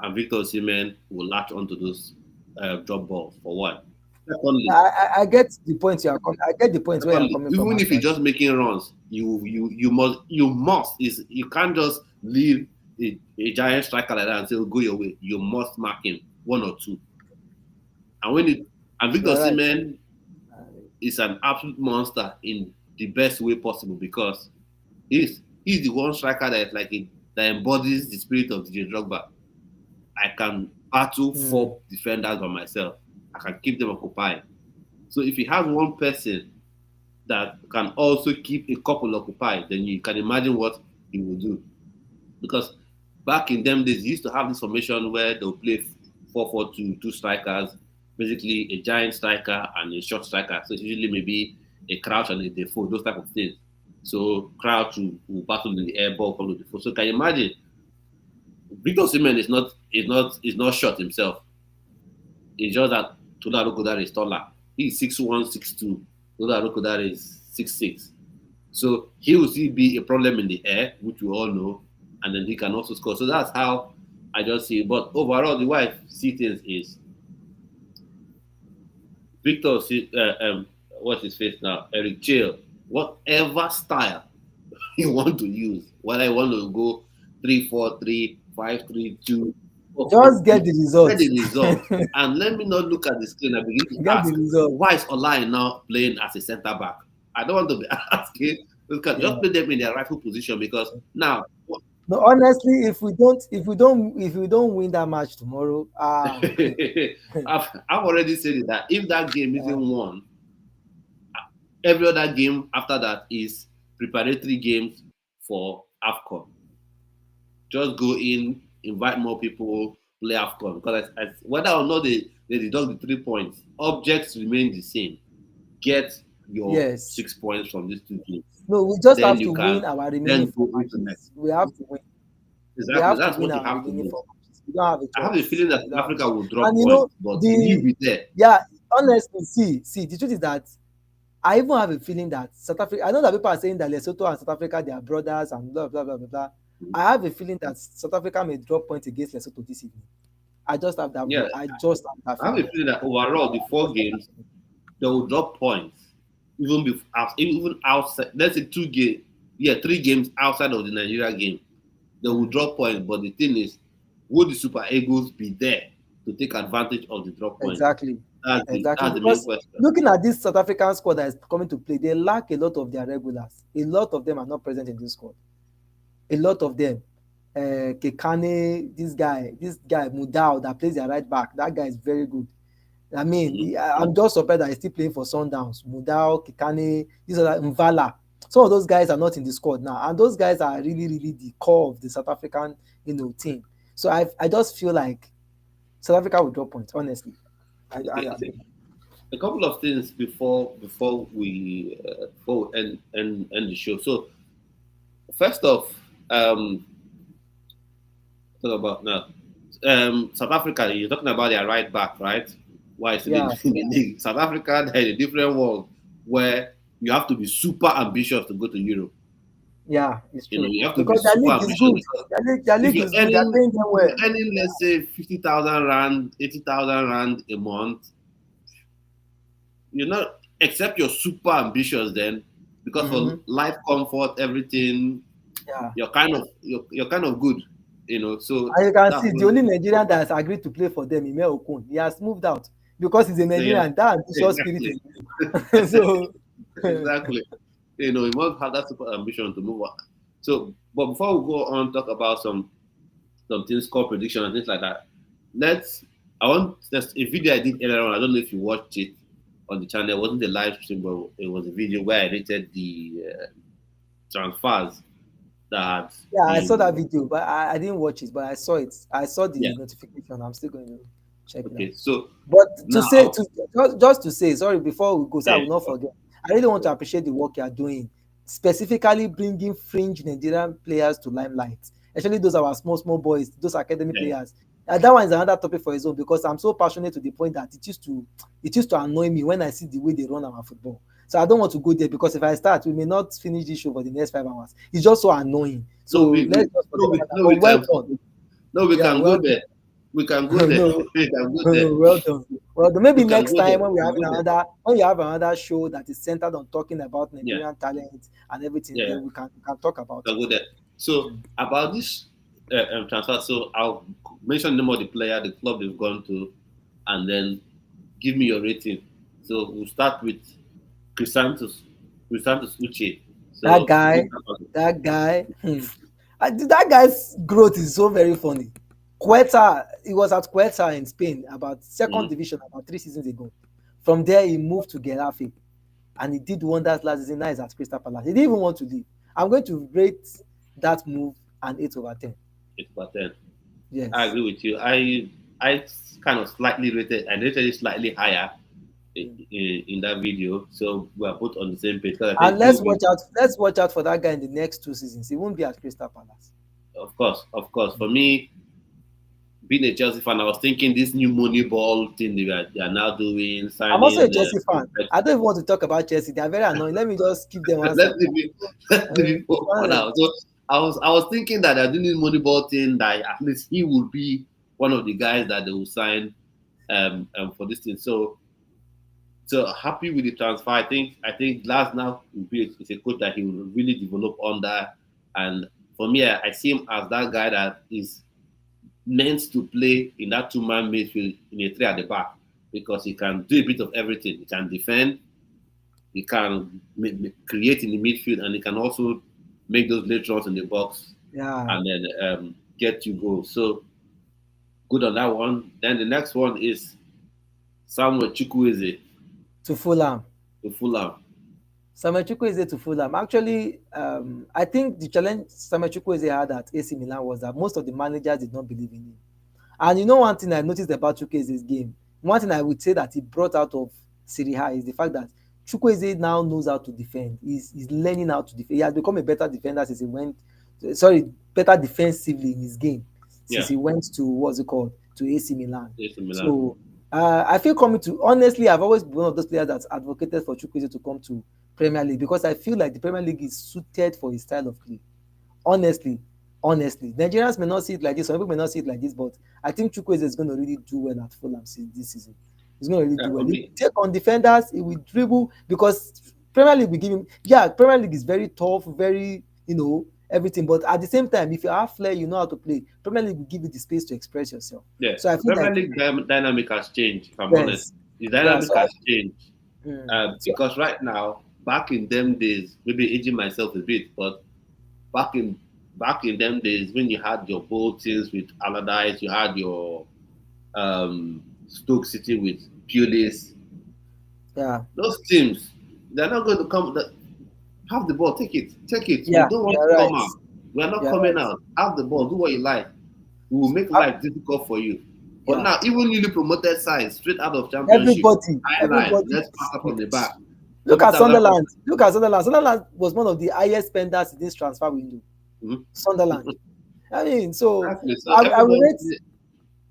And Victor Osimhen will latch onto those drop balls for what? I get the point you are coming. I get the point where you're coming from. Even if you're just making runs, you must. You can't just leave a giant striker like that and say, go your way. You must mark him 1 or 2. And Victor Osimhen is an absolute monster in the best way possible, because he's the one striker that embodies the spirit of DJ Drogba. I can battle 4 defenders by myself. I can keep them occupied. So if you have one person that can also keep a couple occupied, then you can imagine what he will do. Because back in them days, you used to have this formation where they'll play 4-4-2, 2 strikers, basically a giant striker and a short striker. So it's usually maybe a Crouch and a Defoe, those type of things. So Crouch will battle in the air, ball come to Defoe. So can you imagine? Victor Osimhen is not short himself. It's just that Tolu Arokodare is taller. He's 6'1", 6'2". Tolu Arokodare is 6'6". So he will still be a problem in the air, which we all know, and then he can also score. So that's how I just see it. But overall, the way I see things is Victor, what's his face now? Eric Chale, whatever style you want to use, whether you want to go 3-4-3, 5-3-2. Just get the result. Get the result. And let me not look at the screen and begin to ask, why is Olai now playing as a centre back? I don't want to be asking. Just put them in their rightful position, because now. No, honestly, if we don't win that match tomorrow, I've already said that if that game isn't won, every other game after that is preparatory games for AFCON. Just go in, invite more people, play AFCON. Because whether or not they deduct the 3 points, objects remain the same. Get your 6 points from these 2 games. No, we just have to win our remaining 4 matches. We have to win. Exactly, that's what you have to do. We don't have a choice. I have a feeling that Africa will drop points, but we'll be there. Yeah, honestly, see, the truth is that I even have a feeling that South Africa, I know that people are saying that Lesotho and South Africa, they are brothers and blah, blah, blah, blah, blah. I have a feeling that South Africa may drop points against Lesotho this evening. I just have that. Yeah. I have a feeling that overall, the 4 games, they will drop points. Even outside, let's say 3 games outside of the Nigeria game, they will drop points. But the thing is, will the Super Eagles be there to take advantage of the drop points? Exactly. That's the main question. Looking at this South African squad that is coming to play, they lack a lot of their regulars. A lot of them are not present in this squad. A lot of them. Kekane, this guy Mudau that plays their right back, that guy is very good. I mean, I'm just surprised that he's still playing for Sundowns. Mudau, Kekane, these are Mvala. Some of those guys are not in the squad now, and those guys are really, really the core of the South African, team. So I just feel like South Africa will drop points. Honestly, a couple of things before we end the show. So first off, talk about now. South Africa, you're talking about their right back, right? Why is it Yeah, in the league? South Africa, they're in a different world where you have to be super ambitious to go to Europe. yeah, it's You know, true. you have to be Because their super league is ambitious good. because Their if league you're is good. They're earning, paying them if well. you're earning, let's say 50,000 rand, 80,000 rand a month, you're not, except you're super ambitious then, because for Mhm. life comfort, everything, Yeah. you're kind of good, you know. So And you can that's see the one. only Nigerian that has agreed to play for them, Ime Okun, he has moved out because he's a So yeah, Nigerian. That ambitious spirit exactly, is in him. So, exactly. You know, you must have that super ambition to move on. So, but before we go on, talk about some things, score prediction and things like that. Let's. I want there's a video I did earlier on. I don't know if you watched it on the channel. It wasn't a live stream, but it was a video where I rated the transfers that had yeah, I saw that been. video, but I didn't watch it, but I saw it. I saw Yeah. the notification. I'm still going to check it out. Okay. So But to say, now, to just to say, sorry, before we go, so I yeah, will not forget. I really want to appreciate the work you are doing, specifically bringing fringe Nigerian players to limelight, especially those our small boys, those academy yeah. players. That one is another topic for his own because I'm so passionate to the point that it used to annoy me when I see the way they run our football. So I don't want to go there because if I start, we may not finish this show for the next 5 hours. It's just so annoying. So no, let's just no, forget we, about that. no, But we well can, done. no, we Yeah, can well go done. there. We can go there. No, We can go there. well done. Well done. Maybe We can next go there. time when We can go there. when you have another show that is centered on talking about Yeah, Nigerian talent and everything, yeah. then we can talk about We can it. go there. So about this transfer, so I'll mention the name of the player, the club they've gone to, and then give me your rating. So we'll start with Chrysanthus, Chrysanthus Uche. That So guy, that guy, that guy's growth is so very funny. Quetta, he was at Quetta in Spain, about second Mhm. division, about 3 seasons ago. From there, he moved to Getafe, and he did wonders last season. Now he's at Crystal Palace. He didn't even want to leave. I'm going to rate that move an 8/10. 8/10. I Yes. agree with you. I kind of slightly rated. I rated it slightly higher in that video. So we're both on the same page. Because I And think let's you'll be, watch out. Let's watch out for that guy in the next 2 seasons. He won't be at Crystal Palace. of course. For me, being a Chelsea fan, I was thinking this new money ball thing they are now doing, I'm also a signing. Chelsea fan. I don't even want to talk about Chelsea. They are very annoying. Let me just keep them Let's answer. leave it. Let's leave it for now. So I was thinking that they're doing this money ball thing that at least he will be one of the guys that they will sign for this thing. So happy with the transfer. I think Glass now is a coach that he will really develop under. And for me, I see him as that guy that is meant to play in that two-man midfield in a three at the back because he can do a bit of everything. He can defend, he can create in the midfield, and he can also make those late runs in the box Yeah. and then get you goals. So good on that one. Then the next one is Samuel Chukwueze To Fulham. to Fulham. Samuel Chukwueze to Fulham. Actually, I think the challenge Samuel Chukwueze had at AC Milan was that most of the managers did not believe in him. And you know one thing I noticed about Chukwueze's game, one thing I would say that he brought out of Serie A is the fact that Chukwueze now knows how to defend. He's learning how to defend. He has become a better defender since he went, better defensively in his game since Yeah, he went to, what's it called, to AC Milan. AC Milan. So I feel honestly, I've always been one of those players that's advocated for Chukwueze to come to Premier League because I feel like the Premier League is suited for his style of play. Honestly, Nigerians may not see it like this, some people may not see it like this, but I think Chukwueze is going to really do well at Fulham this season. He's going to really do well. He will take on defenders, he will dribble because Premier League will give him. Yeah, Premier League is very tough, very everything. But at the same time, if you have flair, you know how to play. Premier League will give you the space to express yourself. Yeah, So I feel Premier like League dynamic has changed. If I'm yes, honest, the dynamic so has changed so because right now, back in them days, maybe aging myself a bit, but back in them days when you had your Boltons with Allardyce, you had your Stoke City with Pulis. yeah, Those teams, they're not going to come. Have the ball, take it. We yeah, don't want you're to right. come out. We are not You're coming right. out. Have the ball, do what you like. We will make Uh, life difficult for you. But yeah, now, even newly promoted sides, straight out of championship, highlight, everybody. let's pass up from the back. Look Every at time that Sunderland. Look at Sunderland. Sunderland was one of the highest spenders in this transfer window. Mhm. Sunderland. I mean, so Exactly. So I will everybody, rate.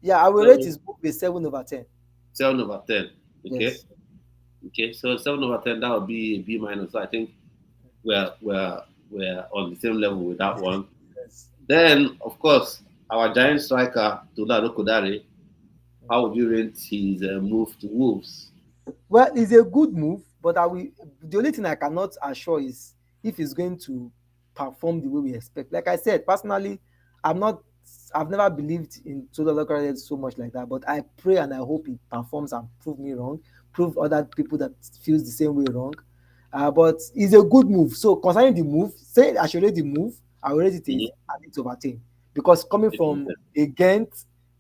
Yeah, I will rate so his book a 7/10. 7/10. Okay. Yes. Okay. So 7/10, that would be a B minus. So I think we're on the same level with that one. Yes. Then, of course, our giant striker, Tula Kodare, how would you rate his move to Wolves? Well, it's a good move, but I will. The only thing I cannot assure is if he's going to perform the way we expect. Like I said, personally, I'm not. I've never believed in total local so much like that. But I pray and I hope he performs and prove me wrong, prove other people that feels the same way wrong. But it's a good move. So concerning the move, say I should rate the move. I will rate it Mm-hmm. as an 8/10 because coming from a Ghent,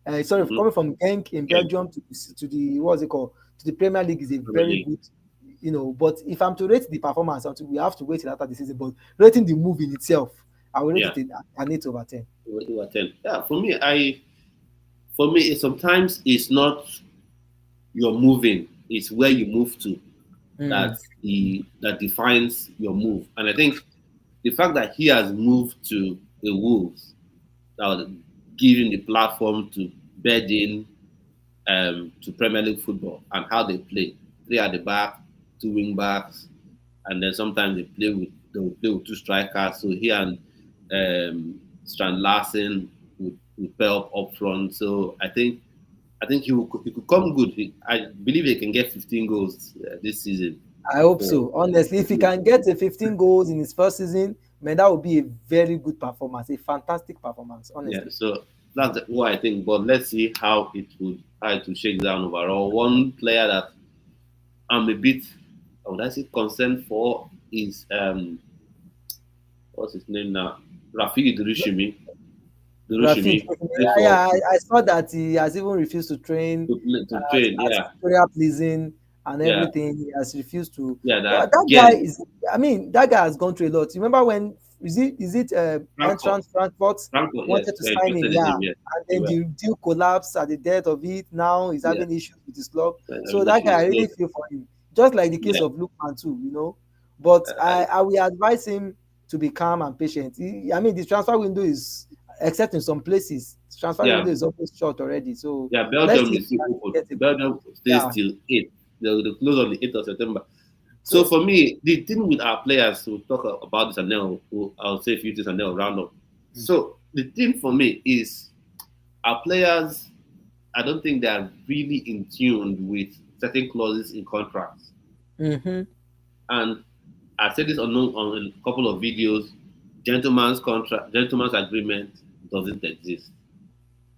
Mm-hmm. coming from Genk in Okay. Belgium to the what's it called, to the Premier League is a Premier very League. good, But if I'm to rate the performance, we have to wait till after the season. But rating the move in itself, I will rate Yeah. it an 8/10. 8/10. Yeah. For me, sometimes it's not your moving; it's where you move to that defines your move. And I think the fact that he has moved to the Wolves that will give him the platform to bed in to Premier League football and how they play. Three at the back, two wing backs, and then sometimes they will play with two strikers. So he and Strand Larsen would pair up front. So I think he could come good. I believe he can get 15 goals this season. I hope For, so. Honestly, if he can get a 15 goals in his first season, man, that would be a very good performance, a fantastic performance. yeah, Honestly. so that's what I think. But let's see how it will shake down overall. One player that I'm a bit, would I say, concerned for is what's his name now? Rafiki Durushimi. Rafik, Durushimi played for yeah, I saw that he has even refused to train to train. as Yeah, Victoria pleasing and yeah, everything. He has refused to. yeah. Well, That that guy again, is. I mean, that guy has gone through a lot. You remember when is it Frankfurt, Entrance Frankfurt Frankfurt. Yes, wanted to they're sign him? interested in Yeah, him. Yes, and they then were. the deal collapsed at the death of it. Now he's Yes, having issues with his club. So having that guy, I issues. really So feel for him. Just like the case yeah, of Lukman too. But I, I will advise him to be calm and patient. I mean, the transfer window is, except in some places, transfer yeah, window is almost short already. So yeah. let's Belgium see if is we still can open. get a good Belgium stays yeah. till 8. They'll close on the 8th of September. So So for me, the thing with our players, we'll talk about this and then I'll say a few things and then we'll round up. So the thing for me is our players, I don't think they are really in tune with certain clauses in contracts. mm-hmm. And I said this on a couple of videos. Gentleman's agreement doesn't exist.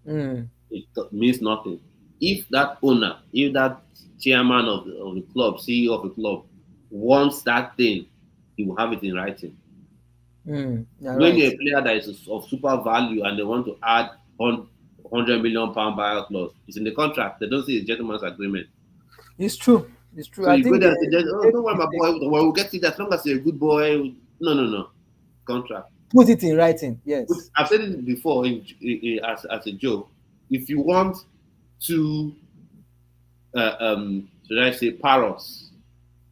It means nothing. If that owner, if that chairman of the club, CEO of the club, wants that thing, he will have it in writing. You're When right. you're a player that is of super value and they want to add £100 million buyout clause, it's in the contract. They don't say it's gentleman's agreement. It's true. It's true. So I you go think there and say, oh, they don't worry, my boy. Well, we'll get it as long as you're a good boy. No. Contract. put it in writing. Yes. I've said it before as a joke. If you want to, should I say, parrots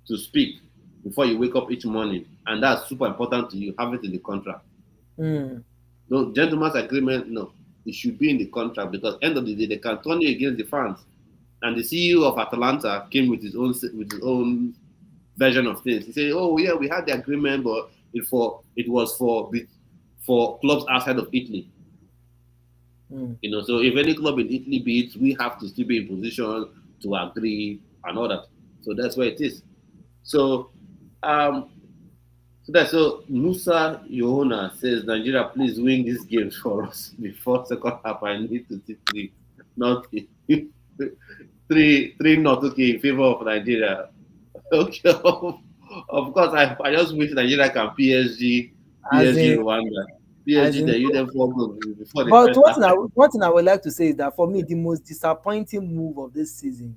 to speak before you wake up each morning, and that's super important to you, have it in the contract. No gentleman's agreement, no. It should be in the contract because end of the day they can turn you against the fans. And the CEO of Atalanta came with his own version of things. He said, "Oh yeah, we had the agreement, but it was for clubs outside of Italy. So if any club in Italy bids, we have to still be in position to agree and all that. So that's where it is. So so Musa Yohana says, Nigeria, please win this game for us before second half. I need to see not three not okay in favor of Nigeria. Okay, of course, I just wish Nigeria can PSG As in, Rwanda. as PSG, in. they use them 4 goals before the But first half. one thing I would like to say is that for me, the most disappointing move of this season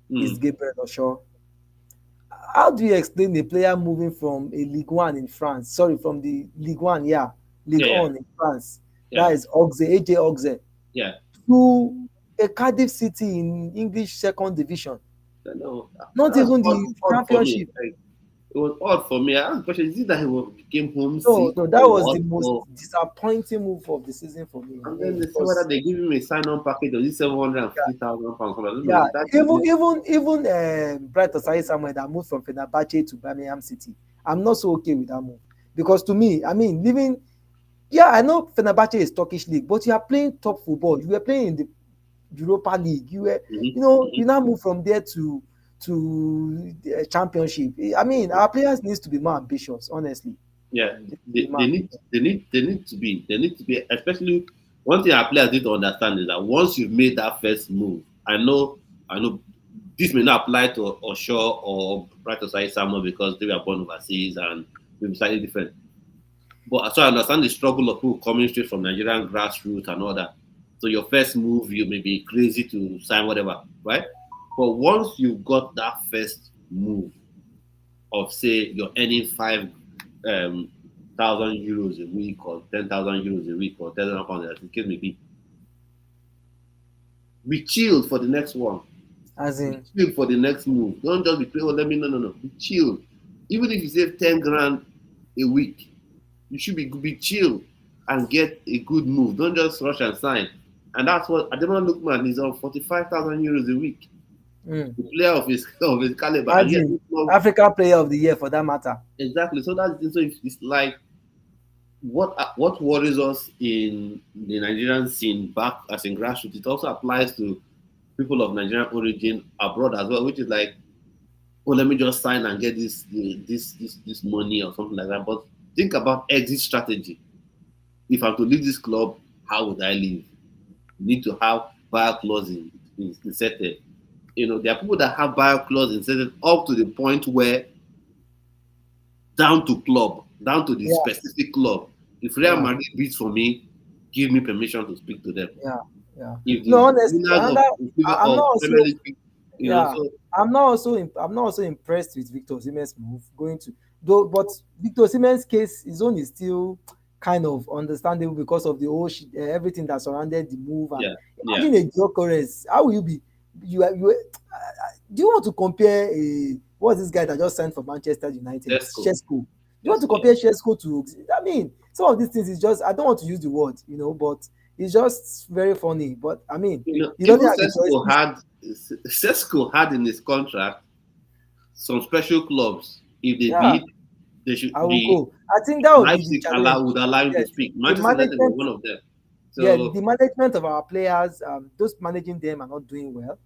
is Gabriel Osho. How do you explain a player moving from a Ligue 1 in France? Sorry, from the Ligue 1, Ligue Yeah, 1 in France. yeah, That is AJ Oxe. yeah. To a Cardiff City in English second division. No, Not that's even odd, the odd for me. championship. Like, It was odd for me. I asked the question, is it that became homesick? No, that was the most disappointing move of the season for me. And then they see whether they give him a sign-on package or this £750,000. Yeah, even Bright Osai Samuel that moved from Fenerbahce to Birmingham City. I'm not so okay with that move because to me, I mean, I know Fenerbahce is Turkish league, but you are playing top football. You were playing in the Europa League. You were, you now move from there to the championship. I mean, our players needs to be more ambitious, honestly. Yeah, they need to be, especially one thing our players need to understand is that once you've made that first move, I know this may not apply to Osho or Bright Osai Samuel because they were born overseas and maybe slightly different. But so I understand the struggle of people coming straight from Nigerian grassroots and all that. So your first move, you may be crazy to sign whatever, right? But once you got that first move of say you're earning 5,000 euros a week or 10,000 euros a week or 10,000 pounds, as the case may be, be chilled for the next one. As in, be chill for the next move. Don't just be playing. Let me no. Be chill. Even if you save 10 grand a week, you should be chill and get a good move. Don't just rush and sign. And that's what Ademola Lookman is on 45,000 euros a week. The player of his caliber. African Player of the Year for that matter. Exactly. So it's like what worries us in the Nigerian scene back as in grassroots. It also applies to people of Nigerian origin abroad as well, which is like, oh, let me just sign and get this money or something like that. But think about exit strategy. If I'm to leave this club, how would I leave? You need to have buyer clause inserted. There are people that have buyer clause inserted up to the point where down to the specific club. If Real Madrid bids for me, give me permission to speak to them. Honestly, I'm not also impressed with Victor Osimhen's move but Victor Osimhen's case, his own is still kind of understandable because of the whole everything that surrounded the move. And imagine a Gyökeres. How will you be? Do you want to compare what's this guy that just signed for Manchester United? Šeško. Do you want to compare Šeško to? I mean, some of these things is just, I don't want to use the word, but it's just very funny. But I mean, Šeško had in his contract some special clubs. If they bid, they should. I will go. I think that would Leipzig would allow him to speak. Manchester United was one of them. So, the management of our players, those managing them are not doing well.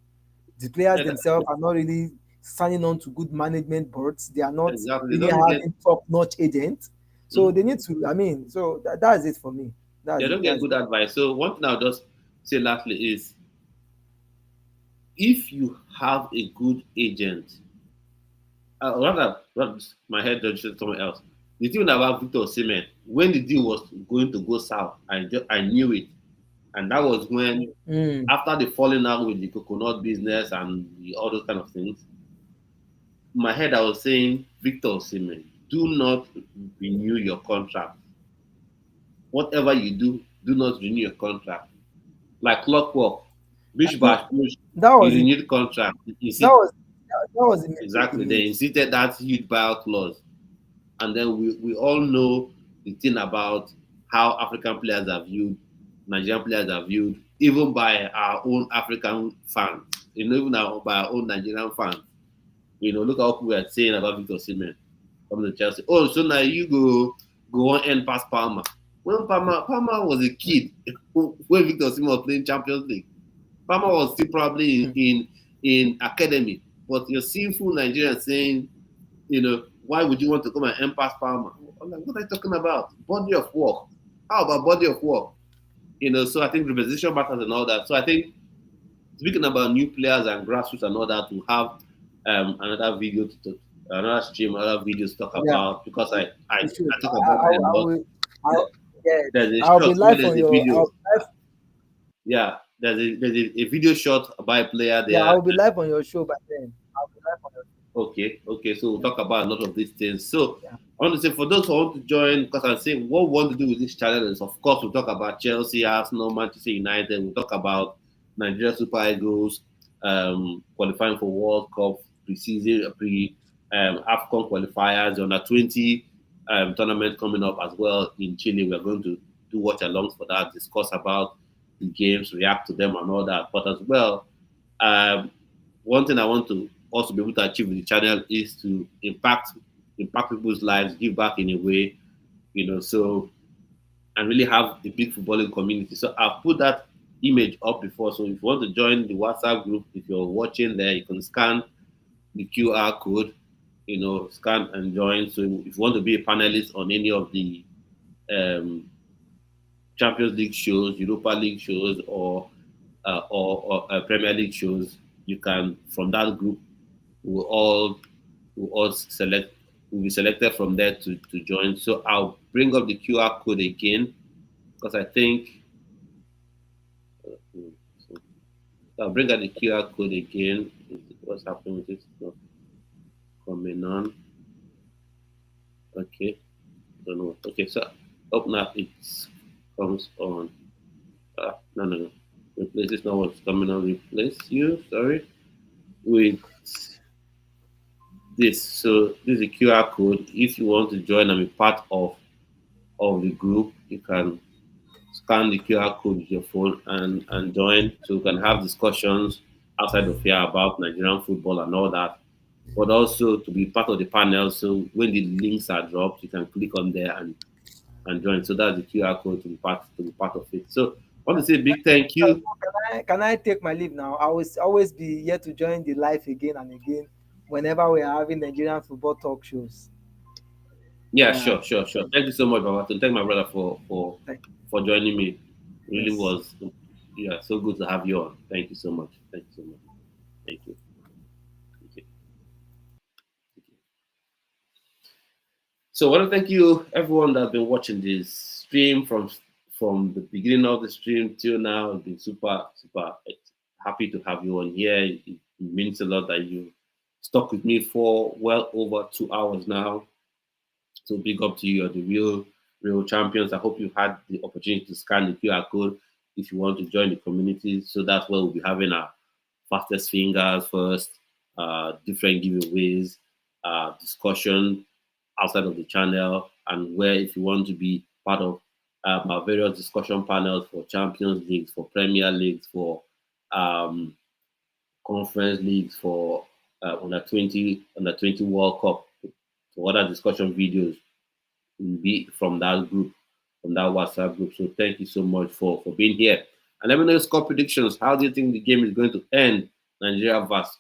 The players themselves are not really signing on to good management boards. They are not really having top-notch agents. So they need to. I mean, so that's it for me. They don't get good advice. So one thing I'll just say lastly is, if you have a good agent, rather my head just said somewhere else. The thing about Victor Osimhen, when the deal was going to go south, I knew it. And that was when, after the falling out with the coconut business and all those kind of things, in my head I was saying, Victor Osimhen, do not renew your contract. Whatever you do not renew your contract. Like clockwork. Bish Bash, he renewed the contract. That was exactly. They insisted that huge buyout clause. And then we all know the thing about how African players are viewed, Nigerian players are viewed, even by our own African fans, even by our own Nigerian fans. Look at what we are saying about Victor Osimhen from the Chelsea. Oh, so now you go on and pass Palmer. When Palmer was a kid, when Victor Osimhen was playing Champions League, Palmer was still probably in academy. But you're seeing full Nigerians saying, why would you want to come and impasse Palmer? I'm like, what are you talking about? Body of work. How about body of work? So I think representation matters and all that. So I think, speaking about new players and grassroots and all that, we'll have another video another stream, another video to talk about, because I talk about it a lot. I'll be live on your. Yeah, there's a video shot by a player there. Yeah, I'll be live on your show by then. I'll be live on your show. Okay. So we'll talk about a lot of these things. So I want to say, for those who want to join, because I'm saying what we want to do with this channel is, of course, we'll talk about Chelsea, Arsenal, Manchester United. We'll talk about Nigerian Super Eagles qualifying for World Cup pre-season, AFCON qualifiers, the under 20 tournament coming up as well in Chile. We're going to do watch alongs for that, discuss about the games, react to them, and all that. But as well, one thing I want to also be able to achieve with the channel is to impact people's lives, give back in a way, so, and really have a big footballing community. So I've put that image up before. So if you want to join the WhatsApp group, if you're watching there, you can scan the QR code, scan and join. So if you want to be a panelist on any of the Champions League shows, Europa League shows, or Premier League shows, you can, from that group, we'll be selected from there to join. So I'll bring up the QR code again, because I think I'll bring up the QR code again. What's happening with this? Not coming on. Okay. Don't know. Okay, so open up. It comes on. No. Replace this. Now what's coming on? Replace you. Sorry. With this. So this is a QR code. If you want to join and be part of the group, you can scan the QR code with your phone and join, so you can have discussions outside of here about Nigerian football and all that, but also to be part of the panel. So when the links are dropped, you can click on there and join. So that's the QR code to be part of it. So I want to say a big thank you. Can I take my leave now? I will always be here to join the live again and again whenever we are having Nigerian football talk shows. Yeah, sure. Thank you so much, Babatunde. Thank my brother for joining me. Really was, so good to have you on. Thank you so much. Thank you. So I want to thank you, everyone that's been watching this stream from the beginning of the stream till now. I've been super happy to have you on here. It means a lot that you stuck with me for well over 2 hours now. So big up to you. You're the real champions. I hope you had the opportunity to scan the QR code if you want to join the community. So that's where we'll be having our fastest fingers first, different giveaways, discussion outside of the channel, and where if you want to be part of our various discussion panels for Champions Leagues, for Premier Leagues, for Conference Leagues, for under 20 World Cup, for other discussion videos, will be from that group, from that WhatsApp group. So thank you so much for being here. And let me know your score predictions. How do you think the game is going to end? Nigeria versus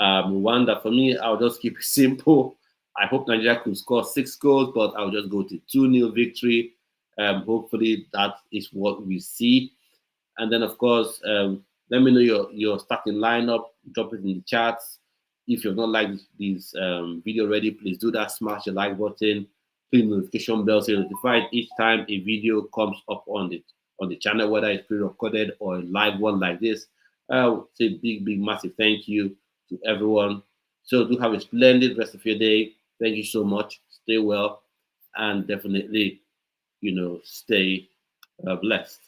Rwanda. For me, I'll just keep it simple. I hope Nigeria could score 6 goals, but I'll just go to 2-0 victory. Hopefully that is what we see. And then, of course, let me know your starting lineup. Drop it in the chats. If you've not liked this video already, please do that. Smash the like button. Click the notification bell so you're notified each time a video comes up on the channel, whether it's pre-recorded or a live one like this. Say big, massive thank you to everyone. So do have a splendid rest of your day. Thank you so much. Stay well, and definitely, stay blessed.